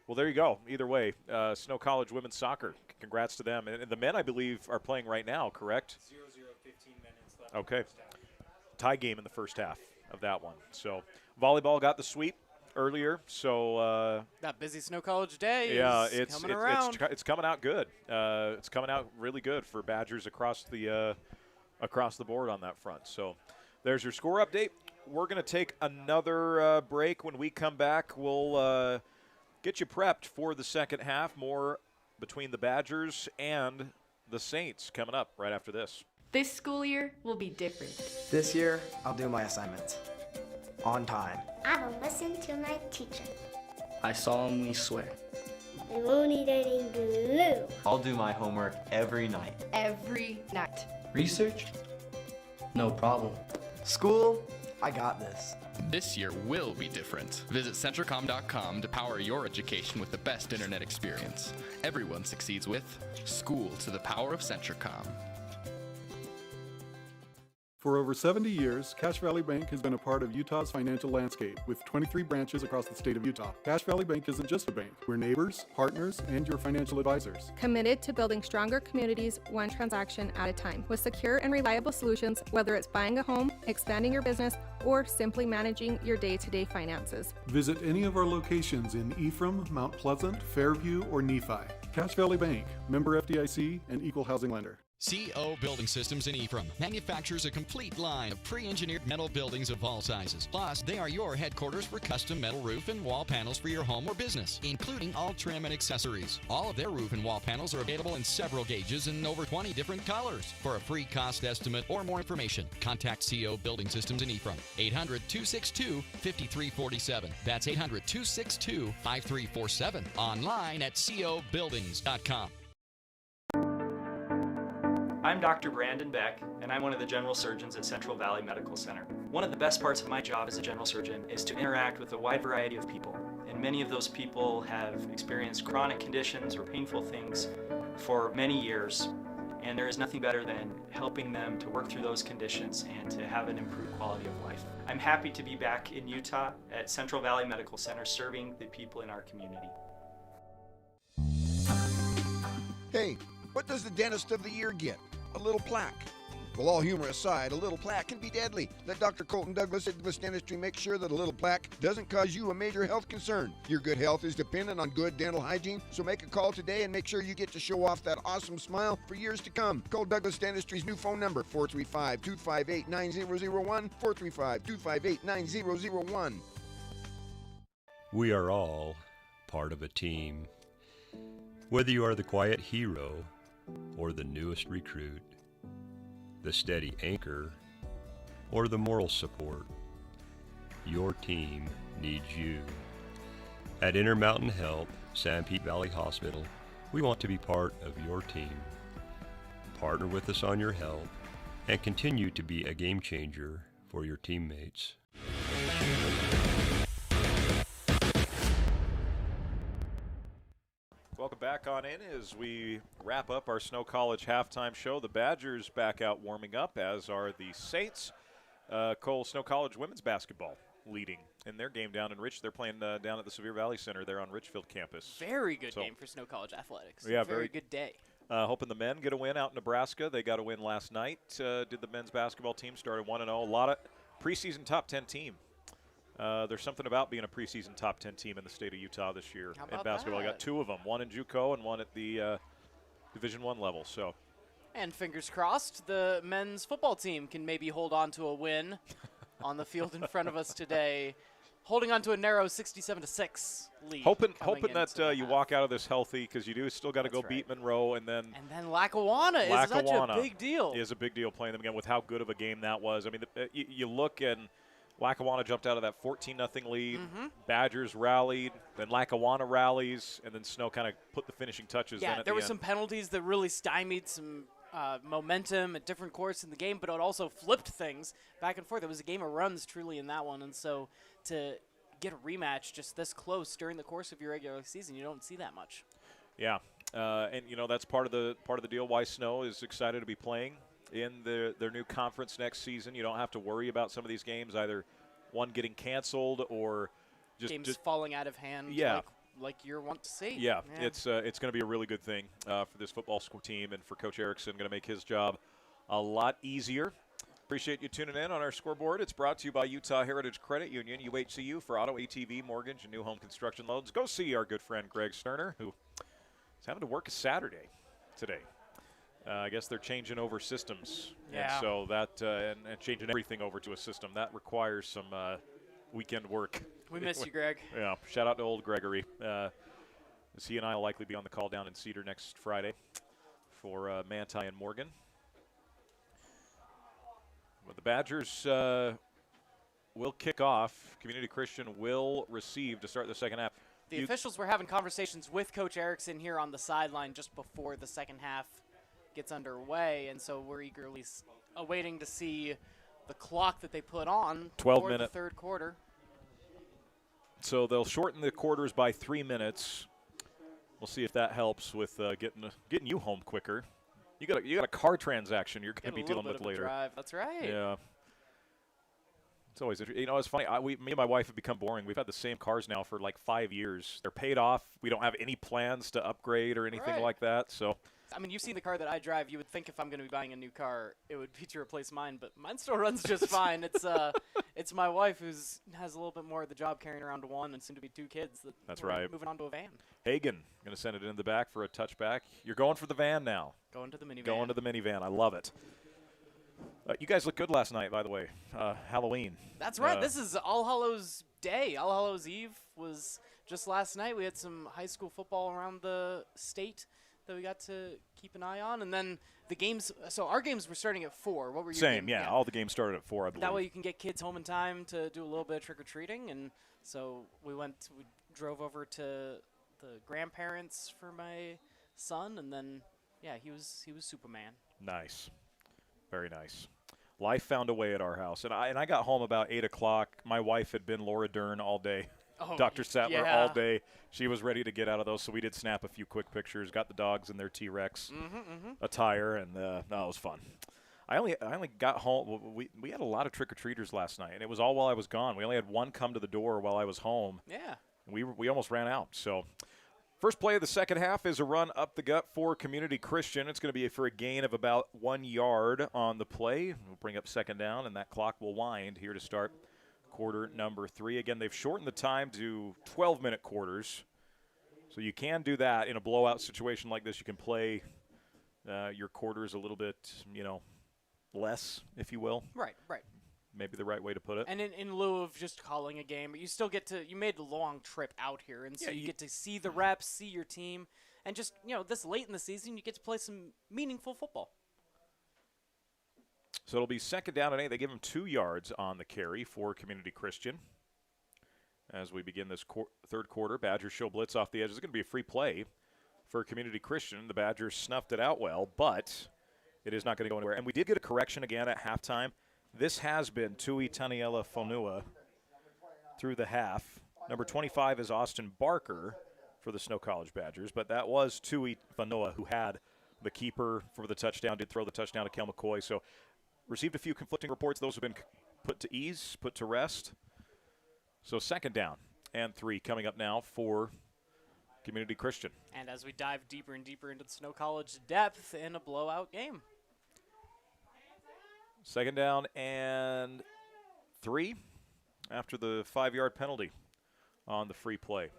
Well, there you go. Either way, Snow College women's soccer. Congrats to them. And the men, I believe, are playing right now, correct? 0-0, 15 minutes left. Okay. Tie game in the first half of that one. So volleyball got the sweep earlier. So that busy Snow College day is coming around. It's coming out good. It's coming out really good for Badgers across the board on that front. So there's your score update. We're going to take another break. When we come back, we'll get you prepped for the second half. More between the Badgers and the Saints coming up right after this. This school year will be different. This year, I'll do my assignments. On time. I will listen to my teacher. I solemnly swear. I won't eat any glue. I'll do my homework every night. Every night. Research? No problem. School? I got this. This year will be different. Visit CentraCom.com to power your education with the best internet experience. Everyone succeeds with School to the Power of CentraCom. For over 70 years, Cache Valley Bank has been a part of Utah's financial landscape with 23 branches across the state of Utah. Cache Valley Bank isn't just a bank. We're neighbors, partners, and your financial advisors. Committed to building stronger communities one transaction at a time with secure and reliable solutions, whether it's buying a home, expanding your business, or simply managing your day-to-day finances. Visit any of our locations in Ephraim, Mount Pleasant, Fairview, or Nephi. Cache Valley Bank, member FDIC, and equal housing lender. CO Building Systems in Ephraim manufactures a complete line of pre-engineered metal buildings of all sizes. Plus, they are your headquarters for custom metal roof and wall panels for your home or business, including all trim and accessories. All of their roof and wall panels are available in several gauges and over 20 different colors. For a free cost estimate or more information, contact CO Building Systems in Ephraim. 800-262-5347. That's 800-262-5347. Online at cobuildings.com. I'm Dr. Brandon Beck, and I'm one of the general surgeons at Central Valley Medical Center. One of the best parts of my job as a general surgeon is to interact with a wide variety of people, and many of those people have experienced chronic conditions or painful things for many years, and there is nothing better than helping them to work through those conditions and to have an improved quality of life. I'm happy to be back in Utah at Central Valley Medical Center serving the people in our community. Hey, what does the dentist of the year get? A little plaque. Well, all humor aside, a little plaque can be deadly. Let Dr. Colton Douglas at Douglas Dentistry make sure that a little plaque doesn't cause you a major health concern. Your good health is dependent on good dental hygiene, so make a call today and make sure you get to show off that awesome smile for years to come. Call Douglas Dentistry's new phone number, 435-258-9001, 435-258-9001. We are all part of a team. Whether you are the quiet hero or the newest recruit, the steady anchor, or the moral support, your team needs you. At Intermountain Health, Sanpete Valley Hospital, we want to be part of your team. Partner with us on your health and continue to be a game changer for your teammates. Welcome back on in as we wrap up our Snow College halftime show. The Badgers back out warming up, as are the Saints. Cole, Snow College women's basketball leading in their game down in Rich. They're playing down at the Sevier Valley Center there on Richfield campus. Very good game for Snow College athletics. Yeah, very good day. Hoping the men get a win out in Nebraska. They got a win last night. Did the men's basketball team started 1-0. A lot of preseason top 10 team. There's something about being a preseason top 10 team in the state of Utah this year in basketball. I got two of them, one in JUCO and one at the Division I level. So, and fingers crossed, the men's football team can maybe hold on to a win on the field in front of us today, holding on to a narrow 67-6 lead. Hoping that you walk out of this healthy, because you do still got to go beat Monroe and then Lackawanna is such a big deal. Is a big deal playing them again with how good of a game that was. I mean, you look and Lackawanna jumped out of that 14-0 lead. Badgers rallied, then Lackawanna rallies, and then Snow kind of put the finishing touches. Yeah, there were some penalties that really stymied some momentum at different courts in the game, but it also flipped things back and forth. It was a game of runs truly in that one, and so to get a rematch just this close during the course of your regular season, you don't see that much. Yeah, and that's part of the deal why Snow is excited to be playing in their new conference next season. You don't have to worry about some of these games, either one getting canceled or just falling out of hand. Yeah. Like you're want to see. Yeah. It's going to be a really good thing for this football school team, and for Coach Erickson, going to make his job a lot easier. Appreciate you tuning in on our scoreboard. It's brought to you by Utah Heritage Credit Union, UHCU, for auto, ATV, mortgage, and new home construction loans. Go see our good friend Greg Sterner, who is having to work a Saturday today. I guess they're changing over systems. Yeah. And so that and changing everything over to a system, that requires some weekend work. We miss you, Greg. Yeah. Shout out to old Gregory. As he and I will likely be on the call down in Cedar next Friday for Manti and Morgan. But the Badgers will kick off. Community Christian will receive to start the second half. The officials were having conversations with Coach Erickson here on the sideline just before the second half gets underway, and so we're eagerly awaiting to see the clock that they put on 12 for minutes. The third quarter. So they'll shorten the quarters by 3 minutes. We'll see if that helps with getting you home quicker. You got a car transaction you're going to be dealing with later. Drive. That's right. Yeah. It's always interesting. It's funny. Me and my wife have become boring. We've had the same cars now for like 5 years. They're paid off. We don't have any plans to upgrade or anything like that. So I mean, you've seen the car that I drive. You would think if I'm going to be buying a new car, it would be to replace mine, but mine still runs just fine. It's my wife who's has a little bit more of the job carrying around one and soon to be 2 kids. That's right. Moving on to a van. Hagen going to send it in the back for a touchback. You're going for the van now. Going to the minivan. Going to the minivan. I love it. You guys look good last night, by the way. Halloween. That's right. This is All Hallows Day. All Hallows Eve was just last night. We had some high school football around the state that we got to keep an eye on. And then the games. So our games were starting at 4. What were your Same, yeah. All the games started at 4, I believe. That way you can get kids home in time to do a little bit of trick-or-treating. And so we drove over to the grandparents for my son. And then, yeah, he was Superman. Nice. Very nice. Life found a way at our house. And I got home about 8 o'clock. My wife had been Laura Dern all day. Oh, Dr. Sattler all day. She was ready to get out of those, so we did snap a few quick pictures. Got the dogs in their T-Rex attire, and it was fun. I only got home. We had a lot of trick-or-treaters last night, and it was all while I was gone. We only had one come to the door while I was home. Yeah. We almost ran out. So first play of the second half is a run up the gut for Community Christian. It's going to be for a gain of about 1 yard on the play. We'll bring up second down, and that clock will wind here to start quarter number 3. Again, they've shortened the time to 12-minute quarters. So you can do that in a blowout situation like this. You can play your quarters a little bit, less, if you will. Right. Maybe the right way to put it. And in lieu of just calling a game, you still get to – you made a long trip out here, and so you get to see the reps, see your team, and just, this late in the season, you get to play some meaningful football. So it'll be second down and 8. They give them 2 yards on the carry for Community Christian. As we begin this third quarter, Badgers show blitz off the edge. It's going to be a free play for Community Christian. The Badgers snuffed it out well, but it is not going to go anywhere. And we did get a correction again at halftime. This has been Tui Taniela Fonua through the half. Number 25 is Austin Barker for the Snow College Badgers, but that was Tui Fonua who had the keeper for the touchdown, did throw the touchdown to Kel McCoy. So received a few conflicting reports. Those have been put to ease, put to rest. So second down and 3 coming up now for Community Christian. And as we dive deeper and deeper into the Snow College depth in a blowout game. Second down and 3 after the 5-yard penalty on the free play.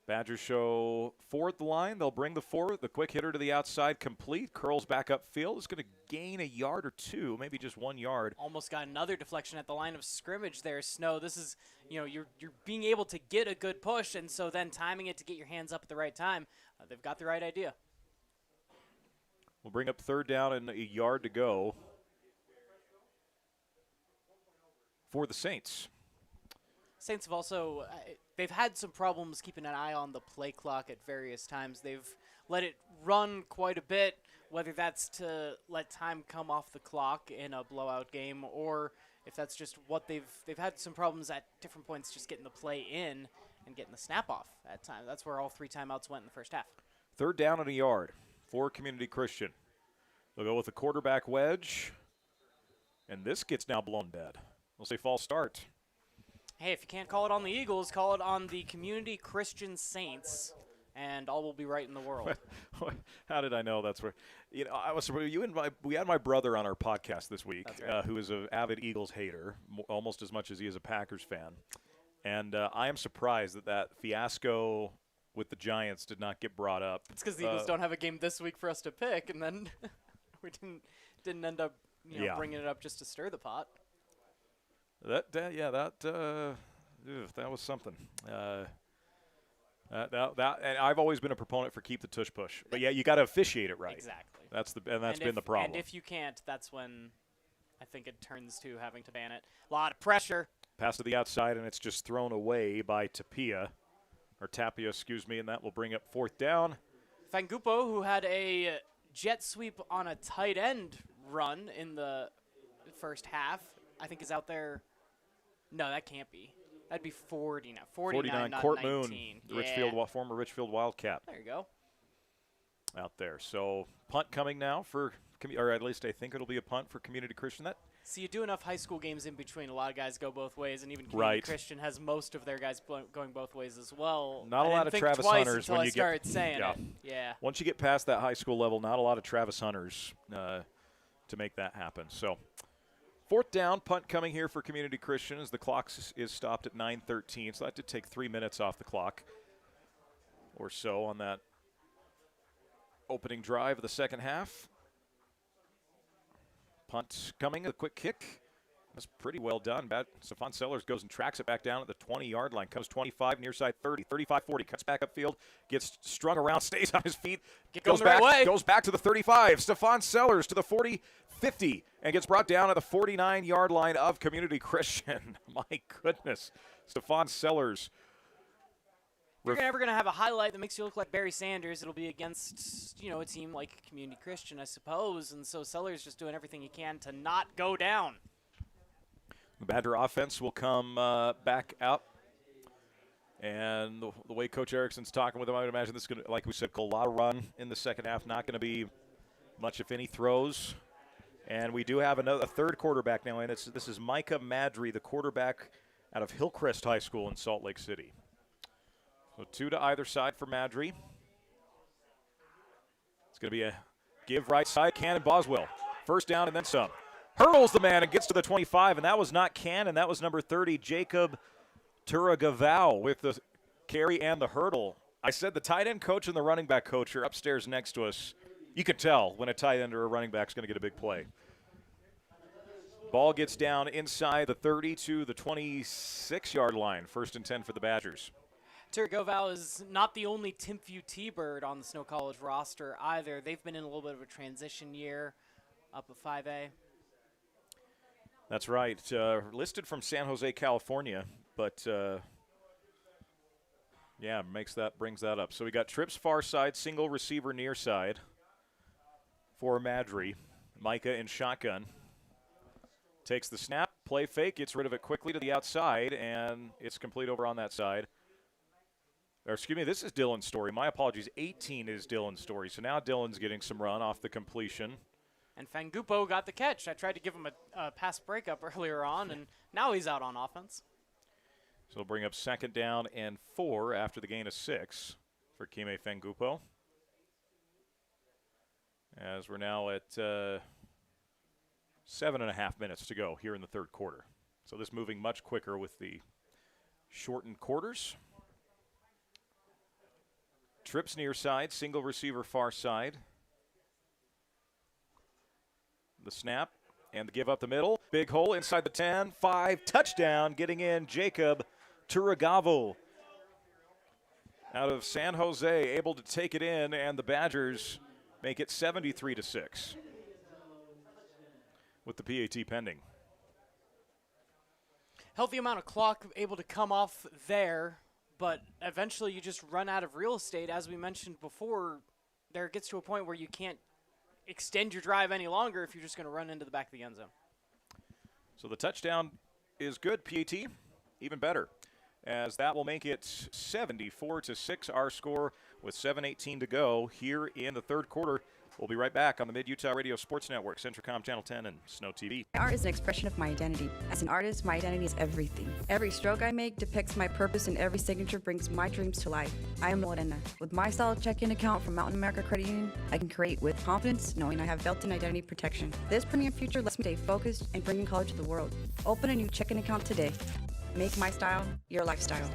Badgers show 4 at the line. They'll bring the 4. The quick hitter to the outside, complete. Curls back upfield. It's going to gain a yard or 2, maybe just 1 yard. Almost got another deflection at the line of scrimmage there, Snow. This is, you're being able to get a good push, and so then timing it to get your hands up at the right time. They've got the right idea. We'll bring up third down and a yard to go for the Saints. Saints have also they've had some problems keeping an eye on the play clock at various times. They've let it run quite a bit, whether that's to let time come off the clock in a blowout game or if that's just what they've had some problems at different points just getting the play in and getting the snap off at time. That's where all 3 timeouts went in the first half. Third down and a yard for Community Christian. They'll go with a quarterback wedge, and this gets now blown dead. We'll say false start. Hey, if you can't call it on the Eagles, call it on the Community Christian Saints, and all will be right in the world. How did I know that's where? We had my brother on our podcast this week, right. Who is an avid Eagles hater, almost as much as he is a Packers fan. And I am surprised that fiasco with the Giants did not get brought up. It's because the Eagles don't have a game this week for us to pick, and then we didn't end up bringing it up just to stir the pot. That was something. And I've always been a proponent for keep the tush push, but you got to officiate it right. Exactly. That's been the problem. And if you can't, that's when I think it turns to having to ban it. A lot of pressure. Pass to the outside, and it's just thrown away by Tapia, and that will bring up fourth down. Fangupo, who had a jet sweep on a tight end run in the first half, I think is out there. No, that can't be. That'd be 40 now. 49, not Court 19. Moon, former Richfield Wildcat. There you go. Out there. So punt coming now or at least I think it'll be a punt for Community Christian. So you do enough high school games in between. A lot of guys go both ways, and even Community Christian has most of their guys going both ways as well. Not a lot of Travis Hunters when you start saying it. Yeah. Once you get past that high school level, not a lot of Travis Hunters to make that happen. So 4th down, punt coming here for Community Christian as the clock is stopped at 9:13. So that did take 3 minutes off the clock or so on that opening drive of the second half. Punt coming, a quick kick. That's pretty well done. Stephon Sellers goes and tracks it back down at the 20-yard line. Comes 25, near side 30, 35-40. Cuts back upfield, gets strung around, stays on his feet. Goes back to the 35. Stephon Sellers to the 40, 50, and gets brought down at the 49-yard line of Community Christian. My goodness. Stephon Sellers. If you're ever going to have a highlight that makes you look like Barry Sanders, it'll be against, a team like Community Christian, I suppose. And so Sellers just doing everything he can to not go down. The Badger offense will come back out. And the way Coach Erickson's talking with them, I would imagine this is going to, like we said, a lot of run in the second half. Not going to be much, if any, throws. And we do have a third quarterback now, and this is Micah Madry, the quarterback out of Hillcrest High School in Salt Lake City. So 2 to either side for Madry. It's going to be a give right side. Cannon Boswell. First down and then some. Hurdles the man and gets to the 25, and that was not Cannon. That was number 30, Jacob Turagavao, with the carry and the hurdle. I said the tight end coach and the running back coach are upstairs next to us. You can tell when a tight end or a running back is going to get a big play. Ball gets down inside the 30 to the 26-yard line. 1st and 10 for the Badgers. Turagavao is not the only Timpview T-Bird on the Snow College roster either. They've been in a little bit of a transition year up at 5A. That's right. Listed from San Jose, California, but brings that up. So we got trips far side, single receiver near side for Madry. Micah in shotgun. Takes the snap, play fake, gets rid of it quickly to the outside, and it's complete over on that side. Or excuse me, this is Dylan's story. My apologies. 18 is Dylan's story. So now Dylan's getting some run off the completion. And Fangupo got the catch. I tried to give him a pass breakup earlier on, and now he's out on offense. So we'll bring up 2nd down and 4 after the gain of 6 for Kime Fangupo. As we're now at 7.5 minutes to go here in the third quarter. So this moving much quicker with the shortened quarters. Trips near side, single receiver far side. The snap and the give up the middle. Big hole inside the 10, 5, touchdown, getting in Jacob Turagavao out of San Jose, able to take it in, and the Badgers make it 73-6 with the PAT pending. Healthy amount of clock able to come off there, but eventually you just run out of real estate. As we mentioned before, there gets to a point where you can't extend your drive any longer if you're just going to run into the back of the end zone. So the touchdown is good, PAT, even better, as that will make it 74-6, our score with 7:18 to go here in the third quarter. We'll be right back on the Mid-Utah Radio Sports Network, CentraCom Channel 10 and SnowTV. Art is an expression of my identity. As an artist, my identity is everything. Every stroke I make depicts my purpose, and every signature brings my dreams to life. I am Lorena. With my style checking account from Mountain America Credit Union, I can create with confidence, knowing I have built-in identity protection. This premium feature lets me stay focused and bringing college to the world. Open a new checking account today. Make my style your lifestyle.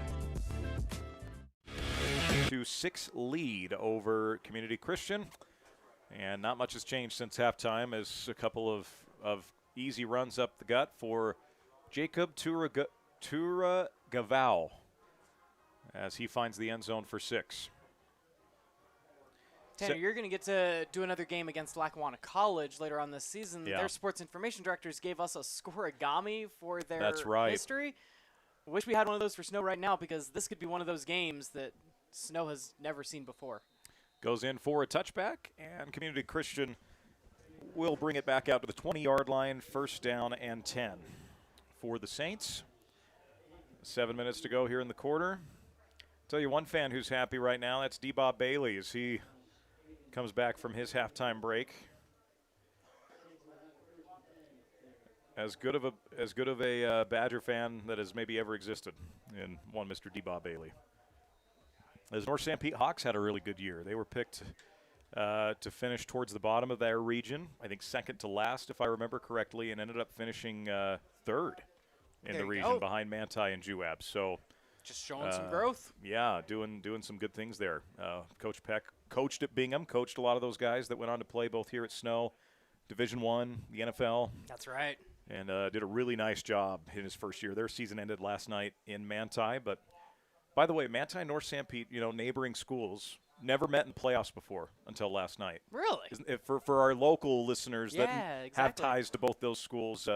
2-6 lead over Community Christian. And not much has changed since halftime, as a couple of easy runs up the gut for Jacob Turagavao as he finds the end zone for 6. Tanner, you're going to get to do another game against Lackawanna College later on this season. Yeah. Their sports information directors gave us a scoregami for their right. history. I wish we had one of those for Snow right now, because this could be one of those games that Snow has never seen before. Goes in for a touchback, and Community Christian will bring it back out to the 20-yard line. 1st down and 10 for the Saints. 7 minutes to go here in the quarter. Tell you one fan who's happy right now, that's D-Bob Bailey, as he comes back from his halftime break. as good of a Badger fan that has maybe ever existed in one Mr. D. Bob Bailey. As North St. Pete Hawks had a really good year. They were picked to finish towards the bottom of their region, I think second to last, if I remember correctly, and ended up finishing third in the region behind Manti and Juab. So just showing some growth. Yeah, doing some good things there. Coach Peck coached at Bingham, coached a lot of those guys that went on to play both here at Snow, Division I, the NFL. That's right. And did a really nice job in his first year. Their season ended last night in Manti. But, by the way, Manti and North St. Pete, neighboring schools, never met in playoffs before until last night. Really? For our local listeners that have ties to both those schools,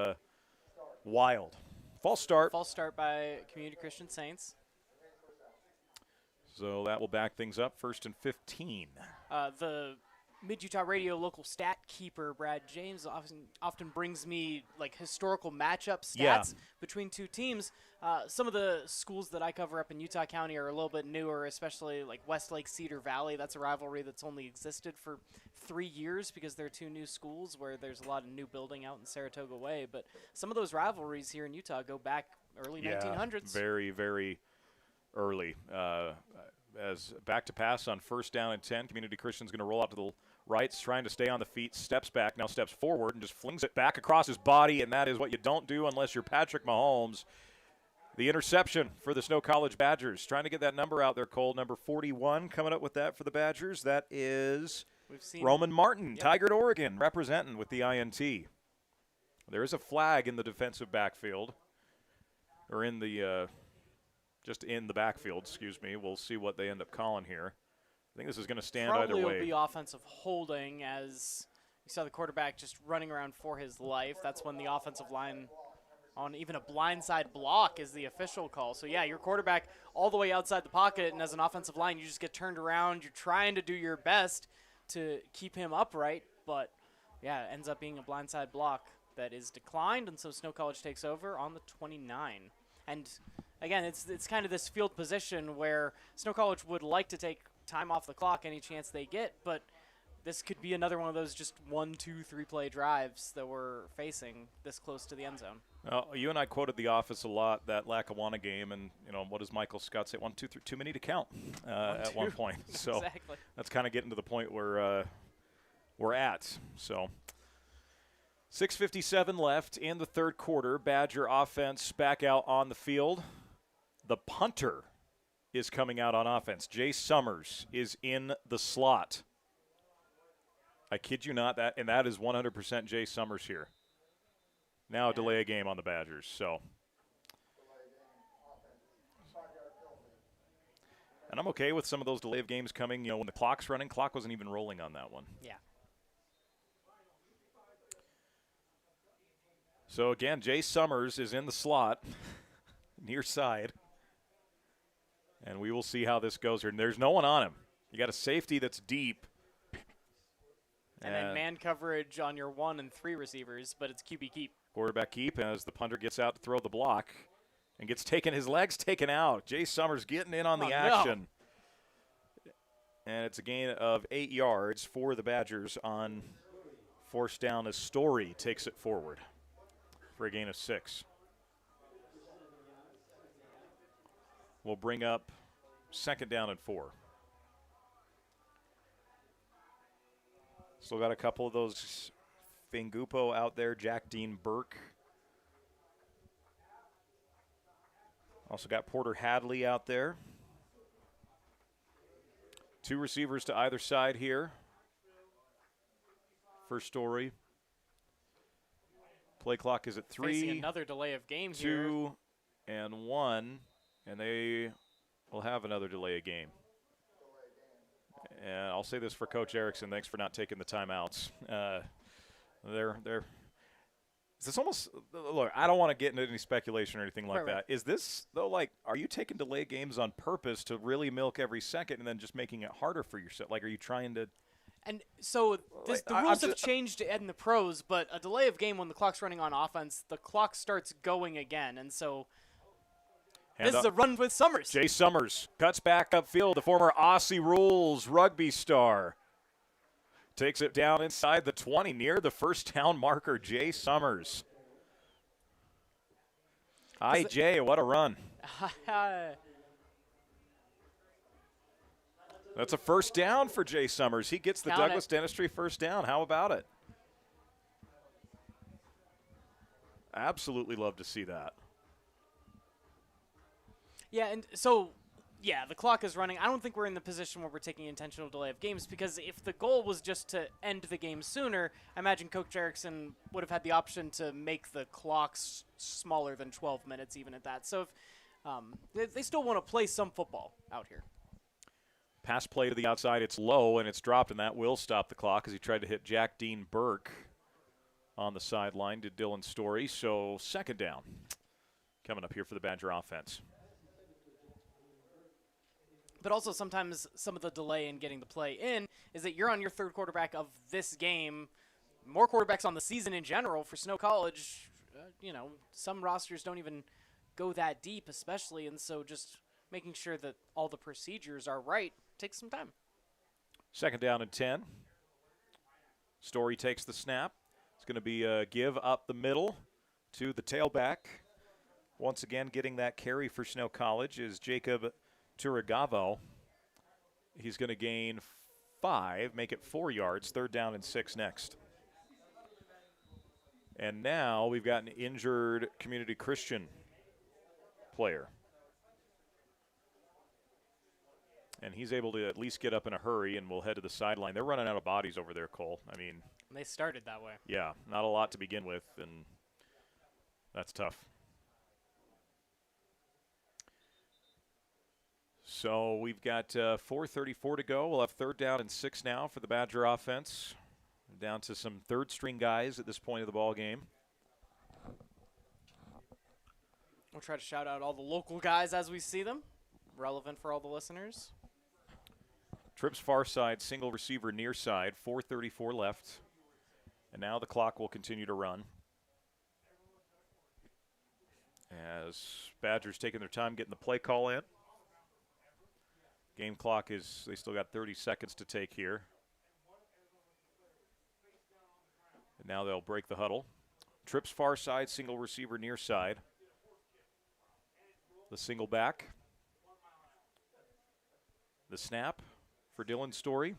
wild. False start. False start by Community Christian Saints. So that will back things up. 1st and 15. The Mid-Utah Radio local stat keeper, Brad James, often brings me like historical matchup stats between two teams. Some of the schools that I cover up in Utah County are a little bit newer, especially like Westlake Cedar Valley. That's a rivalry that's only existed for 3 years because they're two new schools where there's a lot of new building out in Saratoga Way. But some of those rivalries here in Utah go back early 1900s. Very, very early. As back to pass on 1st down and 10. Community Christian's going to roll out to the right, trying to stay on the feet, steps back, now steps forward, and just flings it back across his body, and that is what you don't do unless you're Patrick Mahomes. The interception for the Snow College Badgers. Trying to get that number out there, Cole. Number 41 coming up with that for the Badgers. That is Roman Martin, Tigard, Oregon, representing with the INT. There is a flag in the defensive backfield, or in the just in the backfield, excuse me. We'll see what they end up calling here. I think this is going to stand either way. Probably will be offensive holding, as you saw the quarterback just running around for his life. That's when the offensive line on even a blindside block is the official call. So, yeah, your quarterback all the way outside the pocket, and as an offensive line, you just get turned around. You're trying to do your best to keep him upright, but, yeah, it ends up being a blindside block that is declined, and so Snow College takes over on the 29. And, again, it's kind of this field position where Snow College would like to take time off the clock any chance they get, but this could be another one of those just 1, 2, 3 play drives that we're facing this close to the end zone. You and I quoted The Office a lot, that Lackawanna game, and what does Michael Scott say? 1, 2, 3, too many to count at one point. So exactly. That's kind of getting to the point where we're at. So 6:57 left in the third quarter. Badger offense back out on the field. The punter is coming out on offense. Jay Summers is in the slot. I kid you not, that is 100% Jay Summers here. Now delay a game on the Badgers. So, and I'm okay with some of those delay of games coming. When the clock's running, clock wasn't even rolling on that one. Yeah. So again, Jay Summers is in the slot, near side. And we will see how this goes here. And there's no one on him. You got a safety that's deep. And then man coverage on your 1 and 3 receivers, but it's QB keep. Quarterback keep as the punter gets out to throw the block and gets his legs taken out. Jay Summers getting in on the action. No. And it's a gain of 8 yards for the Badgers on 4th down as Story takes it forward for a gain of 6. We'll bring up 2nd down and 4. Still got a couple of those Fingupo out there, Jack Dean Burke. Also got Porter Hadley out there. 2 receivers to either side here. First Story. Play clock is at 3. Facing another delay of game 2 here. 2 and 1, and they will have another delay of game. And I'll say this for Coach Erickson, thanks for not taking the timeouts. It's almost, look, I don't want to get into any speculation or anything like that. Is this, though, are you taking delay games on purpose to really milk every second and then just making it harder for yourself? Are you trying to? And so the rules have changed in the pros, but a delay of game when the clock's running on offense, the clock starts going again. And so this is a run with Summers. Jay Summers cuts back upfield. The former Aussie Rules rugby star takes it down inside the 20 near the first down marker. Jay Summers Jay, what a run. That's a first down for Jay Summers. He gets the Douglas Dentistry first down. How about it? Absolutely love to see that. Yeah, and so, yeah, the clock is running. I don't think we're in the position where we're taking intentional delay of games, because if the goal was just to end the game sooner, I imagine Coach Erickson would have had the option to make the clocks smaller than 12 minutes even at that. So if they still want to play some football out here. Pass play to the outside. It's low, and it's dropped, and that will stop the clock as he tried to hit Jack Dean Burke on the sideline to Dylan Story. So second down coming up here for the Badger offense. But also sometimes some of the delay in getting the play in is that you're on your third quarterback of this game. More quarterbacks on the season in general for Snow College. Some rosters don't even go that deep, especially, and so just making sure that all the procedures are right takes some time. Second down and 10. Story takes the snap. It's going to be a give up the middle to the tailback. Once again, getting that carry for Snow College is Jacob Turigavo. He's going to gain 5, make it 4 yards. Third down and 6 next. And now we've got an injured Community Christian player. And he's able to at least get up in a hurry, and we'll head to the sideline. They're running out of bodies over there, Cole. I mean, they started that way. Yeah, not a lot to begin with, and that's tough. So we've got 4:34 to go. We'll have third down and 6 now for the Badger offense. Down to some third-string guys at this point of the ball game. We'll try to shout out all the local guys as we see them. Relevant for all the listeners. Trips far side, single receiver near side, 4:34 left. And now the clock will continue to run. As Badgers taking their time getting the play call in. Game clock is, they still got 30 seconds to take here. And now they'll break the huddle. Trips far side, single receiver near side. The single back. The snap for Dylan Story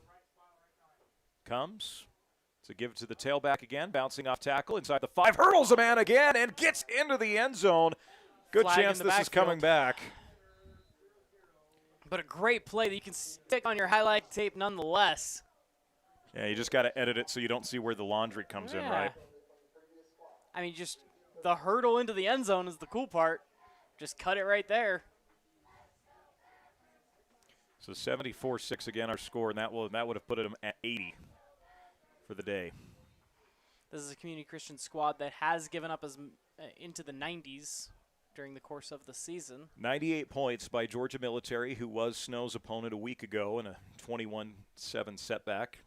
comes to give it to the tailback again, bouncing off tackle inside the 5, hurdles a man again and gets into the end zone. Good chance this is coming back. But a great play that you can stick on your highlight tape nonetheless. Yeah, you just got to edit it so you don't see where the laundry comes in, right? I mean, just the hurdle into the end zone is the cool part. Just cut it right there. So 74-6 again our score, and that would have put them at 80 for the day. This is a Community Christian squad that has given up into the 90s during the course of the season. 98 points by Georgia Military, who was Snow's opponent a week ago in a 21-7 setback.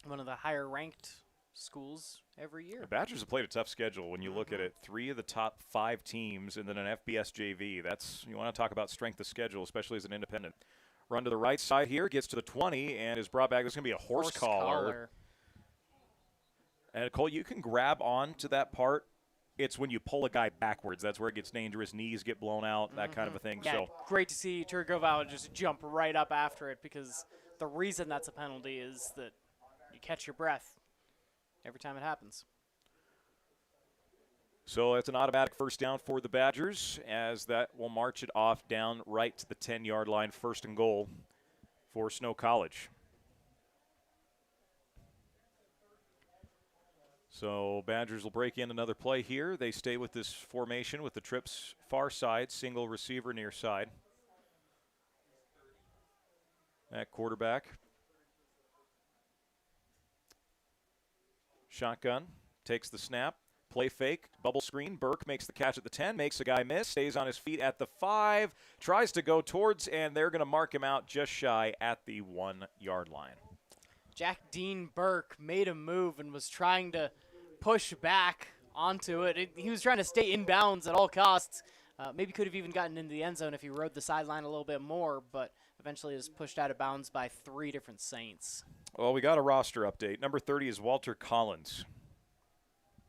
One of the higher-ranked schools every year. The Badgers have played a tough schedule when you look at it. 3 of the top 5 teams and then an FBS JV. That's, you want to talk about strength of schedule, especially as an independent. Run to the right side here, gets to the 20, and is brought back. There's going to be a horse collar. And, Cole, you can grab on to that part. It's when you pull a guy backwards. That's where it gets dangerous. Knees get blown out, that kind of a thing. Yeah, so great to see Turgovao just jump right up after it, because the reason that's a penalty is that you catch your breath every time it happens. So it's an automatic first down for the Badgers, as that will march it off down right to the 10-yard line, first and goal for Snow College. So Badgers will break in another play here. They stay with this formation with the trips far side, single receiver near side. That quarterback. Shotgun, takes the snap, play fake, bubble screen. Burke makes the catch at the 10, makes a guy miss, stays on his feet at the 5, tries to go towards, and they're going to mark him out just shy at the 1-yard line. Jack Dean Burke made a move and was trying to push back onto it. He was trying to stay in bounds at all costs. Maybe could have even gotten into the end zone if he rode the sideline a little bit more, but eventually was pushed out of bounds by 3 different Saints. Well, we got a roster update. Number 30 is Walter Collins.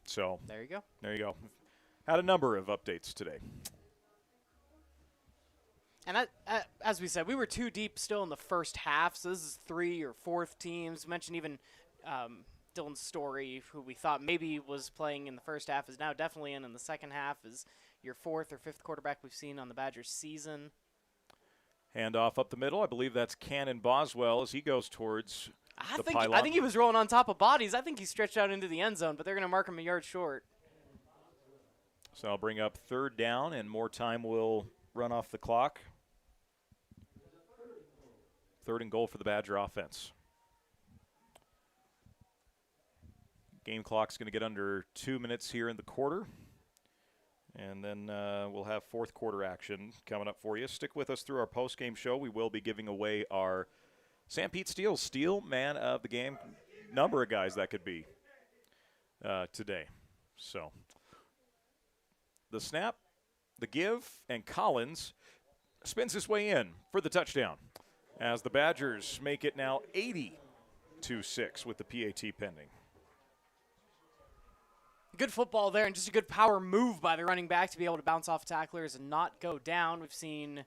So there you go. There you go. Had a number of updates today. And as we said, we were too deep still in the first half, so this is 3 or 4th teams. Mentioned even Dylan Story, who we thought maybe was playing in the first half, is now definitely in the second half, is your 4th or 5th quarterback we've seen on the Badgers season. Handoff up the middle. I believe that's Cannon Boswell as he goes towards the pylon. I think he was rolling on top of bodies. I think he stretched out into the end zone, but they're going to mark him a yard short. So I'll bring up 3rd down, and more time will run off the clock. 3rd and goal for the Badger offense. Game clock's going to get under 2 minutes here in the quarter. And then we'll have 4th quarter action coming up for you. Stick with us through our post-game show. We will be giving away our Sam Pete Steel Man of the Game. Number of guys that could be today. So the snap, the give, and Collins spins his way in for the touchdown as the Badgers make it now 80-6 with the PAT pending. Good football there, and just a good power move by the running back to be able to bounce off tacklers and not go down. We've seen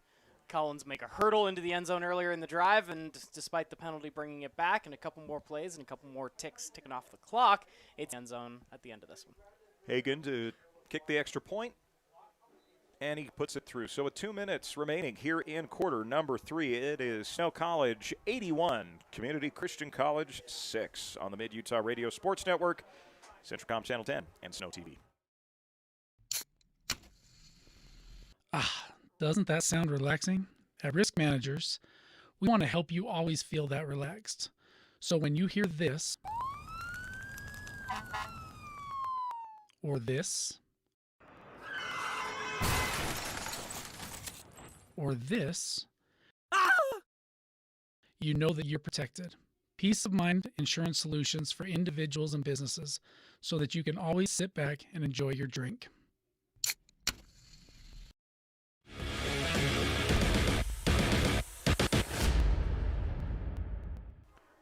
Collins make a hurdle into the end zone earlier in the drive, and despite the penalty bringing it back and a couple more plays and a couple more ticks ticking off the clock, it's end zone at the end of this one. Hagan to kick the extra point, and he puts it through. So with 2 minutes remaining here in quarter number 3, it is Snow College 81, Community Christian College 6 on the Mid-Utah Radio Sports Network, CentraCom Channel 10, and SnowTV. Doesn't that sound relaxing? At Risk Managers, we want to help you always feel that relaxed. So when you hear this, or this, or this, you know that you're protected. Peace of mind insurance solutions for individuals and businesses so that you can always sit back and enjoy your drink.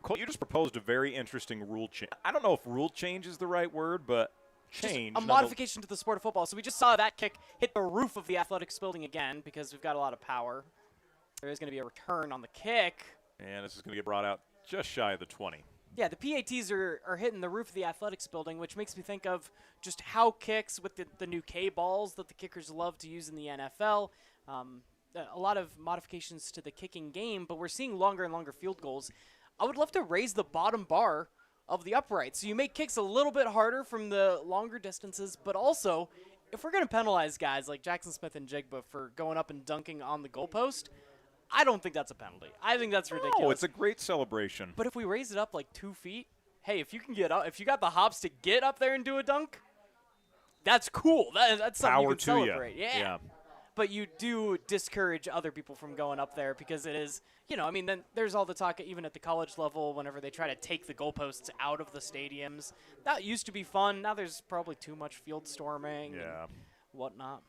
Cole, you just proposed a very interesting rule change. I don't know if rule change is the right word, but change. Just a modification to the sport of football. So we just saw that kick hit the roof of the athletics building again because we've got a lot of power. There is going to be a return on the kick. And this is going to get brought out just shy of the 20. Yeah, the PATs are hitting the roof of the athletics building, which makes me think of just how kicks with the new K balls that the kickers love to use in the NFL. A lot of modifications to the kicking game, but we're seeing longer and longer field goals. I would love to raise the bottom bar of the upright, so you make kicks a little bit harder from the longer distances, but also, if we're going to penalize guys like Jackson Smith and Jigba for going up and dunking on the goalpost, I don't think that's a penalty. I think that's ridiculous. Oh, it's a great celebration. But if we raise it up like 2 feet, hey, if you can get up, if you got the hops to get up there and do a dunk, that's cool. That's something you can celebrate. Yeah. But you do discourage other people from going up there because it is, then there's all the talk even at the college level whenever they try to take the goalposts out of the stadiums. That used to be fun. Now there's probably too much field storming and whatnot.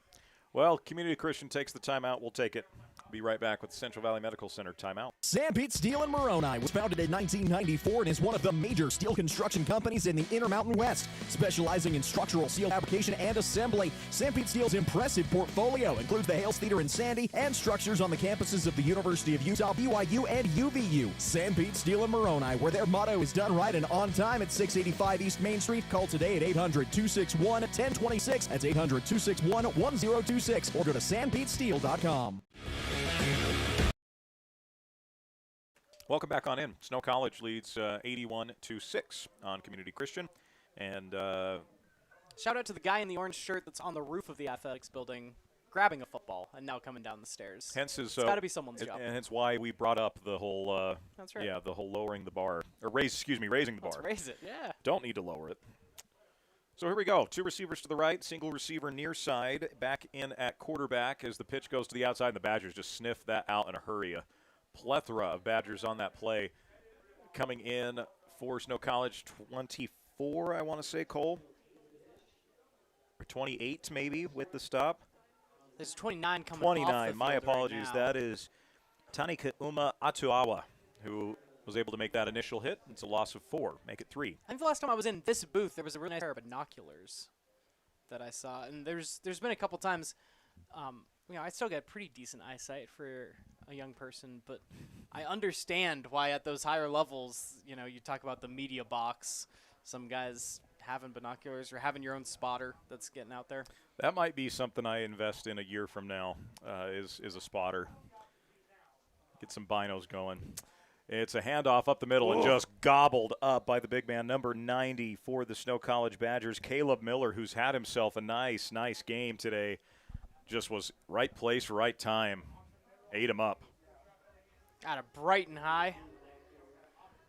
Well, Community Christian takes the timeout. We'll take it. Be right back with the Central Valley Medical Center timeout. Sam Pete Steel in Moroni was founded in 1994 and is one of the major steel construction companies in the Intermountain West, specializing in structural steel fabrication and assembly. Sam Pete Steel's impressive portfolio includes the Hales Theater in Sandy and structures on the campuses of the University of Utah, BYU, and UVU. Sam Pete Steel in Moroni, where their motto is done right and on time at 685 East Main Street. Call today at 800-261-1026. That's 800-261-1026 or go to sanpetesteel.com. Welcome back on in. Snow College leads 81-6 on Community Christian. And shout out to the guy in the orange shirt that's on the roof of the athletics building grabbing a football and now coming down the stairs. Hence it's got to be someone's job. And hence why we brought up the whole that's right. Yeah, the whole lowering the bar. Or raising the bar. Let's raise it, yeah. Don't need to lower it. So here we go. 2 receivers to the right, single receiver near side, back in at quarterback as the pitch goes to the outside, and the Badgers just sniff that out in a hurry. A plethora of Badgers on that play. Coming in for Snow College, 24, I want to say, Cole. Or 28, maybe, with the stop. There's 29 coming 29, off the my field apologies. Right now. That is Tanika Uma Atuawa, who was able to make that initial hit. It's a loss of 4. Make it 3. I think the last time I was in this booth, there was a really nice pair of binoculars that I saw. And there's been a couple times, I still get pretty decent eyesight for a young person, but I understand why at those higher levels, you talk about the media box, some guys having binoculars or having your own spotter that's getting out there. That might be something I invest in a year from now, is a spotter. Get some binos going. It's a handoff up the middle and just gobbled up by the big man, number 90 for the Snow College Badgers, Caleb Miller, who's had himself a nice game today. Just was right place, right time. Ate him up. Out of Brighton High.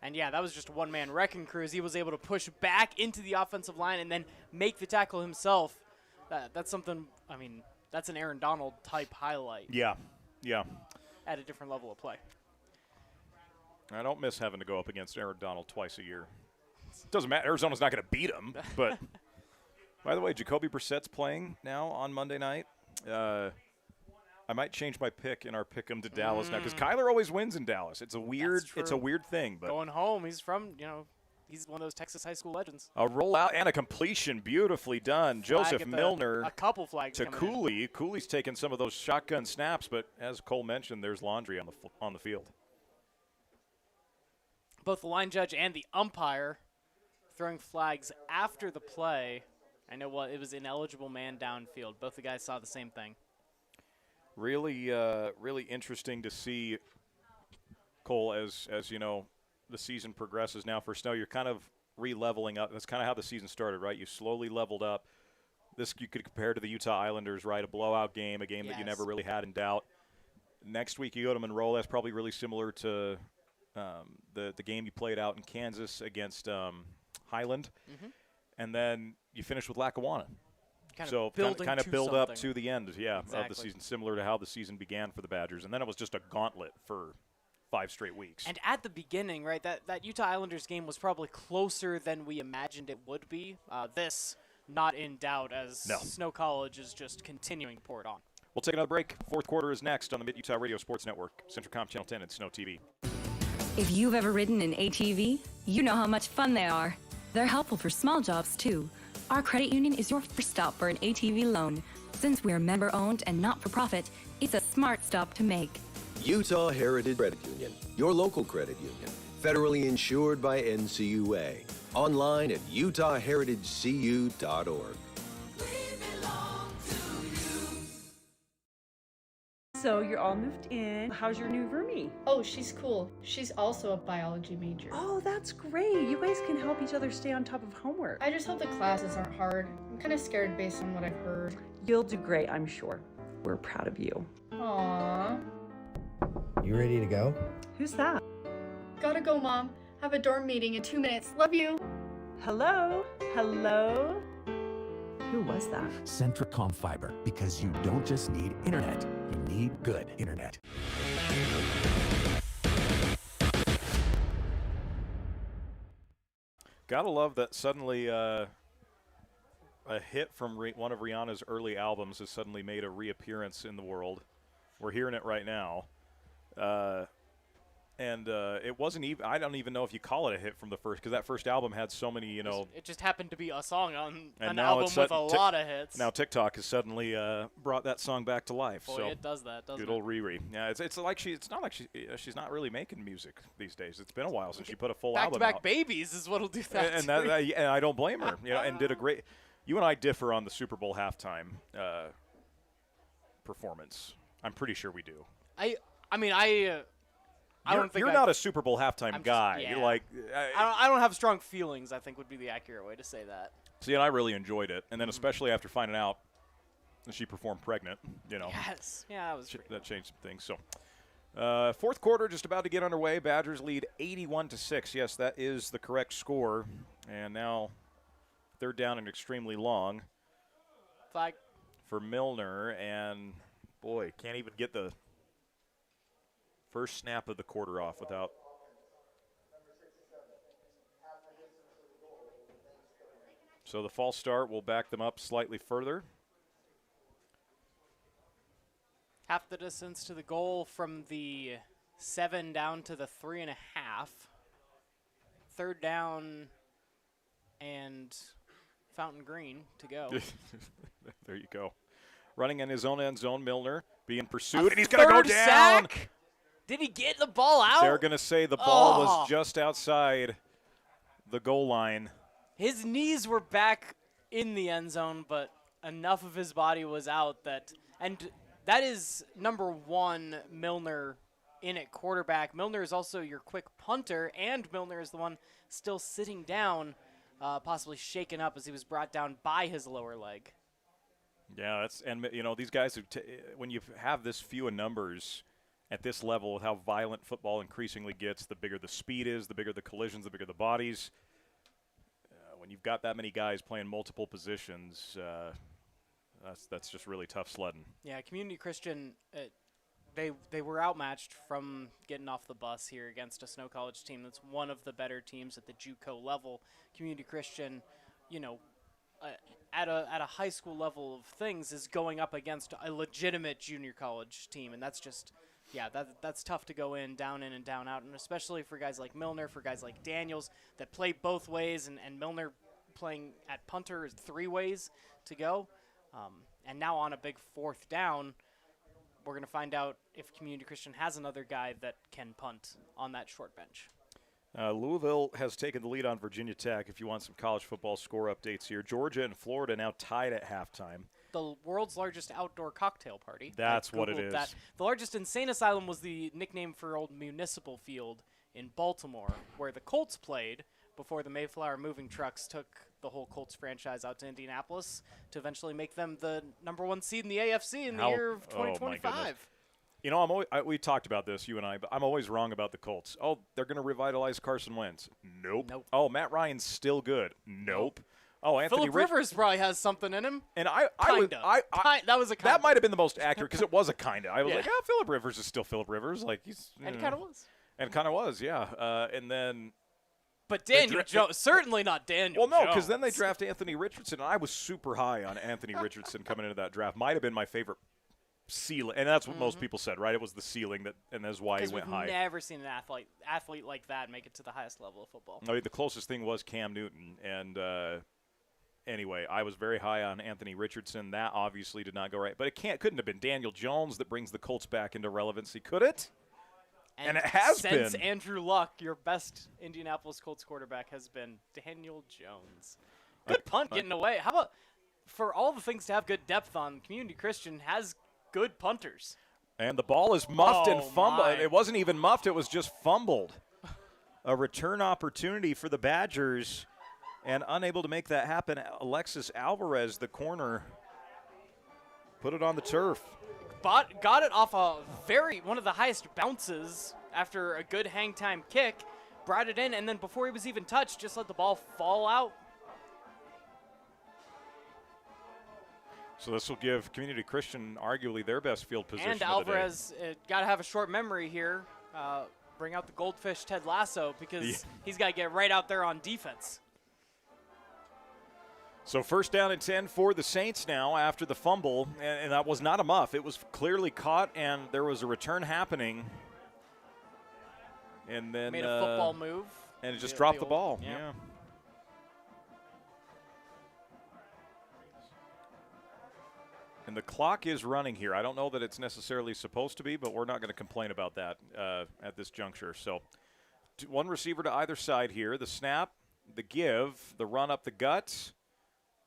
And, yeah, that was just a one-man wrecking crew as he was able to push back into the offensive line and then make the tackle himself. That's something, that's an Aaron Donald-type highlight. Yeah. At a different level of play. I don't miss having to go up against Aaron Donald twice a year. Doesn't matter. Arizona's not going to beat him. But, by the way, Jacoby Brissett's playing now on Monday night. I might change my pick in our pick'em to Dallas now because Kyler always wins in Dallas. It's a weird thing. But going home, he's from, he's one of those Texas high school legends. A rollout and a completion, beautifully done. Joseph Milner a couple flags to Cooley. Cooley's taking some of those shotgun snaps, but as Cole mentioned, there's laundry on the field. Both the line judge and the umpire throwing flags after the play. I know it was ineligible man downfield. Both the guys saw the same thing. Really interesting to see, Cole, as the season progresses now for Snow. You're kind of re-leveling up. That's kind of how the season started, right? You slowly leveled up. This you could compare to the Utah Islanders, right? A blowout game, a game that you never really had in doubt. Next week you go to Monroe. That's probably really similar to the game you played out in Kansas against Highland. Mm-hmm. And then you finish with Lackawanna. Kind of build up to the end, of the season, similar to how the season began for the Badgers. And then it was just a gauntlet for 5 straight weeks. And at the beginning, right, that Utah Islanders game was probably closer than we imagined it would be. This, not in doubt, as Snow College is just continuing to pour it on. We'll take another break. Fourth quarter is next on the Mid-Utah Radio Sports Network, CentraCom Channel 10 and SnowTV. If you've ever ridden an ATV, you know how much fun they are. They're helpful for small jobs, too. Our credit union is your first stop for an ATV loan. Since we're member-owned and not-for-profit, it's a smart stop to make. Utah Heritage Credit Union, your local credit union. Federally insured by NCUA. Online at utahheritagecu.org. So you're all moved in. How's your new roomie? Oh, she's cool. She's also a biology major. Oh, that's great. You guys can help each other stay on top of homework. I just hope the classes aren't hard. I'm kind of scared based on what I've heard. You'll do great, I'm sure. We're proud of you. Aww. You ready to go? Who's that? Gotta go, Mom. Have a dorm meeting in 2 minutes. Love you. Hello? Hello? Who was that? CentraCom Fiber, because you don't just need internet, you need good internet. Gotta love that suddenly a hit from one of Rihanna's early albums has suddenly made a reappearance in the world. We're hearing it right now. And it wasn't even, I don't even know if you call it a hit from the first, because that first album had so many, It just happened to be a song on an album with a lot of hits. Now TikTok has suddenly brought that song back to life. Boy, so it does that, doesn't it? Good old Riri. Yeah, it's like she's not really making music these days. It's been a while since she put a full album out. Back-to-back babies is what'll do that. And I don't blame her. And did a great. You and I differ on the Super Bowl halftime performance. I'm pretty sure we do. I don't think you're not a Super Bowl halftime guy. Yeah. Like I don't have strong feelings, I think would be the accurate way to say that. See, and I really enjoyed it. And then especially after finding out that she performed pregnant, Yes. Yeah, that changed some things. So fourth quarter just about to get underway. Badgers lead 81-6. Yes, that is the correct score. And now third down and extremely long. Flag. For Milner. And, boy, can't even get the first snap of the quarter off without. So the false start will back them up slightly further. Half the distance to the goal from the 7 down to the 3.5. 3rd down and Fountain Green to go. There you go. Running in his own end zone, Milner being pursued, and he's going to go down. Sack? Did he get the ball out? They're going to say the ball was just outside the goal line. His knees were back in the end zone, but enough of his body was out and that is number 1 Milner in at quarterback. Milner is also your quick punter, and Milner is the one still sitting down, possibly shaken up as he was brought down by his lower leg. Yeah, these guys, when you have this few in numbers at this level, with how violent football increasingly gets, the bigger the speed is, the bigger the collisions, the bigger the bodies. When you've got that many guys playing multiple positions, that's just really tough sledding. Yeah, Community Christian, they were outmatched from getting off the bus here against a Snow College team that's one of the better teams at the JUCO level. Community Christian, at a high school level of things, is going up against a legitimate junior college team, and that's just, that's tough to go down in and down out, and especially for guys like Milner, for guys like Daniels that play both ways, and Milner playing at punter is 3 ways to go. And now on a big 4th down, we're going to find out if Community Christian has another guy that can punt on that short bench. Louisville has taken the lead on Virginia Tech. If you want some college football score updates here, Georgia and Florida now tied at halftime. The world's largest outdoor cocktail party. That's what it is. The largest insane asylum was the nickname for old Municipal Field in Baltimore, where the Colts played before the Mayflower moving trucks took the whole Colts franchise out to Indianapolis to eventually make them the number 1 seed in the AFC in the year of 2025. We talked about this, you and I, but I'm always wrong about the Colts. Oh, they're going to revitalize Carson Wentz. Nope. Oh, Matt Ryan's still good. Nope. Oh, Anthony Phillip Rivers probably has something in him. And that was a kinda. That might have been the most accurate because it was a kinda. I was like, Phillip Rivers is still Phillip Rivers. Like and he kind of was. And kind of was, yeah. And then. But Daniel Jones, certainly not Daniel. Well, no, because then they draft Anthony Richardson, and I was super high on Anthony Richardson coming into that draft. Might have been my favorite ceiling, and that's what most people said, right? It was the ceiling and that's why he went high. We've never seen an athlete like that make it to the highest level of football. No, the closest thing was Cam Newton, and anyway, I was very high on Anthony Richardson. That obviously did not go right, but couldn't have been Daniel Jones that brings the Colts back into relevancy, could it? And it has been. Since Andrew Luck, your best Indianapolis Colts quarterback has been Daniel Jones. Good punt getting away. How about, for all the things to have good depth on, Community Christian has good punters. And the ball is muffed and fumbled. It wasn't even muffed. It was just fumbled. A return opportunity for the Badgers, and unable to make that happen. Alexis Alvarez, the corner, put it on the turf. Got it off one of the highest bounces after a good hang time kick, brought it in, and then before he was even touched, just let the ball fall out. So this will give Community Christian arguably their best field position. And Alvarez got to have a short memory here. Bring out the goldfish Ted Lasso because he's got to get right out there on defense. So 1st down and 10 for the Saints now after the fumble, and that was not a muff. It was clearly caught, and there was a return happening. And then made a football move. And it just dropped the ball. Yeah. And the clock is running here. I don't know that it's necessarily supposed to be, but we're not going to complain about that at this juncture. So 1 receiver to either side here. The snap, the give, the run up the gut.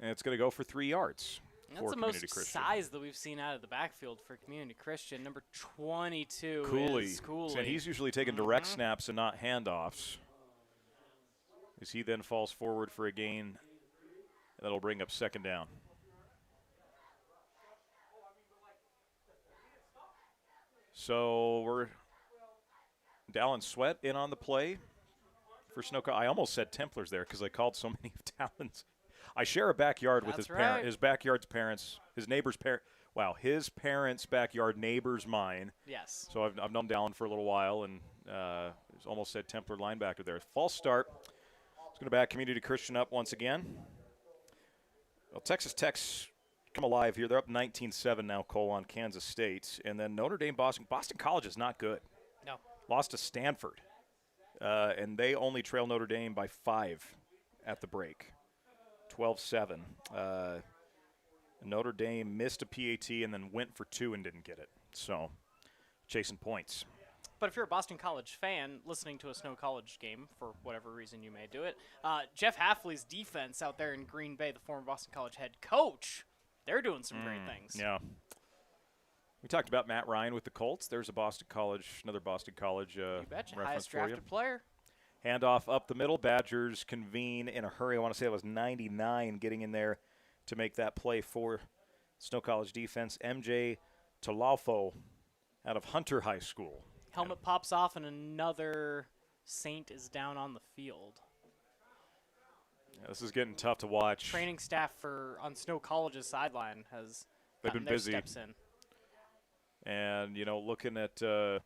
And it's going to go for 3 yards. That's the most size that we've seen out of the backfield for Community Christian. Number 22 is Cooley. And he's usually taking direct snaps and not handoffs. As he then falls forward for a gain, that'll bring up 2nd down. So we're Dallin Sweat in on the play for Snowco. I almost said Templars there because I called so many Dallins. I share a backyard with his parents. His backyard's parents, his neighbor's parent. Wow, his parents' backyard, neighbor's mine. Yes. So I've known Dallin for a little while, and almost said Templar linebacker there. False start. It's going to back Community Christian up once again. Well, Texas Tech's come alive here. They're up 19-7 now, Cole, on Kansas State. And then Notre Dame, Boston. Boston College is not good. No. lost to Stanford, and they only trail Notre Dame by 5 at the break, 12-7. Notre Dame missed a PAT and then went for 2 and didn't get it. So, chasing points. But if you're a Boston College fan listening to a Snow College game, for whatever reason you may do it, Jeff Hafley's defense out there in Green Bay, the former Boston College head coach, they're doing some great things. Yeah. We talked about Matt Ryan with the Colts. There's a Boston College, another Boston College you betcha. reference Highest for you. drafted player. Handoff up the middle. Badgers convene in a hurry. I want to say it was 99 getting in there to make that play for Snow College defense. MJ Talafo out of Hunter High School. Helmet pops off, and another Saint is down on the field. Yeah, this is getting tough to watch. Training staff on Snow College's sideline has They've been their busy. steps in. And, looking at yeah,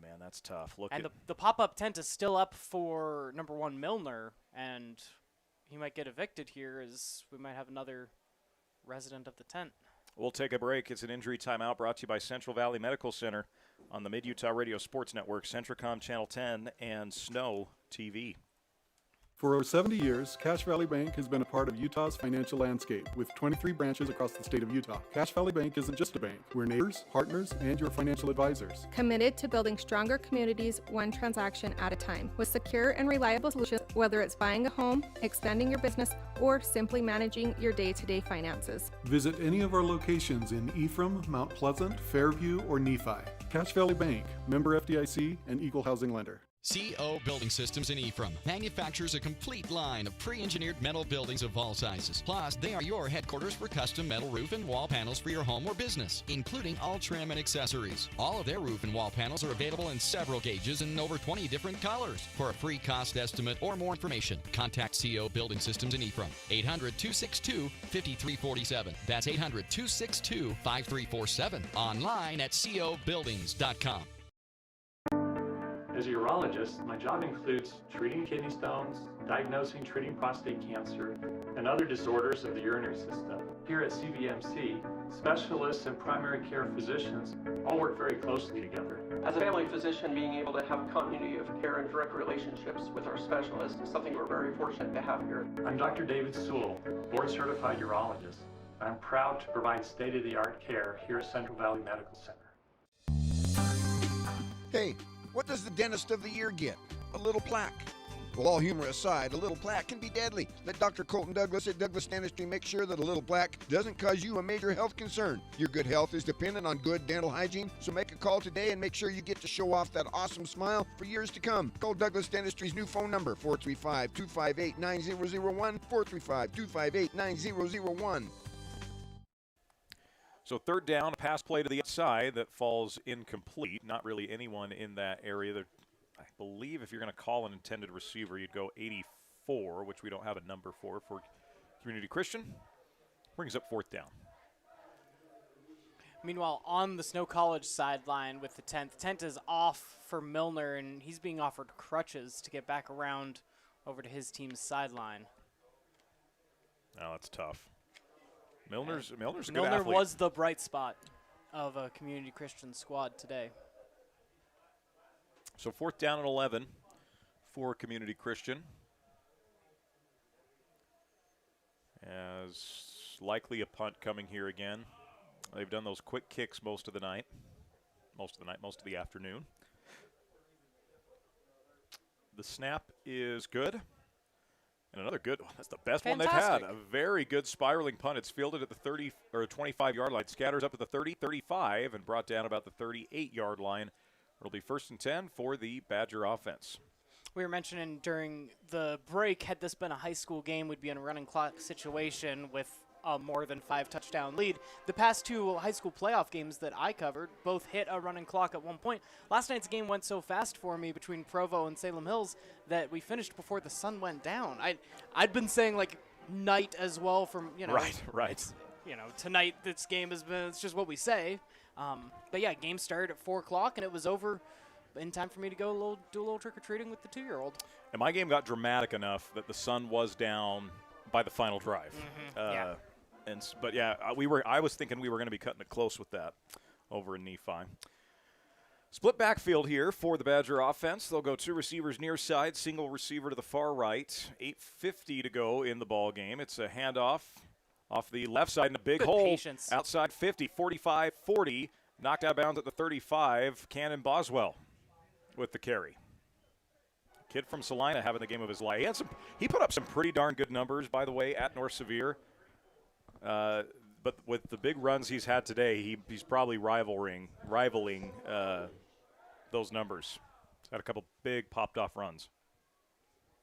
man, that's tough. And the pop-up tent is still up for number 1 Milner, and he might get evicted here as we might have another resident of the tent. We'll take a break. It's an injury timeout brought to you by Central Valley Medical Center on the Mid-Utah Radio Sports Network, CentraCom Channel 10, and SnowTV. For over 70 years, Cache Valley Bank has been a part of Utah's financial landscape with 23 branches across the state of Utah. Cache Valley Bank isn't just a bank. We're neighbors, partners, and your financial advisors. Committed to building stronger communities one transaction at a time with secure and reliable solutions, whether it's buying a home, expanding your business, or simply managing your day-to-day finances. Visit any of our locations in Ephraim, Mount Pleasant, Fairview, or Nephi. Cache Valley Bank, member FDIC, and equal housing lender. CO Building Systems in Ephraim manufactures a complete line of pre-engineered metal buildings of all sizes. Plus, they are your headquarters for custom metal roof and wall panels for your home or business, including all trim and accessories. All of their roof and wall panels are available in several gauges and over 20 different colors. For a free cost estimate or more information, contact CO Building Systems in Ephraim. 800-262-5347. That's 800-262-5347. Online at cobuildings.com. As a urologist, my job includes treating kidney stones, diagnosing, treating prostate cancer, and other disorders of the urinary system. Here at CVMC, specialists and primary care physicians all work very closely together. As a family physician, being able to have continuity of care and direct relationships with our specialists is something we're very fortunate to have here. I'm Dr. David Sewell, board-certified urologist. I'm proud to provide state-of-the-art care here at Central Valley Medical Center. Hey, what does the dentist of the year get? A little plaque. Well, all humor aside, a little plaque can be deadly. Let Dr. Colton Douglas at Douglas Dentistry make sure that a little plaque doesn't cause you a major health concern. Your good health is dependent on good dental hygiene, so make a call today and make sure you get to show off that awesome smile for years to come. Call Douglas Dentistry's new phone number, 435-258-9001, 435-258-9001. So third down, a pass play to the outside that falls incomplete. Not really anyone in that area. I believe if you're going to call an intended receiver, you'd go 84, which we don't have a number for Community Christian. Brings up fourth down. Meanwhile, on the Snow College sideline with the tent is off for Milner, and he's being offered crutches to get back around over to his team's sideline. Oh, that's tough. Milner's a good athlete. Milner was the bright spot of a Community Christian squad today. So fourth down and 11 for Community Christian. As likely a punt coming here again. They've done those quick kicks most of the afternoon. The snap is good. And another good one. That's the best one they've had. A very good spiraling punt. It's fielded at the 30 or 25-yard line. Scatters up at the 30, 35, and brought down about the 38-yard line. It'll be 1st and 10 for the Badger offense. We were mentioning during the break, had this been a high school game, we'd be in a running clock situation with a more than 5-touchdown lead. The past two high school playoff games that I covered both hit a running clock at one point. Last night's game went so fast for me between Provo and Salem Hills that we finished before the sun went down. I'd been saying like night as well from, Right. Tonight this game has been, it's just what we say. But yeah, game started at 4 o'clock and it was over in time for me to go do a little trick-or-treating with the 2-year-old. And my game got dramatic enough that the sun was down by the final drive. Yeah. I was thinking we were going to be cutting it close with that over in Nephi. Split backfield here for the Badger offense. They'll go 2 receivers near side, single receiver to the far right. 8:50 to go in the ball game. It's a handoff off the left side in a big hole. Patience. Outside 50, 45, 40. Knocked out of bounds at the 35. Cannon Boswell with the carry. Kid from Salina having the game of his life. He put up some pretty darn good numbers, by the way, at North Sevier. But with the big runs he's had today, he's probably rivaling those numbers. Had a couple big popped-off runs.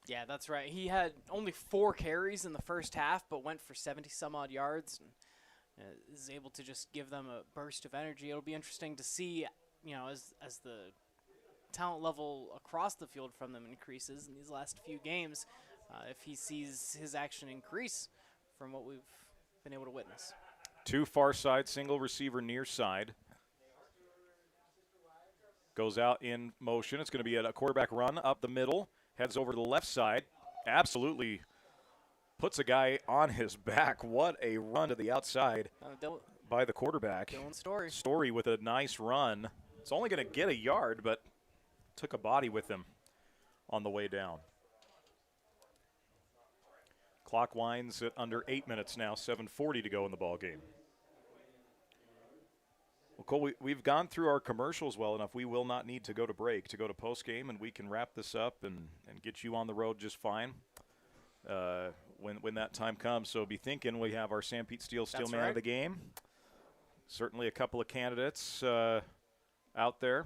Yeah, that's right. He had only 4 carries in the first half, but went for 70-some-odd yards and is able to just give them a burst of energy. It'll be interesting to see, as the talent level across the field from them increases in these last few games, if he sees his action increase from what we've been able to witness. 2 far side, single receiver near side. Goes out in motion. It's going to be a quarterback run up the middle. Heads over to the left side. Absolutely puts a guy on his back. What a run to the outside by the quarterback. Dylan Story with a nice run. It's only going to get a yard, but took a body with him on the way down. Clock winds at under 8 minutes now, 7:40 to go in the ball game. Well, Cole, we've gone through our commercials well enough. We will not need to go to break to go to postgame, and we can wrap this up and get you on the road just fine when that time comes. So be thinking we have our Sam Pete Steel Man of the game. Certainly a couple of candidates out there.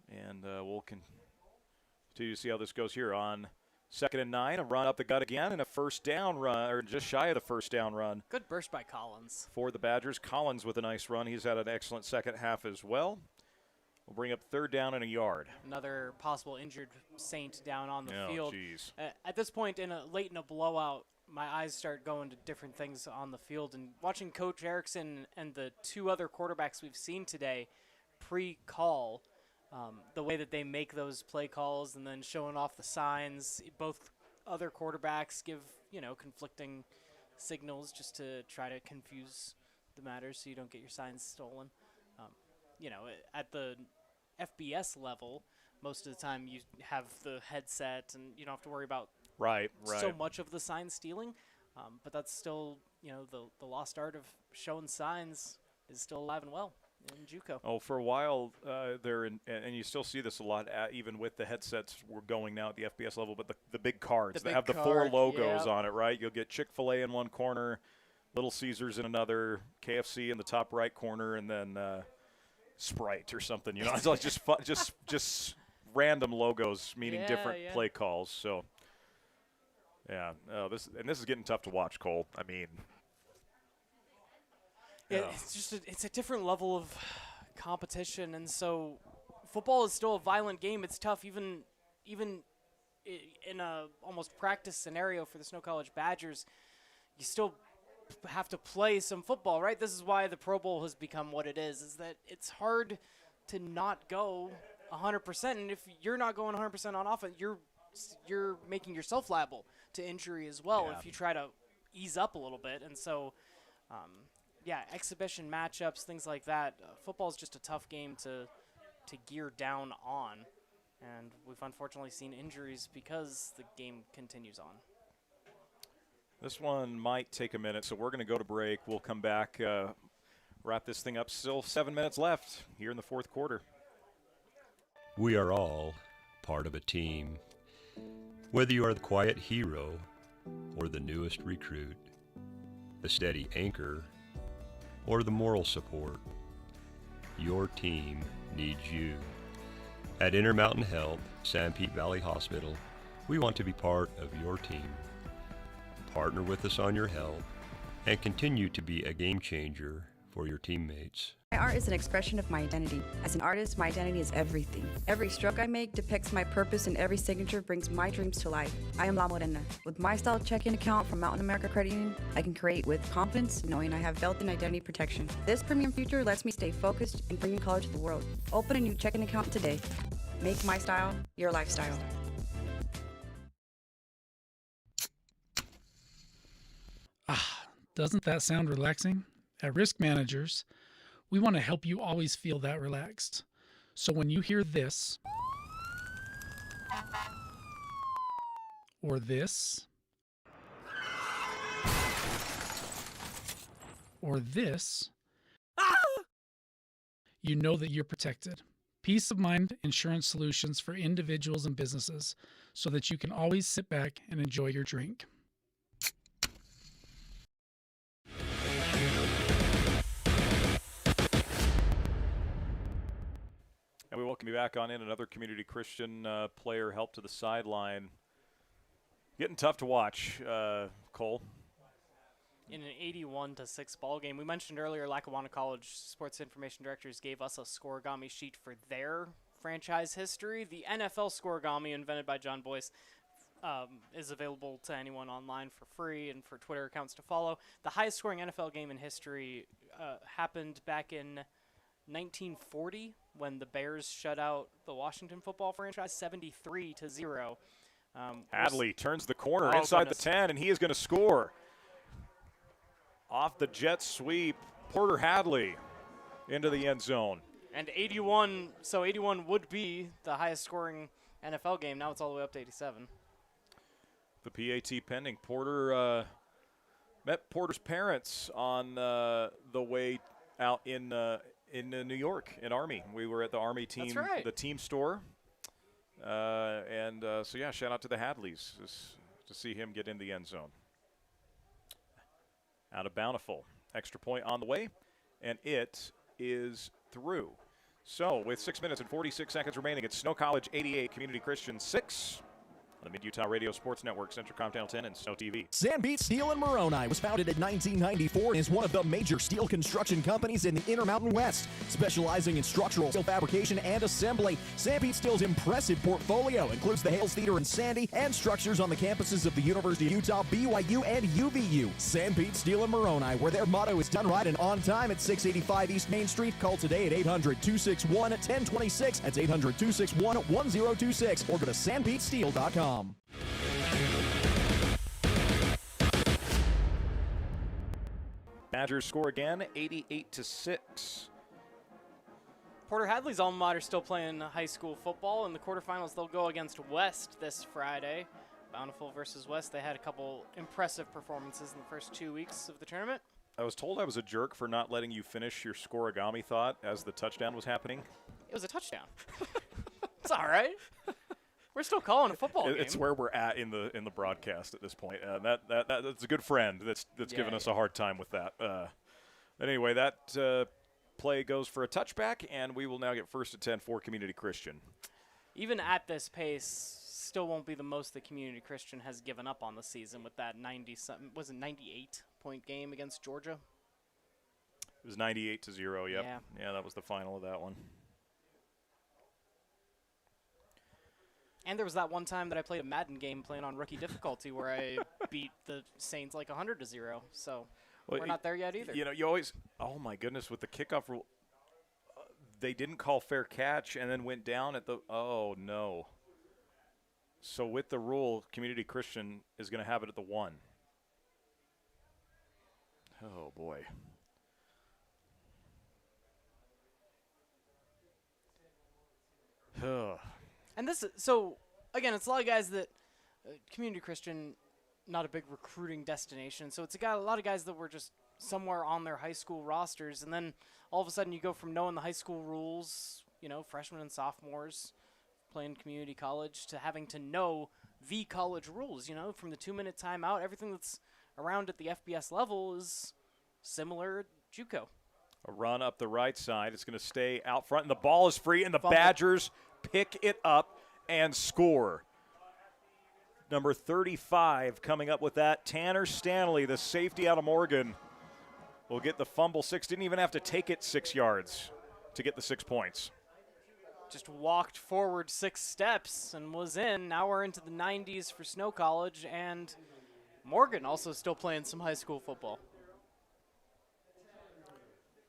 And we'll continue to see how this goes here on 2nd and 9, a run up the gut again, and a first down run, or just shy of the first down run. Good burst by Collins. For the Badgers. Collins with a nice run. He's had an excellent second half as well. We'll bring up 3rd down and a yard. Another possible injured Saint down on the field. Geez. At this point, late in a blowout, my eyes start going to different things on the field. And watching Coach Erickson and the 2 other quarterbacks we've seen today pre-call, the way that they make those play calls and then showing off the signs, both other quarterbacks give, conflicting signals just to try to confuse the matter so you don't get your signs stolen. At the FBS level, most of the time you have the headset and you don't have to worry about so much of the sign stealing. But that's still, the lost art of showing signs is still alive and well in JUCO. Oh, for a while and you still see this a lot, even with the headsets we're going now at the FBS level, but the big cards that have the 4 logos on it, right? You'll get Chick-fil-A in one corner, Little Caesars in another, KFC in the top right corner, and then Sprite or something. It's like just random logos meaning different play calls. So, yeah, this is getting tough to watch, Cole. I mean. Yeah, it's a different level of competition, and so football is still a violent game. It's tough, even in a almost practice scenario for the Snow College Badgers. You still have to play some football, right? This is why the Pro Bowl has become what it is that it's hard to not go 100%, and if you're not going 100% on offense, you're making yourself liable to injury as well if you try to ease up a little bit, and so. Exhibition matchups, things like that. Football is just a tough game to gear down on, and we've unfortunately seen injuries because the game continues on. This one might take a minute, so we're going to go to break. We'll come back, wrap this thing up. Still 7 minutes left here in the 4th quarter. We are all part of a team. Whether you are the quiet hero or the newest recruit, the steady anchor or the moral support, your team needs you. At Intermountain Health, San Pete Valley Hospital, we want to be part of your team. Partner with us on your health and continue to be a game changer for your teammates. My art is an expression of my identity. As an artist, my identity is everything. Every stroke I make depicts my purpose and every signature brings my dreams to life. I am La Morena. With my style checking account from Mountain America Credit Union, I can create with confidence knowing I have built-in identity protection. This premium feature lets me stay focused and bringing college to the world. Open a new checking account today. Make my style your lifestyle. Doesn't that sound relaxing? At Risk Managers, We want to help you always feel that relaxed. So when you hear this, or this, or this, you know that you're protected. Peace of Mind Insurance Solutions for individuals and businesses, so that you can always sit back and enjoy your drink. And we welcome you back on in. Another Community Christian player helped to the sideline. Getting tough to watch, Cole. In an 81-6 ball game. We mentioned earlier Lackawanna College Sports Information Directors gave us a scoregami sheet for their franchise history. The NFL scoregami, invented by John Boyce, is available to anyone online for free and for Twitter accounts to follow. The highest scoring NFL game in history happened back in 1940 when the Bears shut out the Washington football franchise 73-0. Hadley turns the corner inside the 10, and he is going to score. Off the jet sweep, Porter Hadley into the end zone. And 81 would be the highest scoring NFL game. Now it's all the way up to 87. The PAT pending. Porter met Porter's parents on the way out in New York in Army. We were at the Army team, the team store. So, yeah, shout out to the Hadleys to see him get in the end zone. Out of Bountiful. Extra point on the way, and it is through. So, with 6 minutes and 46 seconds remaining, it's Snow College 88, Community Christian 6. On the Mid-Utah Radio Sports Network, CentraCom Channel 10, and SnowTV. Sandbeat Steel in Moroni was founded in 1994 and is one of the major steel construction companies in the Intermountain West, specializing in structural steel fabrication and assembly. Sandbeat Steel's impressive portfolio includes the Hales Theater in Sandy and structures on the campuses of the University of Utah, BYU, and UVU. Sandbeat Steel in Moroni, where their motto is done right and on time at 685 East Main Street. Call today at 800-261-1026. That's 800-261-1026, or go to sandbeatsteel.com. Badgers score again, 88-6. Porter Hadley's alma mater still playing high school football. In the quarterfinals, they'll go against West this Friday. Bountiful versus West. They had a couple impressive performances in the first 2 weeks of the tournament. I was told I was a jerk for not letting you finish your scoregami thought as the touchdown was happening. It was a touchdown. It's all right. We're still calling a football game. It's where we're at in the broadcast at this point. That's a good friend that's given us a hard time with that. But anyway, that play goes for a touchback, and we will now get first and 10 for Community Christian. Even at this pace, still won't be the most that Community Christian has given up on the season with that 98-point game against Georgia. It was 98-0. Yep. Yeah, that was the final of that one. And there was that one time that I played a Madden game playing on rookie difficulty where I beat the Saints like 100-0. So we're not there yet either. You know, you always, oh my goodness, with the kickoff rule, they didn't call fair catch and then went down at the, oh no. So with the rule, Community Christian is going to have it at the 1. Oh boy. And this, so again, it's a lot of guys that Community Christian, not a big recruiting destination. So it's a lot of guys that were just somewhere on their high school rosters, and then all of a sudden you go from knowing the high school rules, you know, freshmen and sophomores playing community college, to having to know the college rules. You know, from the 2-minute timeout, everything that's around at the FBS level is similar JUCO. A run up the right side. It's going to stay out front, and the ball is free, and the Fumble. Badgers pick it up and score. Number 35 coming up with that. Tanner Stanley, the safety out of Morgan, will get the fumble 6. Didn't even have to take it 6 yards to get the 6 points. Just walked forward 6 steps and was in. Now we're into the 90s for Snow College, and Morgan also still playing some high school football.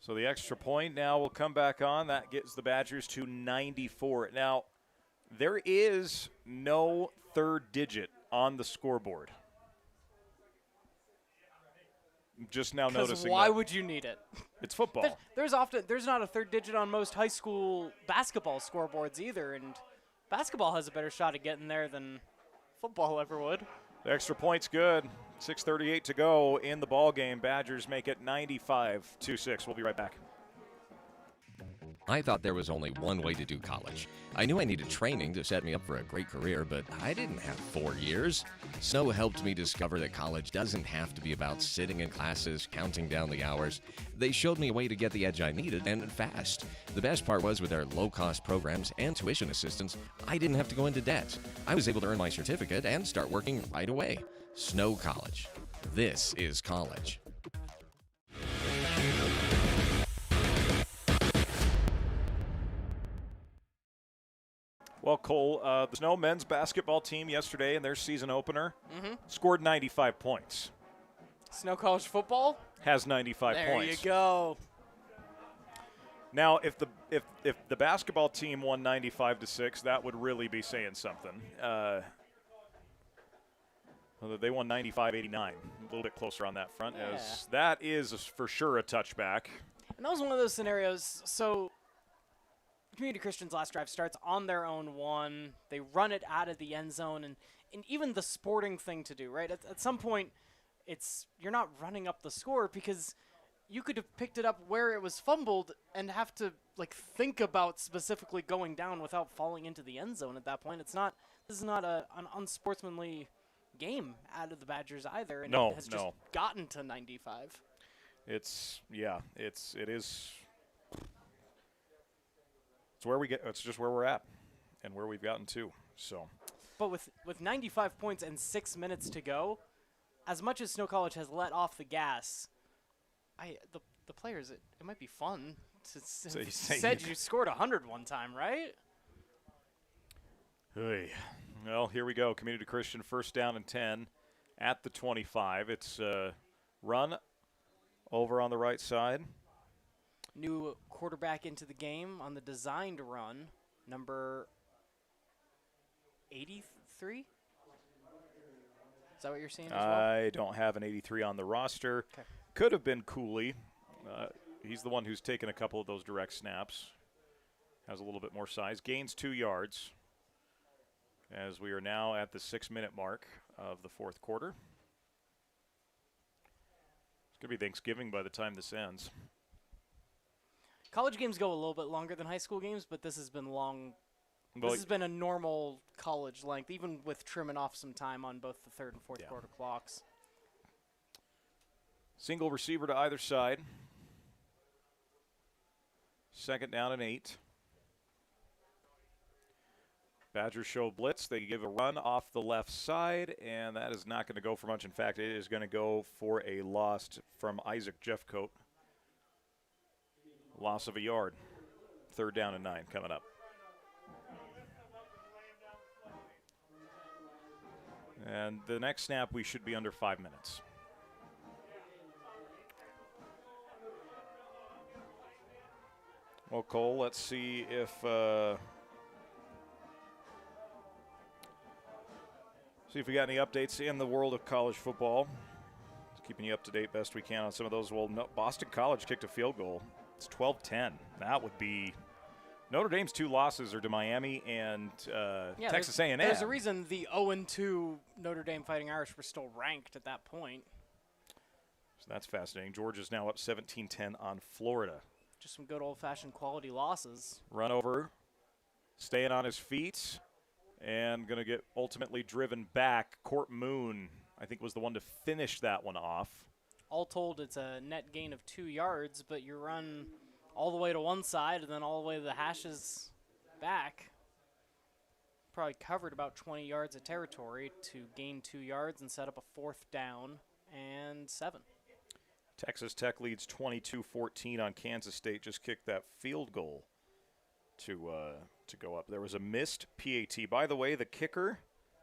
So the extra point now will come back on. That gets the Badgers to 94. Now, there is no third digit on the scoreboard. just now noticing why that. would you need it? It's football. There's not a third digit on most high school basketball scoreboards either, and basketball has a better shot at getting there than football ever would. The extra point's good. 6:38 to go in the ball game. Badgers make it 95-6. We'll be right back. I thought there was only one way to do college. I knew I needed training to set me up for a great career, but I didn't have 4 years. Snow helped me discover that college doesn't have to be about sitting in classes, counting down the hours. They showed me a way to get the edge I needed, and fast. The best part was with their low-cost programs and tuition assistance, I didn't have to go into debt. I was able to earn my certificate and start working right away. Snow College. This is college. Well, Cole, the Snow men's basketball team yesterday in their season opener scored 95 points. Snow College football has 95 points. There you go. Now, if the basketball team won 95-6, that would really be saying something. They won 95-89, a little bit closer on that front, as that is for sure a touchback. And that was one of those scenarios. So Community Christian's last drive starts on their own one. They run it out of the end zone, and even the sporting thing to do, right? At some point, you're not running up the score because you could have picked it up where it was fumbled and have to think about specifically going down without falling into the end zone at that point. This is not an unsportsmanly game out of the Badgers either, and it has just gotten to 95. It is. It's just where we're at, and where we've gotten to. So, but with 95 points and 6 minutes to go, as much as Snow College has let off the gas, the players it might be fun to said you scored 100 one time, right? Hey, well, here we go. Community Christian first down and 10 at the 25. It's run over on the right side. New quarterback into the game on the designed run, number 83? Is that what you're seeing as well? I don't have an 83 on the roster. Okay. Could have been Cooley. He's the one who's taken a couple of those direct snaps. Has a little bit more size. Gains 2 yards as we are now at the 6-minute mark of the fourth quarter. It's going to be Thanksgiving by the time this ends. College games go a little bit longer than high school games, but this has been long. This has been a normal college length, even with trimming off some time on both the third and fourth quarter clocks. Single receiver to either side. Second down and 8. Badgers show blitz. They give a run off the left side, and that is not going to go for much. In fact, it is going to go for a loss from Isaac Jeffcoat. Loss of a yard. Third down and 9 coming up. And the next snap, we should be under 5 minutes. Well, Cole, let's see if we got any updates in the world of college football. Keeping you up to date best we can on some of those. Well, Boston College kicked a field goal. It's 12-10. That would be Notre Dame's 2 losses are to Miami and Texas A&M. There's a reason the 0-2 Notre Dame Fighting Irish were still ranked at that point. So that's fascinating. Georgia's now up 17-10 on Florida. Just some good old-fashioned quality losses. Run over, staying on his feet, and going to get ultimately driven back. Court Moon, I think, was the one to finish that one off. All told, it's a net gain of 2 yards, but you run all the way to one side and then all the way to the hashes back. Probably covered about 20 yards of territory to gain 2 yards and set up a 4th down and 7. Texas Tech leads 22-14 on Kansas State. Just kicked that field goal to go up. There was a missed PAT. By the way, the kicker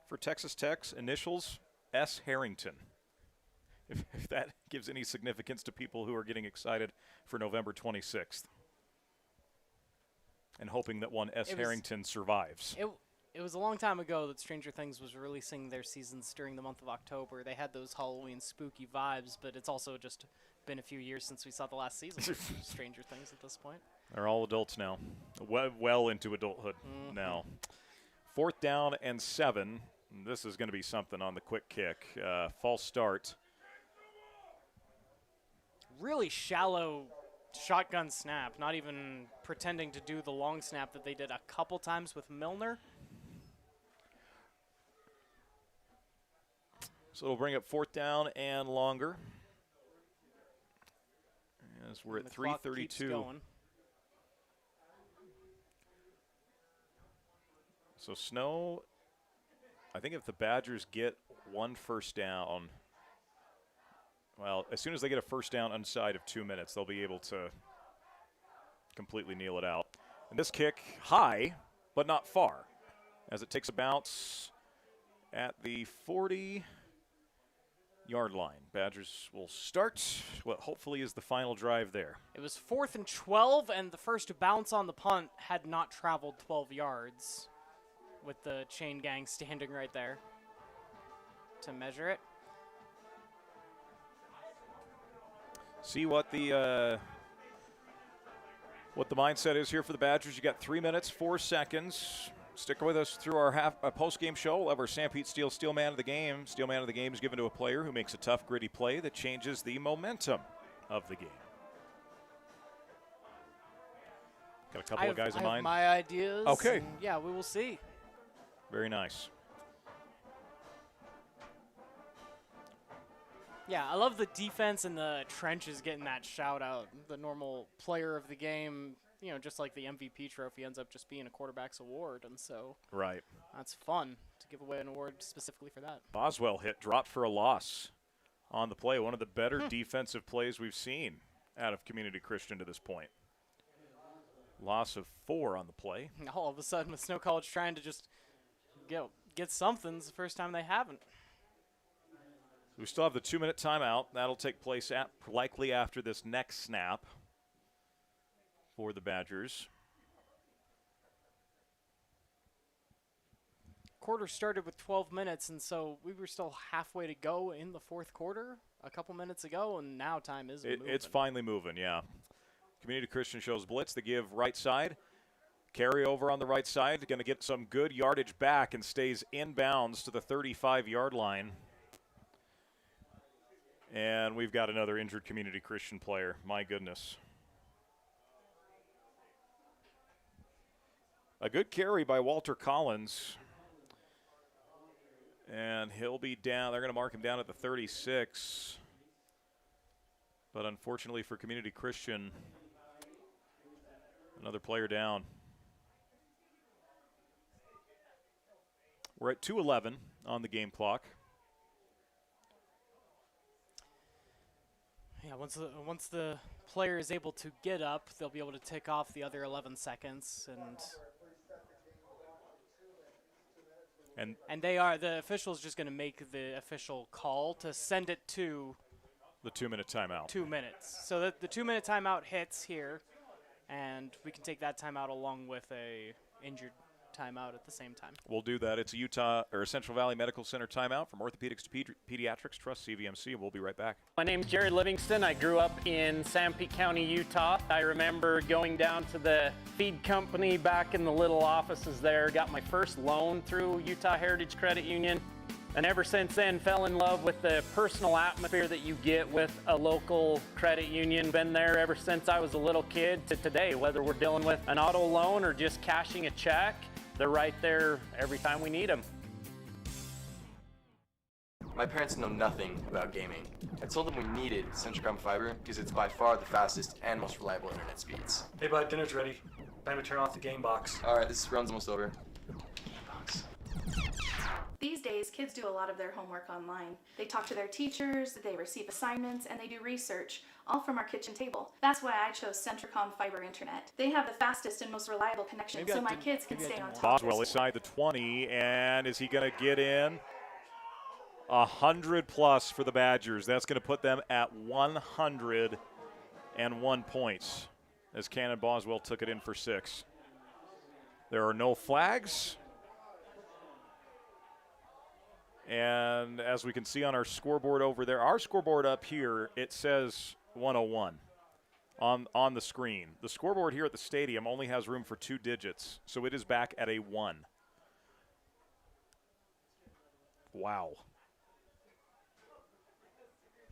for Texas Tech's initials, S. Harrington. If that gives any significance to people who are getting excited for November 26th and hoping that one S. Harrington survives. It was a long time ago that Stranger Things was releasing their seasons during the month of October. They had those Halloween spooky vibes, but it's also just been a few years since we saw the last season of Stranger Things at this point. They're all adults now, well into adulthood now. 4th down and 7. This is going to be something on the quick kick. False start. Really shallow shotgun snap, not even pretending to do the long snap that they did a couple times with Milner. So it'll bring up 4th down and longer. As we're at 3:32. So Snow, I think if the Badgers get 1 first down, well, as soon as they get a first down inside of 2 minutes, they'll be able to completely kneel it out. And this kick high, but not far, as it takes a bounce at the 40-yard line. Badgers will start what hopefully is the final drive there. It was 4th and 12, and the first bounce on the punt had not traveled 12 yards with the chain gang standing right there to measure it. See what the mindset is here for the Badgers. You got 3 minutes, 4 seconds. Stick with us through our post-game show. We'll have our Sam Pete Steel Man of the Game. Steel Man of the Game is given to a player who makes a tough, gritty play that changes the momentum of the game. Got a couple of guys in mind? I have my ideas. Okay. Yeah, we will see. Very nice. Yeah, I love the defense and the trenches getting that shout out. The normal player of the game, you know, just like the MVP trophy ends up just being a quarterback's award. And so right, that's fun to give away an award specifically for that. Boswell hit, dropped for a loss on the play. One of the better defensive plays we've seen out of Community Christian to this point. Loss of 4 on the play. All of a sudden with Snow College trying to just get something, it's the first time they haven't. We still have the 2-minute timeout. That'll take place likely after this next snap for the Badgers. Quarter started with 12 minutes, and so we were still halfway to go in the 4th quarter a couple minutes ago, and now time is moving. It's finally moving, yeah. Community Christian shows blitz. They give right side. Carry over on the right side. Going to get some good yardage back and stays inbounds to the 35-yard line. And we've got another injured Community Christian player. My goodness. A good carry by Walter Collins. And he'll be down. They're going to mark him down at the 36. But unfortunately for Community Christian, another player down. We're at 2:11 on the game clock. Yeah, once the player is able to get up, they'll be able to tick off the other 11 seconds, and the official's just going to make the official call to send it to the 2-minute timeout. 2 minutes. So that the 2-minute timeout hits here, and we can take that timeout along with a injured timeout at the same time. We'll do that. It's a Central Valley Medical Center timeout from orthopedics to pediatrics. Trust CVMC. We'll be right back. My name's Jared Livingston. I grew up in Sanpete County, Utah. I remember going down to the feed company back in the little offices there. Got my first loan through Utah Heritage Credit Union. And ever since then, fell in love with the personal atmosphere that you get with a local credit union. Been there ever since I was a little kid to today, whether we're dealing with an auto loan or just cashing a check. They're right there every time we need them. My parents know nothing about gaming. I told them we needed CentraCom fiber because it's by far the fastest and most reliable internet speeds. Hey bud, dinner's ready. Time to turn off the game box. All right, this run's almost over. These days, kids do a lot of their homework online. They talk to their teachers, they receive assignments, and they do research, all from our kitchen table. That's why I chose CentraCom Fiber Internet. They have the fastest and most reliable connection, so my kids can stay on top. Boswell inside the 20, and is he going to get in? 100+ for the Badgers. That's going to put them at 101 points as Cannon Boswell took it in for 6. There are no flags. And as we can see on our scoreboard over there, our scoreboard up here, it says 101 on the screen. The scoreboard here at the stadium only has room for 2 digits, so it is back at a 1. Wow.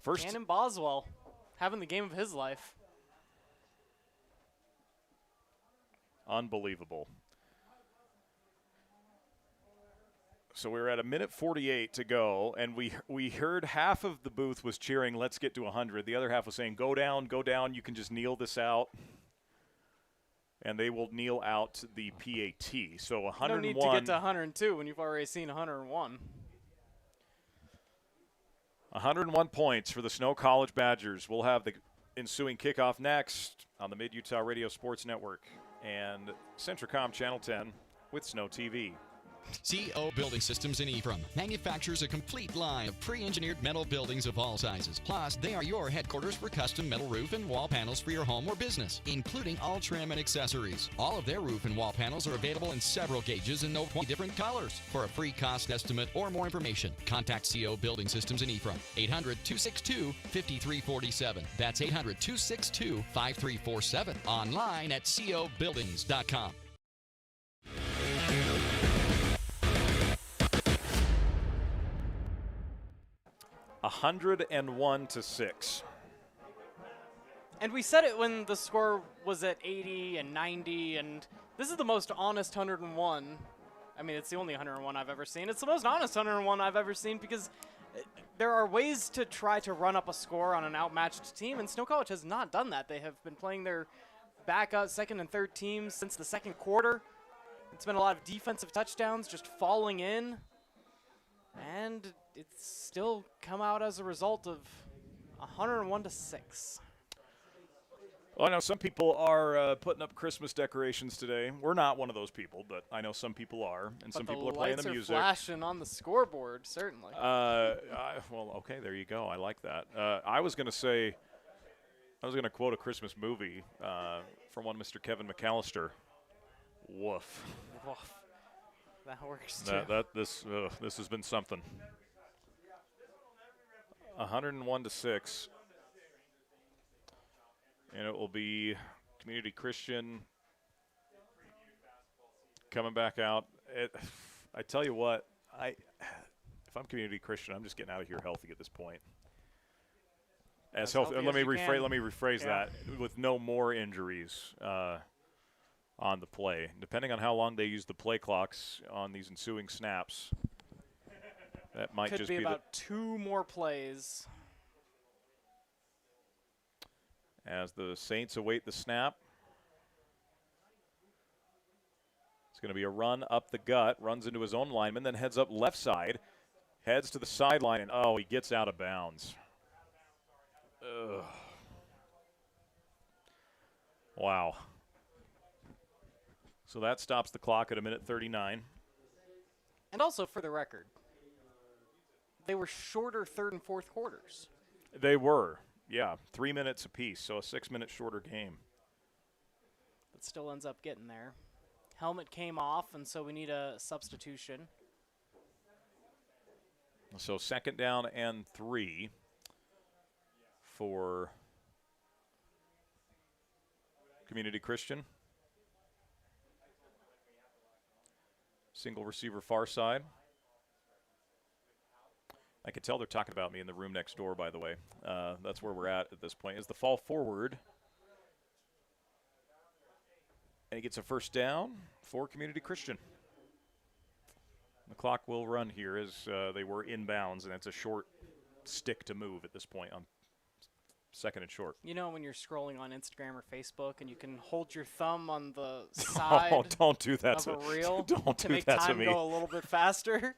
First, Cannon Boswell having the game of his life. Unbelievable. So we're at 1:48 to go, and we heard half of the booth was cheering, let's get to 100. The other half was saying, go down, you can just kneel this out. And they will kneel out the PAT. So 101. No need to get to 102 when you've already seen 101. 101 points for the Snow College Badgers. We'll have the ensuing kickoff next on the Mid-Utah Radio Sports Network and CentraCom Channel 10 with SnowTV. CO Building Systems in Ephraim manufactures a complete line of pre-engineered metal buildings of all sizes. Plus, they are your headquarters for custom metal roof and wall panels for your home or business, including all trim and accessories. All of their roof and wall panels are available in several gauges and 20 different colors. For a free cost estimate or more information, contact CO Building Systems in Ephraim, 800-262-5347. That's 800-262-5347. Online at cobuildings.com. 101-6. And we said it when the score was at 80 and 90, and this is the most honest 101. I mean, it's the only 101 I've ever seen. It's the most honest 101 I've ever seen because there are ways to try to run up a score on an outmatched team, and Snow College has not done that. They have been playing their backup second and third teams since the second quarter. It's been a lot of defensive touchdowns just falling in, and it's still come out as a result of 101-6. Well, I know some people are putting up Christmas decorations today. We're not one of those people, but I know some people are, and but some people are playing the music. The lights are flashing on the scoreboard, certainly. Well, okay, there you go. I like that. I was going to quote a Christmas movie from one Mr. Kevin McAllister. Woof. Woof. That works too. This has been something. 101-6. And it will be Community Christian coming back out. I tell you what, if I'm Community Christian, I'm just getting out of here healthy at this point. As healthy. Let me rephrase that. With no more injuries on the play. Depending on how long they use the play clocks on these ensuing snaps, that might just be about 2 more plays. As the Saints await the snap. It's going to be a run up the gut, runs into his own lineman, then heads up left side, heads to the sideline, and he gets out of bounds. Ugh. Wow. So that stops the clock at 1:39. And also, for the record, they were shorter third and fourth quarters. They were. Yeah, 3 minutes apiece, so a 6-minute shorter game. But still ends up getting there. Helmet came off, and so we need a substitution. So 2nd down and 3 for Community Christian. Single receiver far side. I can tell they're talking about me in the room next door, by the way. That's where we're at this point. Is the fall forward. And he gets a first down for Community Christian. The clock will run here as they were inbounds, and it's a short stick to move at this point on 2nd and short. You know when you're scrolling on Instagram or Facebook and you can hold your thumb on the side don't do that of a reel don't to do make that time to me. go a little bit faster?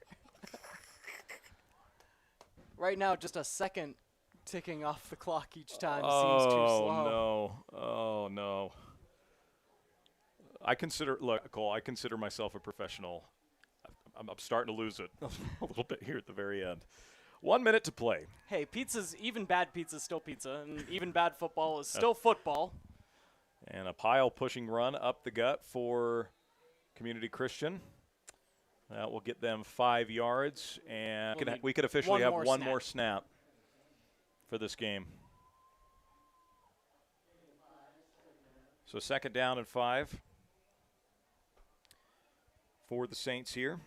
Right now, just a second ticking off the clock each time seems too slow. Oh, no. Cole, I consider myself a professional. I'm starting to lose it a little bit here at the very end. 1 minute to play. Hey, even bad pizza is still pizza, and even bad football is still football. And a pile pushing run up the gut for Community Christian. That will get them 5 yards, and we could officially have one more snap for this game. So 2nd down and 5 for the Saints here.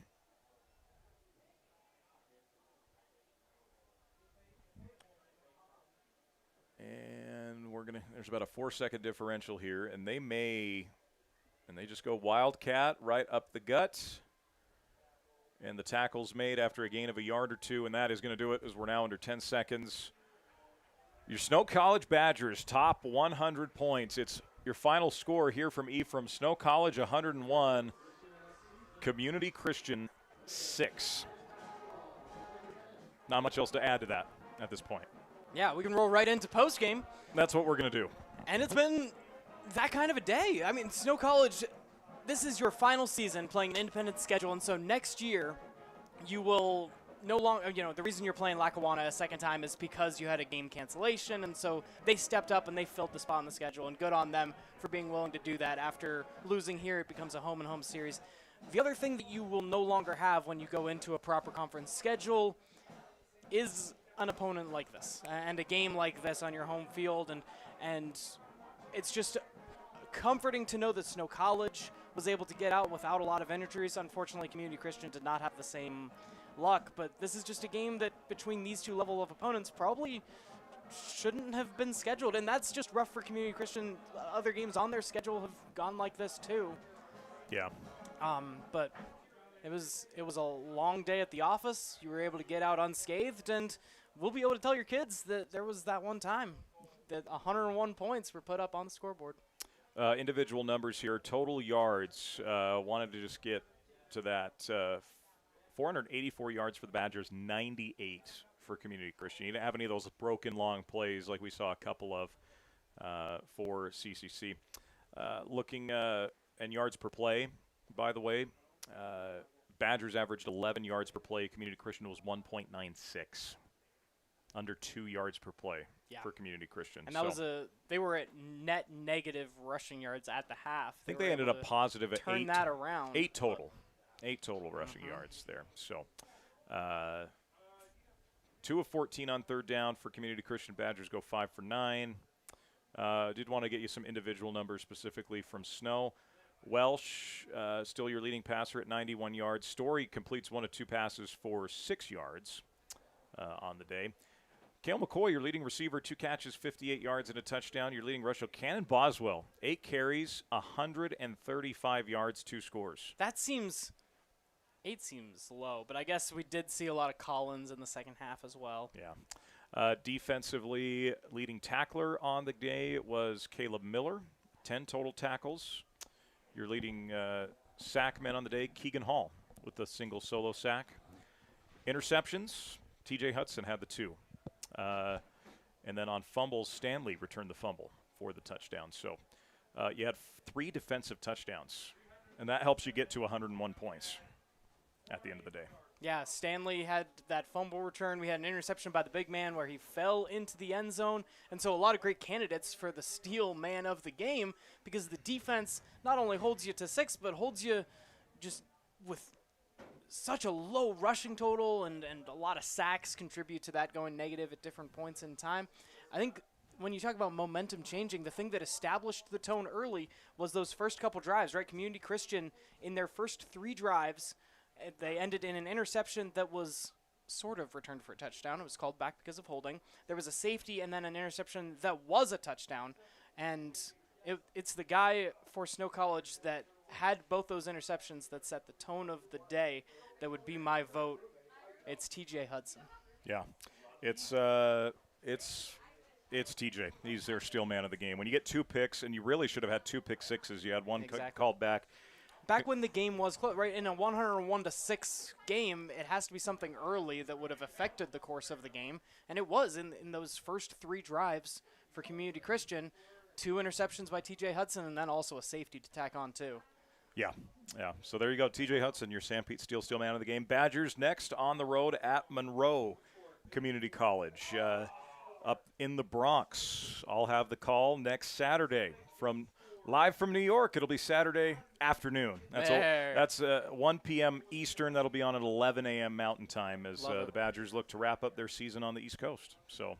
And there's about a 4-second differential here, and they just go Wildcat right up the gut. And the tackle's made after a gain of a yard or 2, and that is going to do it as we're now under 10 seconds. Your Snow College Badgers top 100 points. It's your final score here from Ephraim. Snow College 101, Community Christian 6. Not much else to add to that at this point. Yeah, we can roll right into postgame. That's what we're going to do. And it's been that kind of a day. I mean, Snow College, this is your final season playing an independent schedule, and so next year you will no longer, the reason you're playing Lackawanna a second time is because you had a game cancellation, and so they stepped up and they filled the spot on the schedule, and good on them for being willing to do that. After losing here, it becomes a home-and-home series. The other thing that you will no longer have when you go into a proper conference schedule is an opponent like this and a game like this on your home field, and it's just comforting to know that Snow College was able to get out without a lot of injuries. Unfortunately, Community Christian did not have the same luck, but this is just a game that between these two level of opponents probably shouldn't have been scheduled, and that's just rough for Community Christian. Other games on their schedule have gone like this too. Yeah. But it was a long day at the office. You were able to get out unscathed, and we'll be able to tell your kids that there was that one time that 101 points were put up on the scoreboard. Individual numbers here. Total yards. Wanted to just get to that. 484 yards for the Badgers, 98 for Community Christian. You didn't have any of those broken long plays like we saw a couple of for CCC. Looking at yards per play, by the way, Badgers averaged 11 yards per play. Community Christian was 1.96. Under 2 yards per play for Community Christian. And that was they were at net negative rushing yards at the half. I think they ended up positive at 8. Turn that around. 8 total. 8 total rushing yards there. So 2 of 14 on 3rd down for Community Christian. Badgers go 5 for 9. Did want to get you some individual numbers specifically from Snow. Welsh, still your leading passer at 91 yards. Story completes 1 of 2 passes for 6 yards on the day. Cale McCoy, your leading receiver, 2 catches, 58 yards and a touchdown. Your leading rusher, Cannon Boswell, 8 carries, 135 yards, 2 scores. 8 seems low, but I guess we did see a lot of Collins in the second half as well. Yeah. Defensively, leading tackler on the day was Caleb Miller, 10 total tackles. Your leading sackman on the day, Keegan Hall, with a single solo sack. Interceptions, TJ Hudson had the 2. And then on fumbles, Stanley returned the fumble for the touchdown. So you had 3 defensive touchdowns, and that helps you get to 101 points at the end of the day. Yeah, Stanley had that fumble return. We had an interception by the big man where he fell into the end zone. And so a lot of great candidates for the steal man of the game, because the defense not only holds you to 6, but holds you just with such a low rushing total, and a lot of sacks contribute to that going negative at different points in time. I think when you talk about momentum changing, the thing that established the tone early was those first couple drives, right? Community Christian, in their first 3 drives, they ended in an interception that was sort of returned for a touchdown. It was called back because of holding. There was a safety and then an interception that was a touchdown. And it's the guy for Snow College that had both those interceptions that set the tone of the day that would be my vote. It's TJ Hudson. Yeah, it's TJ. He's their steal man of the game. When you get 2 picks, and you really should have had 2 pick sixes, you had one called back. Back when the game was close, right, in a 101-6 game, it has to be something early that would have affected the course of the game. And it was in those first 3 drives for Community Christian. 2 interceptions by TJ Hudson, and then also a safety to tack on too. Yeah. So there you go, TJ Hudson, your Sam Pete steal man of the game. Badgers next on the road at Monroe Community College. Up in the Bronx. I'll have the call next Saturday from Live from New York, it'll be Saturday afternoon. That's 1 p.m. Eastern. That'll be on at 11 a.m. Mountain Time as the Badgers look to wrap up their season on the East Coast. So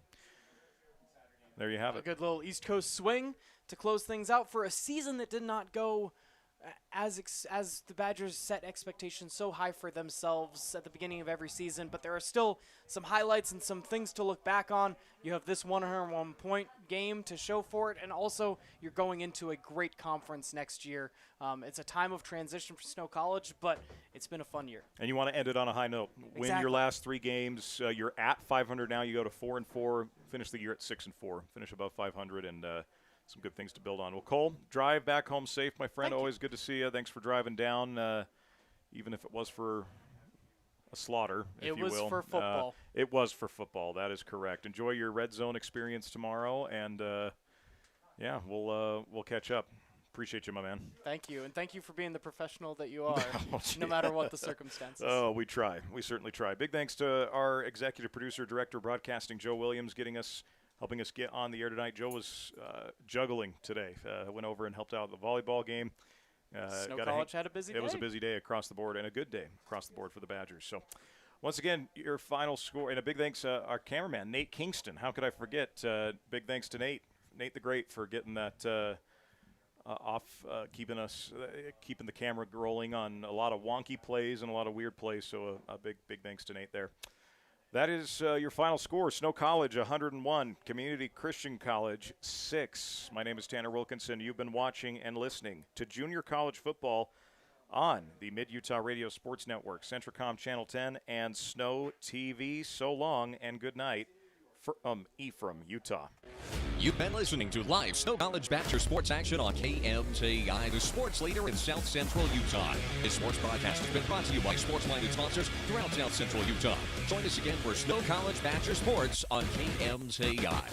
there you have it. A good little East Coast swing to close things out for a season that did not go as the Badgers set expectations so high for themselves at the beginning of every season, but there are still some highlights and some things to look back on. You have this 101-point game to show for it, and also you're going into a great conference next year. It's a time of transition for Snow College, but it's been a fun year. And you want to end it on a high note. Win your last 3 games. You're at 500 now. You go to 4-4. Finish the year at 6-4. Finish above 500 and some good things to build on. Well, Cole, drive back home safe, my friend. Always good to see you. Thanks for driving down, even if it was for a slaughter, if you will. It was for football. It was for football. That is correct. Enjoy your red zone experience tomorrow, and we'll catch up. Appreciate you, my man. Thank you, and thank you for being the professional that you are, no matter what the circumstances. Oh, we try. We certainly try. Big thanks to our executive producer, director of broadcasting, Joe Williams, helping us get on the air tonight. Joe was juggling today. Went over and helped out at the volleyball game. Snow College had a busy day. It was a busy day across the board and a good day across the board for the Badgers. So, once again, your final score. And a big thanks to our cameraman, Nate Kingston. How could I forget? Big thanks to Nate the Great, for getting that keeping the camera rolling on a lot of wonky plays and a lot of weird plays. So, a big thanks to Nate there. That is your final score. Snow College 101, Community Christian College 6. My name is Tanner Wilkinson. You've been watching and listening to Junior College Football on the Mid-Utah Radio Sports Network, CentraCom Channel 10, and SnowTV. So long and good night from Ephraim, Utah. You've been listening to live Snow College Badger sports action on KMTI, the sports leader in South Central Utah. This sports broadcast has been brought to you by sports-minded sponsors throughout South Central Utah. Join us again for Snow College Badger sports on KMTI.